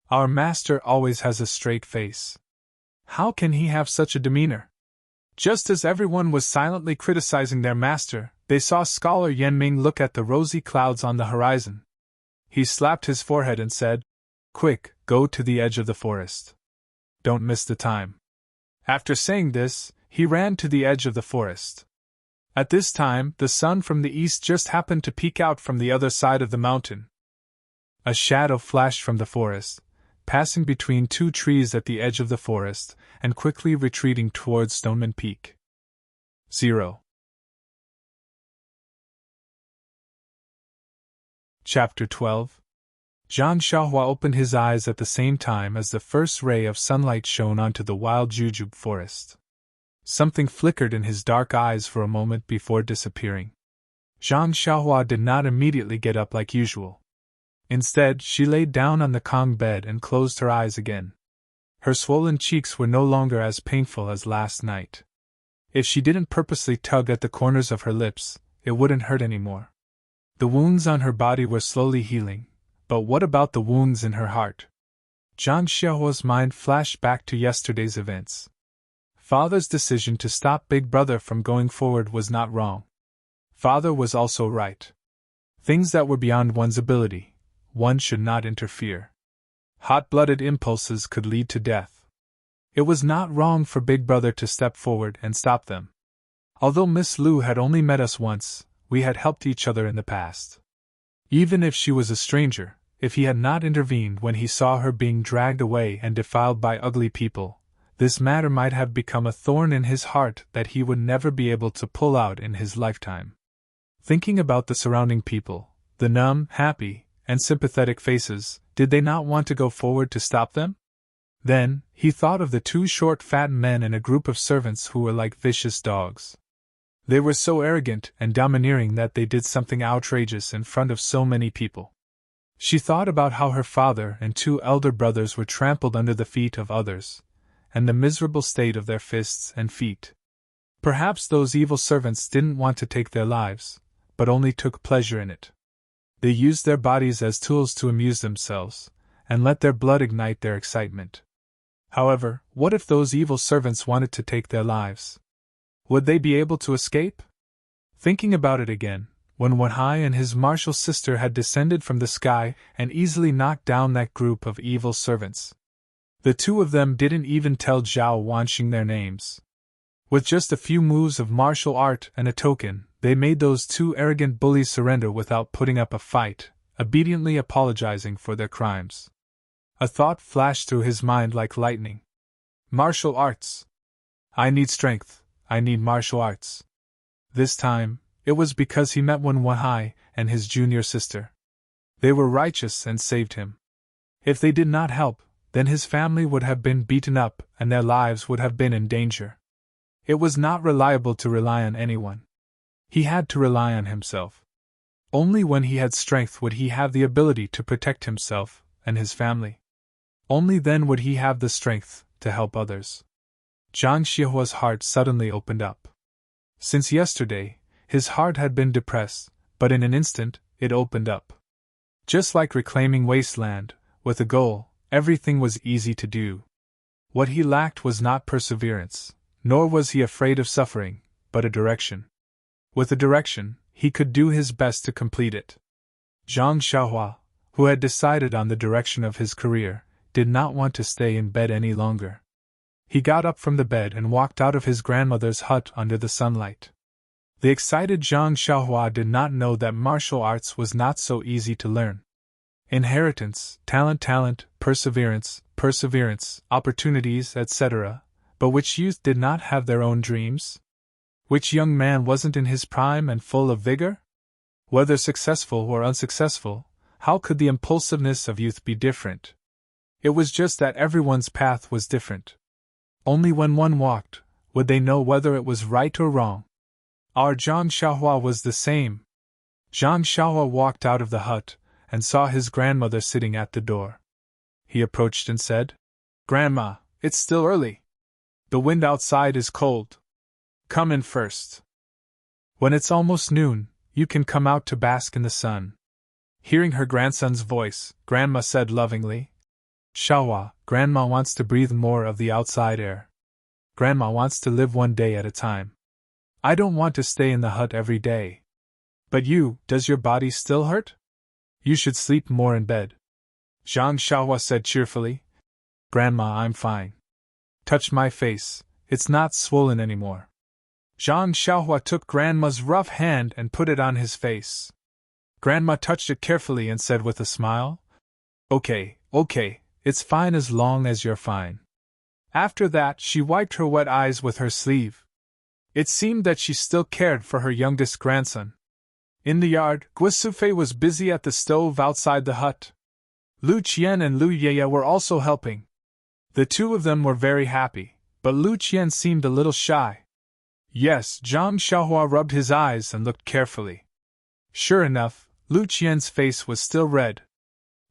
Our master always has a straight face. How can he have such a demeanor?" Just as everyone was silently criticizing their master, they saw Scholar Yen Ming look at the rosy clouds on the horizon. He slapped his forehead and said, "Quick, go to the edge of the forest. Don't miss the time." After saying this, he ran to the edge of the forest. At this time, the sun from the east just happened to peek out from the other side of the mountain. A shadow flashed from the forest, passing between two trees at the edge of the forest, and quickly retreating towards Stoneman Peak. 0. Chapter 12. Zhang Xiaohua opened his eyes at the same time as the first ray of sunlight shone onto the wild jujube forest. Something flickered in his dark eyes for a moment before disappearing. Zhang Xiaohua did not immediately get up like usual. Instead, she laid down on the Kong bed and closed her eyes again. Her swollen cheeks were no longer as painful as last night. If she didn't purposely tug at the corners of her lips, it wouldn't hurt anymore. The wounds on her body were slowly healing, but what about the wounds in her heart? Zhang Xiaohua's mind flashed back to yesterday's events. Father's decision to stop Big Brother from going forward was not wrong. Father was also right. Things that were beyond one's ability, one should not interfere. Hot-blooded impulses could lead to death. It was not wrong for Big Brother to step forward and stop them. Although Miss Lu had only met us once, we had helped each other in the past. Even if she was a stranger, if he had not intervened when he saw her being dragged away and defiled by ugly people, this matter might have become a thorn in his heart that he would never be able to pull out in his lifetime. Thinking about the surrounding people, the numb, happy, and sympathetic faces, did they not want to go forward to stop them? Then, he thought of the two short fat men and a group of servants who were like vicious dogs. They were so arrogant and domineering that they did something outrageous in front of so many people. She thought about how her father and two elder brothers were trampled under the feet of others, and the miserable state of their fists and feet. Perhaps those evil servants didn't want to take their lives, but only took pleasure in it. They used their bodies as tools to amuse themselves, and let their blood ignite their excitement. However, what if those evil servants wanted to take their lives? Would they be able to escape? Thinking about it again, when Wenhai and his martial sister had descended from the sky and easily knocked down that group of evil servants. The two of them didn't even tell Zhao Wanxing their names. With just a few moves of martial art and a token, they made those two arrogant bullies surrender without putting up a fight, obediently apologizing for their crimes. A thought flashed through his mind like lightning. Martial arts. I need strength, I need martial arts. This time, it was because he met Wenhai and his junior sister. They were righteous and saved him. If they did not help, then his family would have been beaten up and their lives would have been in danger. It was not reliable to rely on anyone. He had to rely on himself. Only when he had strength would he have the ability to protect himself and his family. Only then would he have the strength to help others. Zhang Xiaohua's heart suddenly opened up. Since yesterday, his heart had been depressed, but in an instant, it opened up. Just like reclaiming wasteland, with a goal, everything was easy to do. What he lacked was not perseverance, nor was he afraid of suffering, but a direction. With a direction, he could do his best to complete it. Zhang Xiaohua, who had decided on the direction of his career, did not want to stay in bed any longer. He got up from the bed and walked out of his grandmother's hut under the sunlight. The excited Zhang Xiaohua did not know that martial arts was not so easy to learn. Inheritance, talent, perseverance, opportunities, etc., but which youth did not have their own dreams? Which young man wasn't in his prime and full of vigor? Whether successful or unsuccessful, how could the impulsiveness of youth be different? It was just that everyone's path was different. Only when one walked, would they know whether it was right or wrong. Our Zhang Xiaohua was the same. Zhang Xiaohua walked out of the hut, and saw his grandmother sitting at the door. He approached and said, "Grandma, it's still early. The wind outside is cold. Come in first. When it's almost noon, you can come out to bask in the sun. Hearing her grandson's voice, Grandma said lovingly, Xiaohua, Grandma wants to breathe more of the outside air. Grandma wants to live one day at a time. I don't want to stay in the hut every day. But you, does your body still hurt? You should sleep more in bed. Zhang Xiaohua said cheerfully. Grandma, I'm fine. Touch my face, it's not swollen anymore. Zhang Xiaohua took Grandma's rough hand and put it on his face. Grandma touched it carefully and said with a smile, Okay, it's fine as long as you're fine. After that, she wiped her wet eyes with her sleeve. It seemed that she still cared for her youngest grandson. In the yard, Guosufei was busy at the stove outside the hut. Lu Qian and Lu Yeye were also helping. The two of them were very happy, but Lu Qian seemed a little shy. Yes, Zhang Xiaohua rubbed his eyes and looked carefully. Sure enough, Lu Qian's face was still red.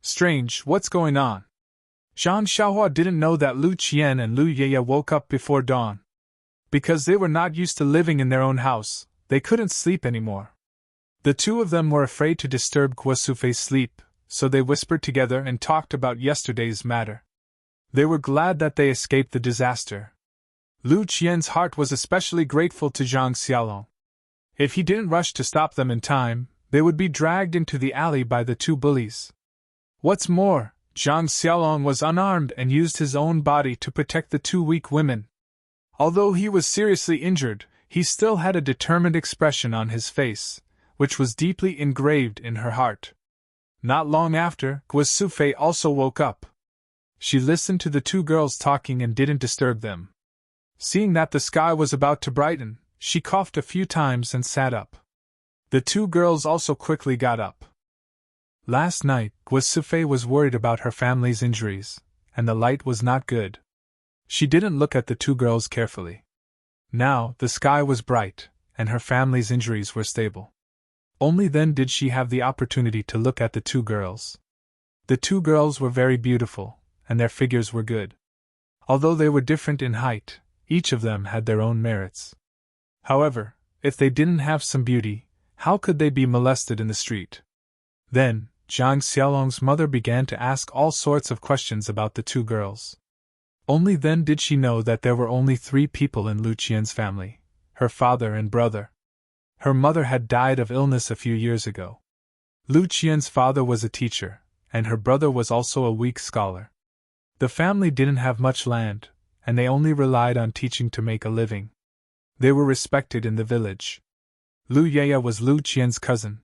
Strange, what's going on? Zhang Xiaohua didn't know that Lu Qian and Lu Yeye woke up before dawn. Because they were not used to living in their own house, they couldn't sleep anymore. The two of them were afraid to disturb Guosufei's sleep, so they whispered together and talked about yesterday's matter. They were glad that they escaped the disaster. Lu Qian's heart was especially grateful to Zhang Xiaolong. If he didn't rush to stop them in time, they would be dragged into the alley by the two bullies. What's more, Zhang Xiaolong was unarmed and used his own body to protect the two weak women. Although he was seriously injured, he still had a determined expression on his face, which was deeply engraved in her heart. Not long after, Guosufei also woke up. She listened to the two girls talking and didn't disturb them. Seeing that the sky was about to brighten, she coughed a few times and sat up. The two girls also quickly got up. Last night, Guosufei was worried about her family's injuries, and the light was not good. She didn't look at the two girls carefully. Now, the sky was bright, and her family's injuries were stable. Only then did she have the opportunity to look at the two girls. The two girls were very beautiful, and their figures were good. Although they were different in height, each of them had their own merits. However, if they didn't have some beauty, how could they be molested in the street? Then, Zhang Xiaolong's mother began to ask all sorts of questions about the two girls. Only then did she know that there were only 3 people in Lu Qian's family, her father and brother. Her mother had died of illness a few years ago. Lu Qian's father was a teacher, and her brother was also a weak scholar. The family didn't have much land, and they only relied on teaching to make a living. They were respected in the village. Lu Yeye was Lu Qian's cousin.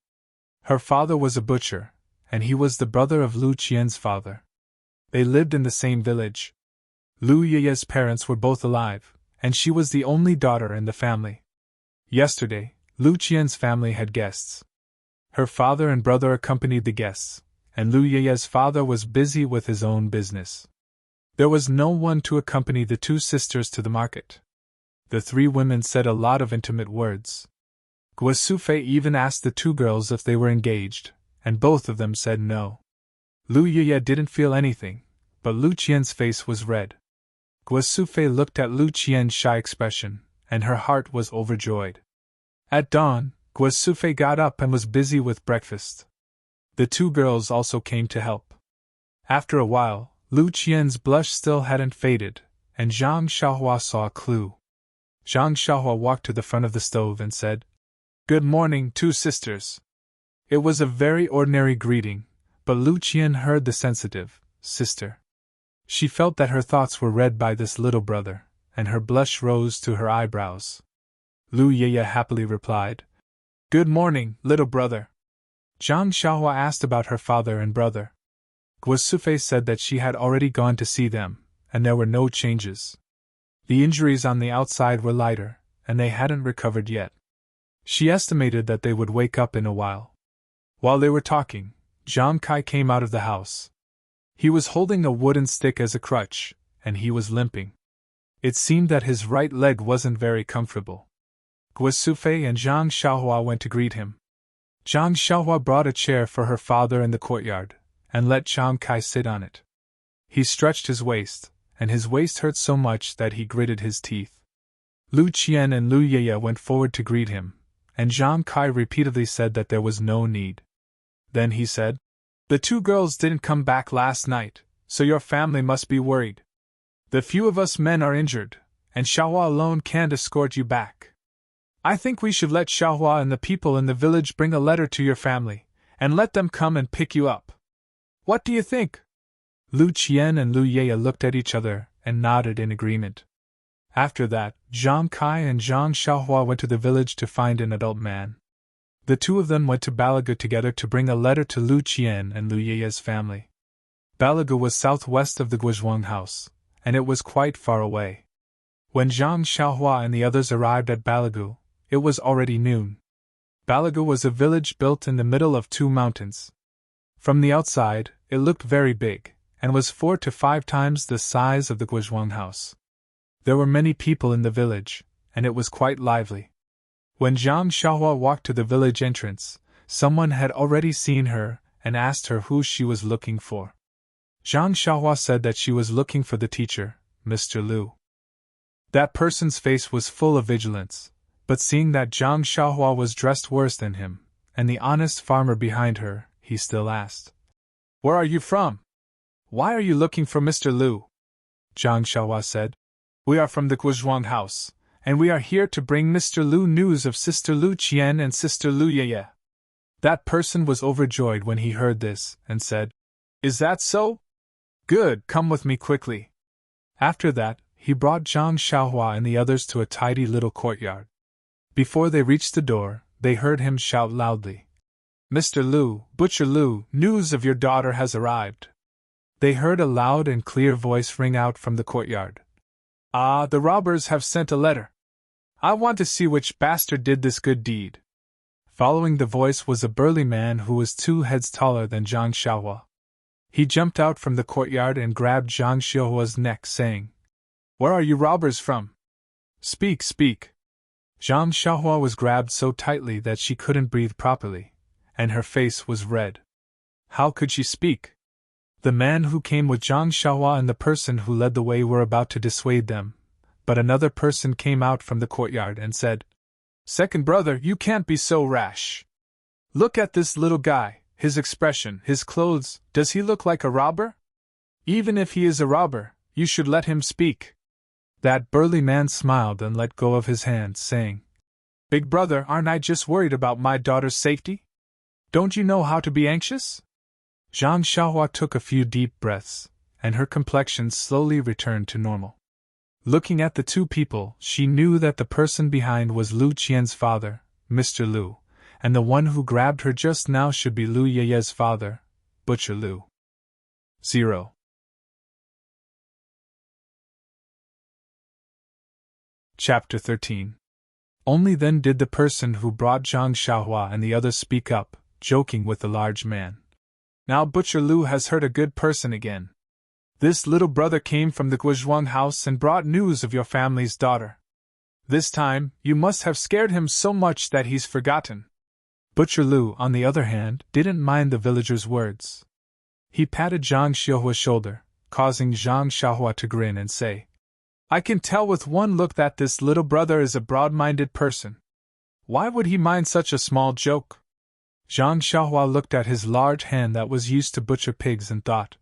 Her father was a butcher, and he was the brother of Lu Qian's father. They lived in the same village. Lu Yeye's parents were both alive, and she was the only daughter in the family. Yesterday, Lu Qian's family had guests. Her father and brother accompanied the guests, and Lu Yeye's father was busy with his own business. There was no one to accompany the 2 sisters to the market. The 3 women said a lot of intimate words. Guosufei even asked the 2 girls if they were engaged, and both of them said no. Lu Yeye didn't feel anything, but Lu Qian's face was red. Guosufei looked at Lu Qian's shy expression, and her heart was overjoyed. At dawn, Guosufei got up and was busy with breakfast. The 2 girls also came to help. After a while, Lu Qian's blush still hadn't faded, and Zhang Xiaohua saw a clue. Zhang Xiaohua walked to the front of the stove and said, "Good morning, 2 sisters." It was a very ordinary greeting, but Lu Qian heard the sensitive sister. She felt that her thoughts were read by this little brother, and her blush rose to her eyebrows. Lu Yeye happily replied, "Good morning, little brother." Zhang Xiaohua asked about her father and brother. Guosufei said that she had already gone to see them, and there were no changes. The injuries on the outside were lighter, and they hadn't recovered yet. She estimated that they would wake up in a while. While they were talking, Zhang Kai came out of the house. He was holding a wooden stick as a crutch, and he was limping. It seemed that his right leg wasn't very comfortable. Guosufei and Zhang Xiaohua went to greet him. Zhang Xiaohua brought a chair for her father in the courtyard, and let Zhang Kai sit on it. He stretched his waist, and his waist hurt so much that he gritted his teeth. Lu Qian and Lu Yeye went forward to greet him, and Zhang Kai repeatedly said that there was no need. Then he said, "The two girls didn't come back last night, so your family must be worried. The few of us men are injured, and Xiaohua alone can't escort you back. I think we should let Xiaohua and the people in the village bring a letter to your family, and let them come and pick you up. What do you think?" Lu Qian and Lu Yeye looked at each other and nodded in agreement. After that, Zhang Kai and Zhang Xiaohua went to the village to find an adult man. The two of them went to Balaga together to bring a letter to Lu Qian and Lu Yeye's family. Balaga was southwest of the Guizhuang house, and it was quite far away. When Zhang Xiaohua and the others arrived at Balagu, it was already noon. Balagu was a village built in the middle of two mountains. From the outside, it looked very big, and was 4 to 5 times the size of the Guizhuang house. There were many people in the village, and it was quite lively. When Zhang Xiaohua walked to the village entrance, someone had already seen her and asked her who she was looking for. Zhang Xiaohua said that she was looking for the teacher, Mr. Lu. That person's face was full of vigilance, but seeing that Zhang Xiaohua was dressed worse than him, and the honest farmer behind her, he still asked, "Where are you from? Why are you looking for Mr. Lu?" Zhang Xiaohua said, "We are from the Guizhuang house, and we are here to bring Mr. Lu news of Sister Lu Qian and Sister Lu Yeye." That person was overjoyed when he heard this, and said, "Is that so? Good, come with me quickly." After that, he brought Zhang Xiaohua and the others to a tidy little courtyard. Before they reached the door, they heard him shout loudly, "Mr. Lu, Butcher Lu, news of your daughter has arrived." They heard a loud and clear voice ring out from the courtyard. "Ah, the robbers have sent a letter. I want to see which bastard did this good deed." Following the voice was a burly man who was 2 heads taller than Zhang Xiaohua. He jumped out from the courtyard and grabbed Zhang Xiaohua's neck, saying, "Where are you robbers from? Speak, speak." Zhang Xiaohua was grabbed so tightly that she couldn't breathe properly, and her face was red. How could she speak? The man who came with Zhang Xiaohua and the person who led the way were about to dissuade them, but another person came out from the courtyard and said, "Second brother, you can't be so rash. Look at this little guy, his expression, his clothes, does he look like a robber? Even if he is a robber, you should let him speak." That burly man smiled and let go of his hand, saying, "Big brother, aren't I just worried about my daughter's safety? Don't you know how to be anxious?" Zhang Xiaohua took a few deep breaths, and her complexion slowly returned to normal. Looking at the two people, she knew that the person behind was Lu Qian's father, Mr. Lu, and the one who grabbed her just now should be Lu Yeye's father, Butcher Lu. 0. Chapter 13. Only then did the person who brought Zhang Xiaohua and the others speak up, joking with the large man. "Now Butcher Lu has heard a good person again. This little brother came from the Guizhuang house and brought news of your family's daughter. This time, you must have scared him so much that he's forgotten." Butcher Lu, on the other hand, didn't mind the villager's words. He patted Zhang Xiaohua's shoulder, causing Zhang Xiaohua to grin and say, "I can tell with one look that this little brother is a broad-minded person. Why would he mind such a small joke?" Zhang Xiaohua looked at his large hand that was used to butcher pigs and thought,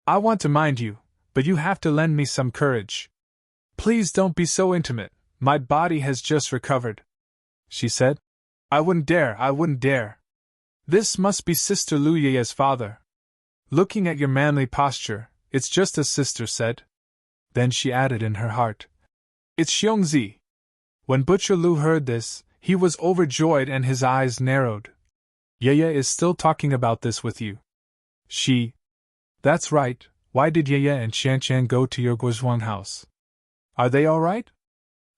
"I want to mind you, but you have to lend me some courage. Please don't be so intimate, my body has just recovered." She said, I wouldn't dare. This must be Sister Lu Yeye's father. Looking at your manly posture, it's just as Sister said." Then she added in her heart, "It's Xiongzi." When Butcher Lu heard this, he was overjoyed and his eyes narrowed. "Yeye is still talking about this with you." That's right, why did Yeye and Qian go to your Guizhuang house? Are they all right?"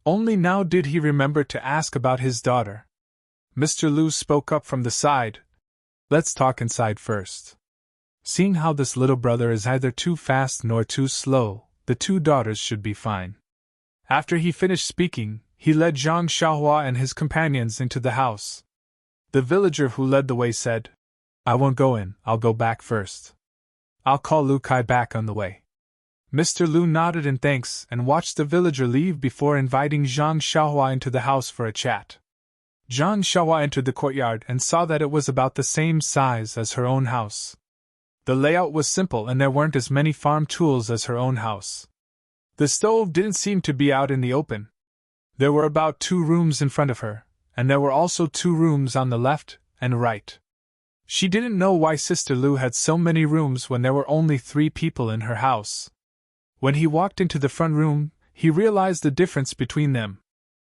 Only now did he remember to ask about his daughter. Mr. Lu spoke up from the side. "Let's talk inside first. Seeing how this little brother is neither too fast nor too slow, the two daughters should be fine." After he finished speaking, he led Zhang Xiaohua and his companions into the house. The villager who led the way said, "I won't go in, I'll go back first. I'll call Lu Kai back on the way." Mr. Lu nodded in thanks and watched the villager leave before inviting Zhang Xiaohua into the house for a chat. Zhang Xiaohua entered the courtyard and saw that it was about the same size as her own house. The layout was simple and there weren't as many farm tools as her own house. The stove didn't seem to be out in the open. There were about 2 rooms in front of her, and there were also 2 rooms on the left and right. She didn't know why Sister Lu had so many rooms when there were only 3 people in her house. When he walked into the front room, he realized the difference between them.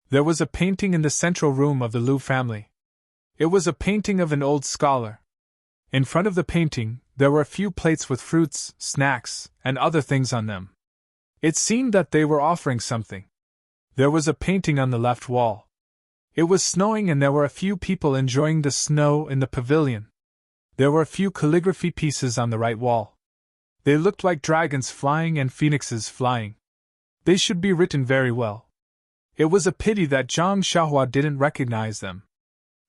There was a painting in the central room of the Lu family. It was a painting of an old scholar. In front of the painting, there were a few plates with fruits, snacks, and other things on them. It seemed that they were offering something. There was a painting on the left wall. It was snowing and there were a few people enjoying the snow in the pavilion. There were a few calligraphy pieces on the right wall. They looked like dragons flying and phoenixes flying. They should be written very well. It was a pity that Zhang Xiaohua didn't recognize them.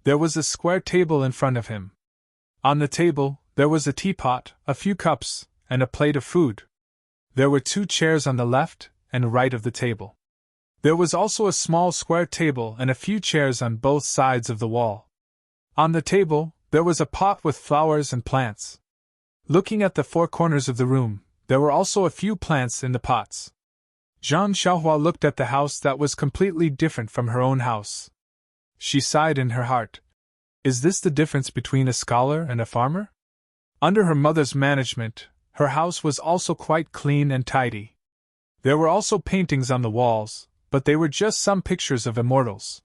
There was a square table in front of him. On the table, there was a teapot, a few cups, and a plate of food. There were 2 chairs on the left and right of the table. There was also a small square table and a few chairs on both sides of the wall. On the table, there was a pot with flowers and plants. Looking at the 4 corners of the room, there were also a few plants in the pots. Zhang Xiaohua looked at the house that was completely different from her own house. She sighed in her heart. Is this the difference between a scholar and a farmer? Under her mother's management, her house was also quite clean and tidy. There were also paintings on the walls, but they were just some pictures of immortals.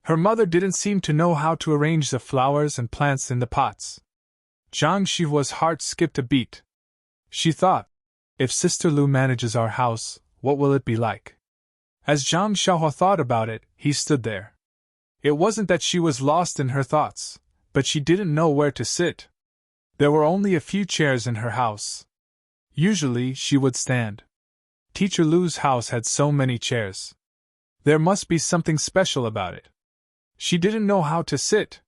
Her mother didn't seem to know how to arrange the flowers and plants in the pots. Zhang Xiaohua's heart skipped a beat. She thought, if Sister Lu manages our house, what will it be like? As Zhang Xiaohua thought about it, he stood there. It wasn't that she was lost in her thoughts, but she didn't know where to sit. There were only a few chairs in her house. Usually she would stand. Teacher Lu's house had so many chairs. There must be something special about it. She didn't know how to sit.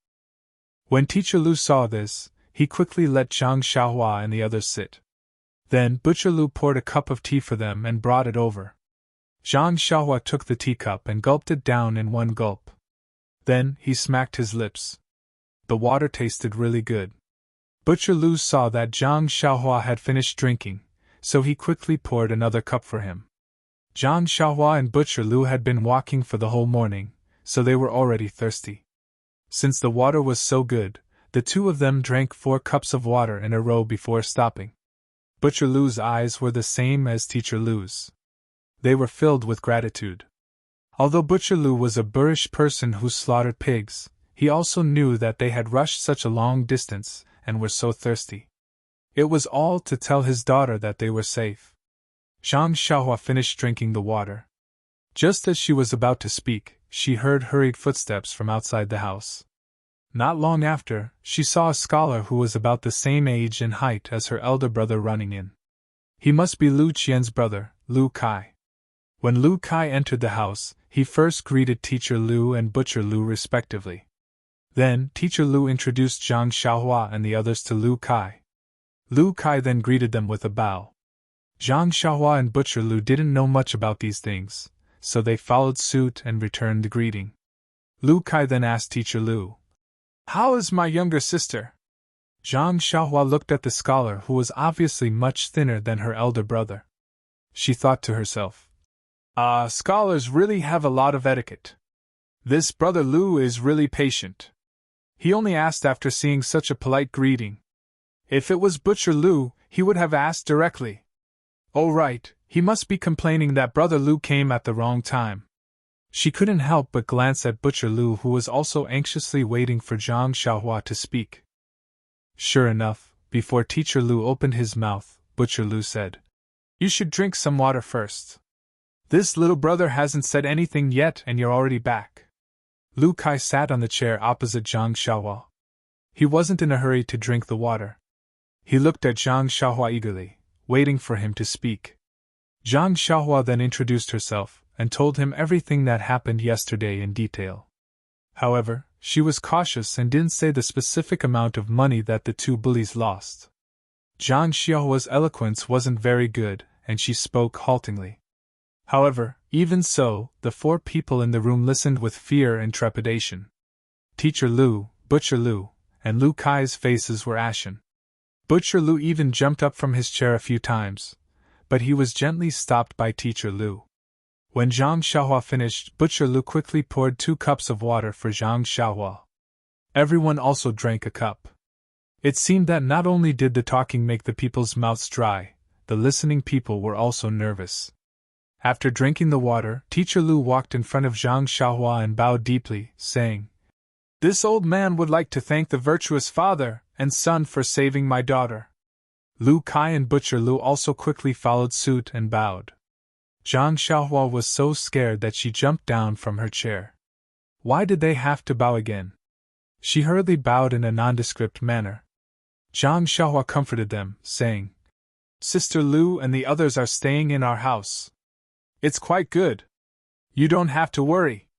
When Teacher Lu saw this, he quickly let Zhang Xiaohua and the others sit. Then Butcher Lu poured a cup of tea for them and brought it over. Zhang Xiaohua took the teacup and gulped it down in one gulp. Then he smacked his lips. The water tasted really good. Butcher Lu saw that Zhang Xiaohua had finished drinking, so he quickly poured another cup for him. Zhang Xiaohua and Butcher Lu had been walking for the whole morning, so they were already thirsty. Since the water was so good, the 2 of them drank 4 cups of water in a row before stopping. Butcher Lu's eyes were the same as Teacher Lu's. They were filled with gratitude. Although Butcher Lu was a boorish person who slaughtered pigs, he also knew that they had rushed such a long distance and were so thirsty. It was all to tell his daughter that they were safe. Zhang Xiaohua finished drinking the water. Just as she was about to speak, she heard hurried footsteps from outside the house. Not long after, she saw a scholar who was about the same age and height as her elder brother running in. He must be Lu Qian's brother, Lu Kai. When Lu Kai entered the house, he first greeted Teacher Lu and Butcher Lu respectively. Then, Teacher Lu introduced Zhang Xiaohua and the others to Lu Kai. Lu Kai then greeted them with a bow. Zhang Xiaohua and Butcher Lu didn't know much about these things, so they followed suit and returned the greeting. Lu Kai then asked Teacher Lu, "How is my younger sister?" Zhang Xiaohua looked at the scholar who was obviously much thinner than her elder brother. She thought to herself, scholars really have a lot of etiquette. This brother Lu is really patient. He only asked after seeing such a polite greeting. If it was Butcher Lu, he would have asked directly. Oh right, he must be complaining that brother Lu came at the wrong time. She couldn't help but glance at Butcher Lu, who was also anxiously waiting for Zhang Xiaohua to speak. Sure enough, before Teacher Lu opened his mouth, Butcher Lu said, "You should drink some water first. This little brother hasn't said anything yet and you're already back." Lu Kai sat on the chair opposite Zhang Xiaohua. He wasn't in a hurry to drink the water. He looked at Zhang Xiaohua eagerly, waiting for him to speak. Zhang Xiaohua then introduced herself and told him everything that happened yesterday in detail. However, she was cautious and didn't say the specific amount of money that the 2 bullies lost. Zhang Xiaohua's eloquence wasn't very good, and she spoke haltingly. However, even so, the 4 people in the room listened with fear and trepidation. Teacher Lu, Butcher Lu, and Lu Kai's faces were ashen. Butcher Lu even jumped up from his chair a few times, but he was gently stopped by Teacher Lu. When Zhang Xiaohua finished, Butcher Lu quickly poured 2 cups of water for Zhang Xiaohua. Everyone also drank a cup. It seemed that not only did the talking make the people's mouths dry, the listening people were also nervous. After drinking the water, Teacher Lu walked in front of Zhang Xiaohua and bowed deeply, saying, "This old man would like to thank the virtuous father and son for saving my daughter." Lu Kai and Butcher Lu also quickly followed suit and bowed. Zhang Xiaohua was so scared that she jumped down from her chair. Why did they have to bow again? She hurriedly bowed in a nondescript manner. Zhang Xiaohua comforted them, saying, "Sister Lu and the others are staying in our house. It's quite good. You don't have to worry."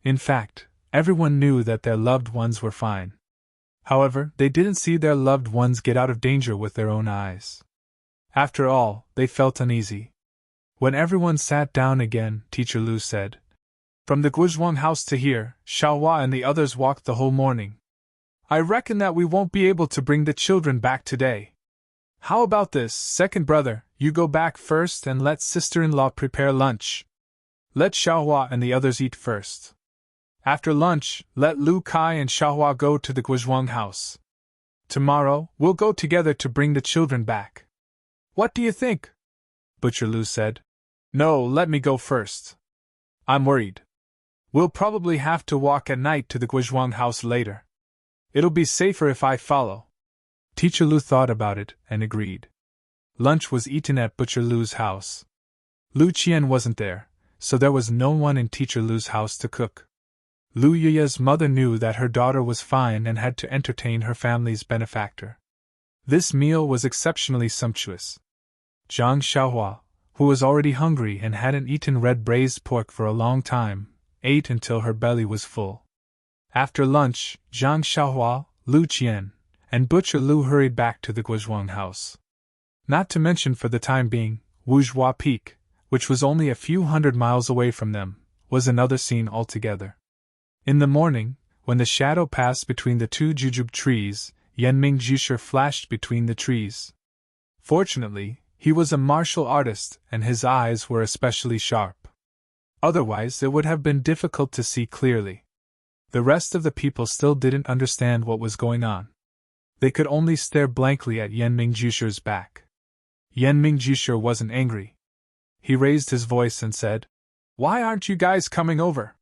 In fact, everyone knew that their loved ones were fine. However, they didn't see their loved ones get out of danger with their own eyes. After all, they felt uneasy. When everyone sat down again, Teacher Lu said, "From the Guizhuang house to here, Xiaohua and the others walked the whole morning. I reckon that we won't be able to bring the children back today. How about this, second brother, you go back first and let sister-in-law prepare lunch. Let Xiaohua and the others eat first. After lunch, let Lu Kai and Xiaohua go to the Guizhuang house. Tomorrow, we'll go together to bring the children back. What do you think?" Butcher Lu said. "No, let me go first. I'm worried. We'll probably have to walk at night to the Guizhuang house later. It'll be safer if I follow." Teacher Lu thought about it and agreed. Lunch was eaten at Butcher Lu's house. Lu Qian wasn't there, so there was no one in Teacher Lu's house to cook. Lu Yuya's mother knew that her daughter was fine and had to entertain her family's benefactor. This meal was exceptionally sumptuous. Zhang Xiaohua, who was already hungry and hadn't eaten red braised pork for a long time, ate until her belly was full. After lunch, Zhang Xiaohua, Lu Qian, and Butcher Lu hurried back to the Guizhuang house. Not to mention for the time being, Wuzhua Peak, which was only a few hundred miles away from them, was another scene altogether. In the morning, when the shadow passed between the 2 jujube trees, Yanming Jusher flashed between the trees. Fortunately, he was a martial artist and his eyes were especially sharp. Otherwise, it would have been difficult to see clearly. The rest of the people still didn't understand what was going on. They could only stare blankly at Yanming Jusher's back. Yanming Jusher wasn't angry. He raised his voice and said, "Why aren't you guys coming over?"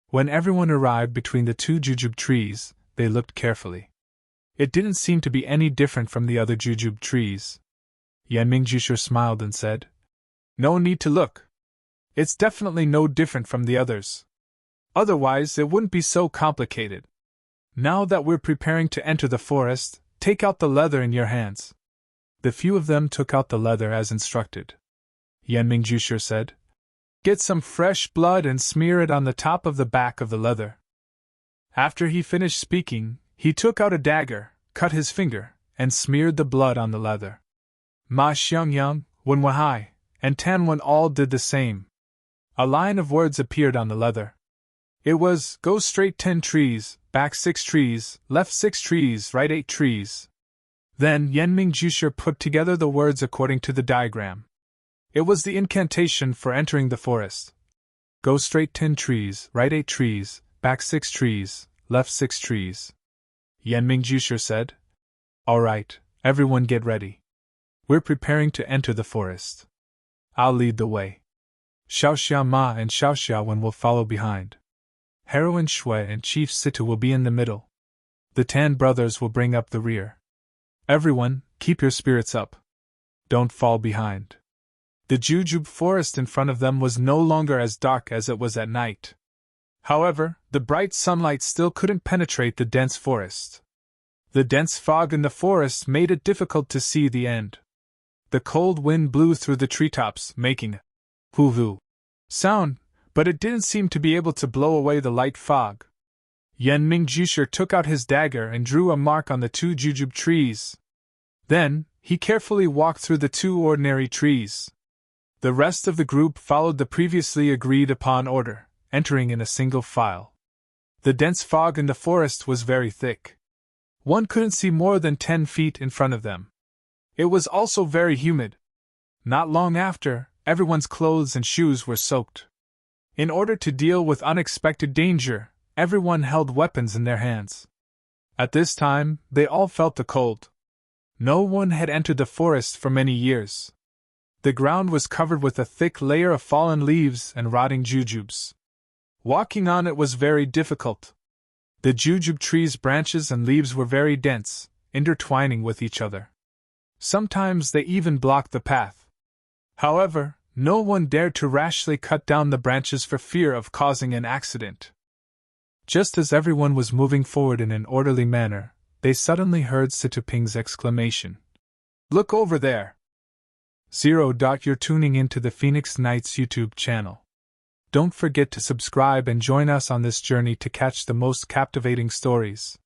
When everyone arrived between the 2 jujube trees, they looked carefully. It didn't seem to be any different from the other jujube trees. Yanming Jusher smiled and said, "No need to look. It's definitely no different from the others. Otherwise, it wouldn't be so complicated. Now that we're preparing to enter the forest, take out the leather in your hands." The few of them took out the leather as instructed. Yanming Jusher said, "Get some fresh blood and smear it on the top of the back of the leather." After he finished speaking, he took out a dagger, cut his finger, and smeared the blood on the leather. Ma Xiangyang, Wen Wahai, and Tan Wen all did the same. A line of words appeared on the leather. It was, "Go straight 10 trees, back 6 trees, left 6 trees, right 8 trees. Then Yanming Jusher put together the words according to the diagram. It was the incantation for entering the forest. Go straight 10 trees, right 8 trees, back 6 trees, left 6 trees. Yanming Jusher said, "All right, everyone get ready. We're preparing to enter the forest. I'll lead the way. Xiaoxia Ma and Xiaoxia Wen will follow behind. Heroine Shui and Chief Situ will be in the middle. The Tan brothers will bring up the rear. Everyone, keep your spirits up. Don't fall behind." The jujube forest in front of them was no longer as dark as it was at night. However, the bright sunlight still couldn't penetrate the dense forest. The dense fog in the forest made it difficult to see the end. The cold wind blew through the treetops, making a hoo-hoo sound, but it didn't seem to be able to blow away the light fog. Yanming Jusher took out his dagger and drew a mark on the 2 jujube trees. Then, he carefully walked through the 2 ordinary trees. The rest of the group followed the previously agreed upon order, entering in a single file. The dense fog in the forest was very thick. One couldn't see more than 10 feet in front of them. It was also very humid. Not long after, everyone's clothes and shoes were soaked. In order to deal with unexpected danger, everyone held weapons in their hands. At this time, they all felt the cold. No one had entered the forest for many years. The ground was covered with a thick layer of fallen leaves and rotting jujubes. Walking on it was very difficult. The jujube tree's branches and leaves were very dense, intertwining with each other. Sometimes they even blocked the path. However, no one dared to rashly cut down the branches for fear of causing an accident. Just as everyone was moving forward in an orderly manner, they suddenly heard Situping's exclamation. "Look over there!" 0. You're tuning into the Phoenix Nights YouTube channel. Don't forget to subscribe and join us on this journey to catch the most captivating stories.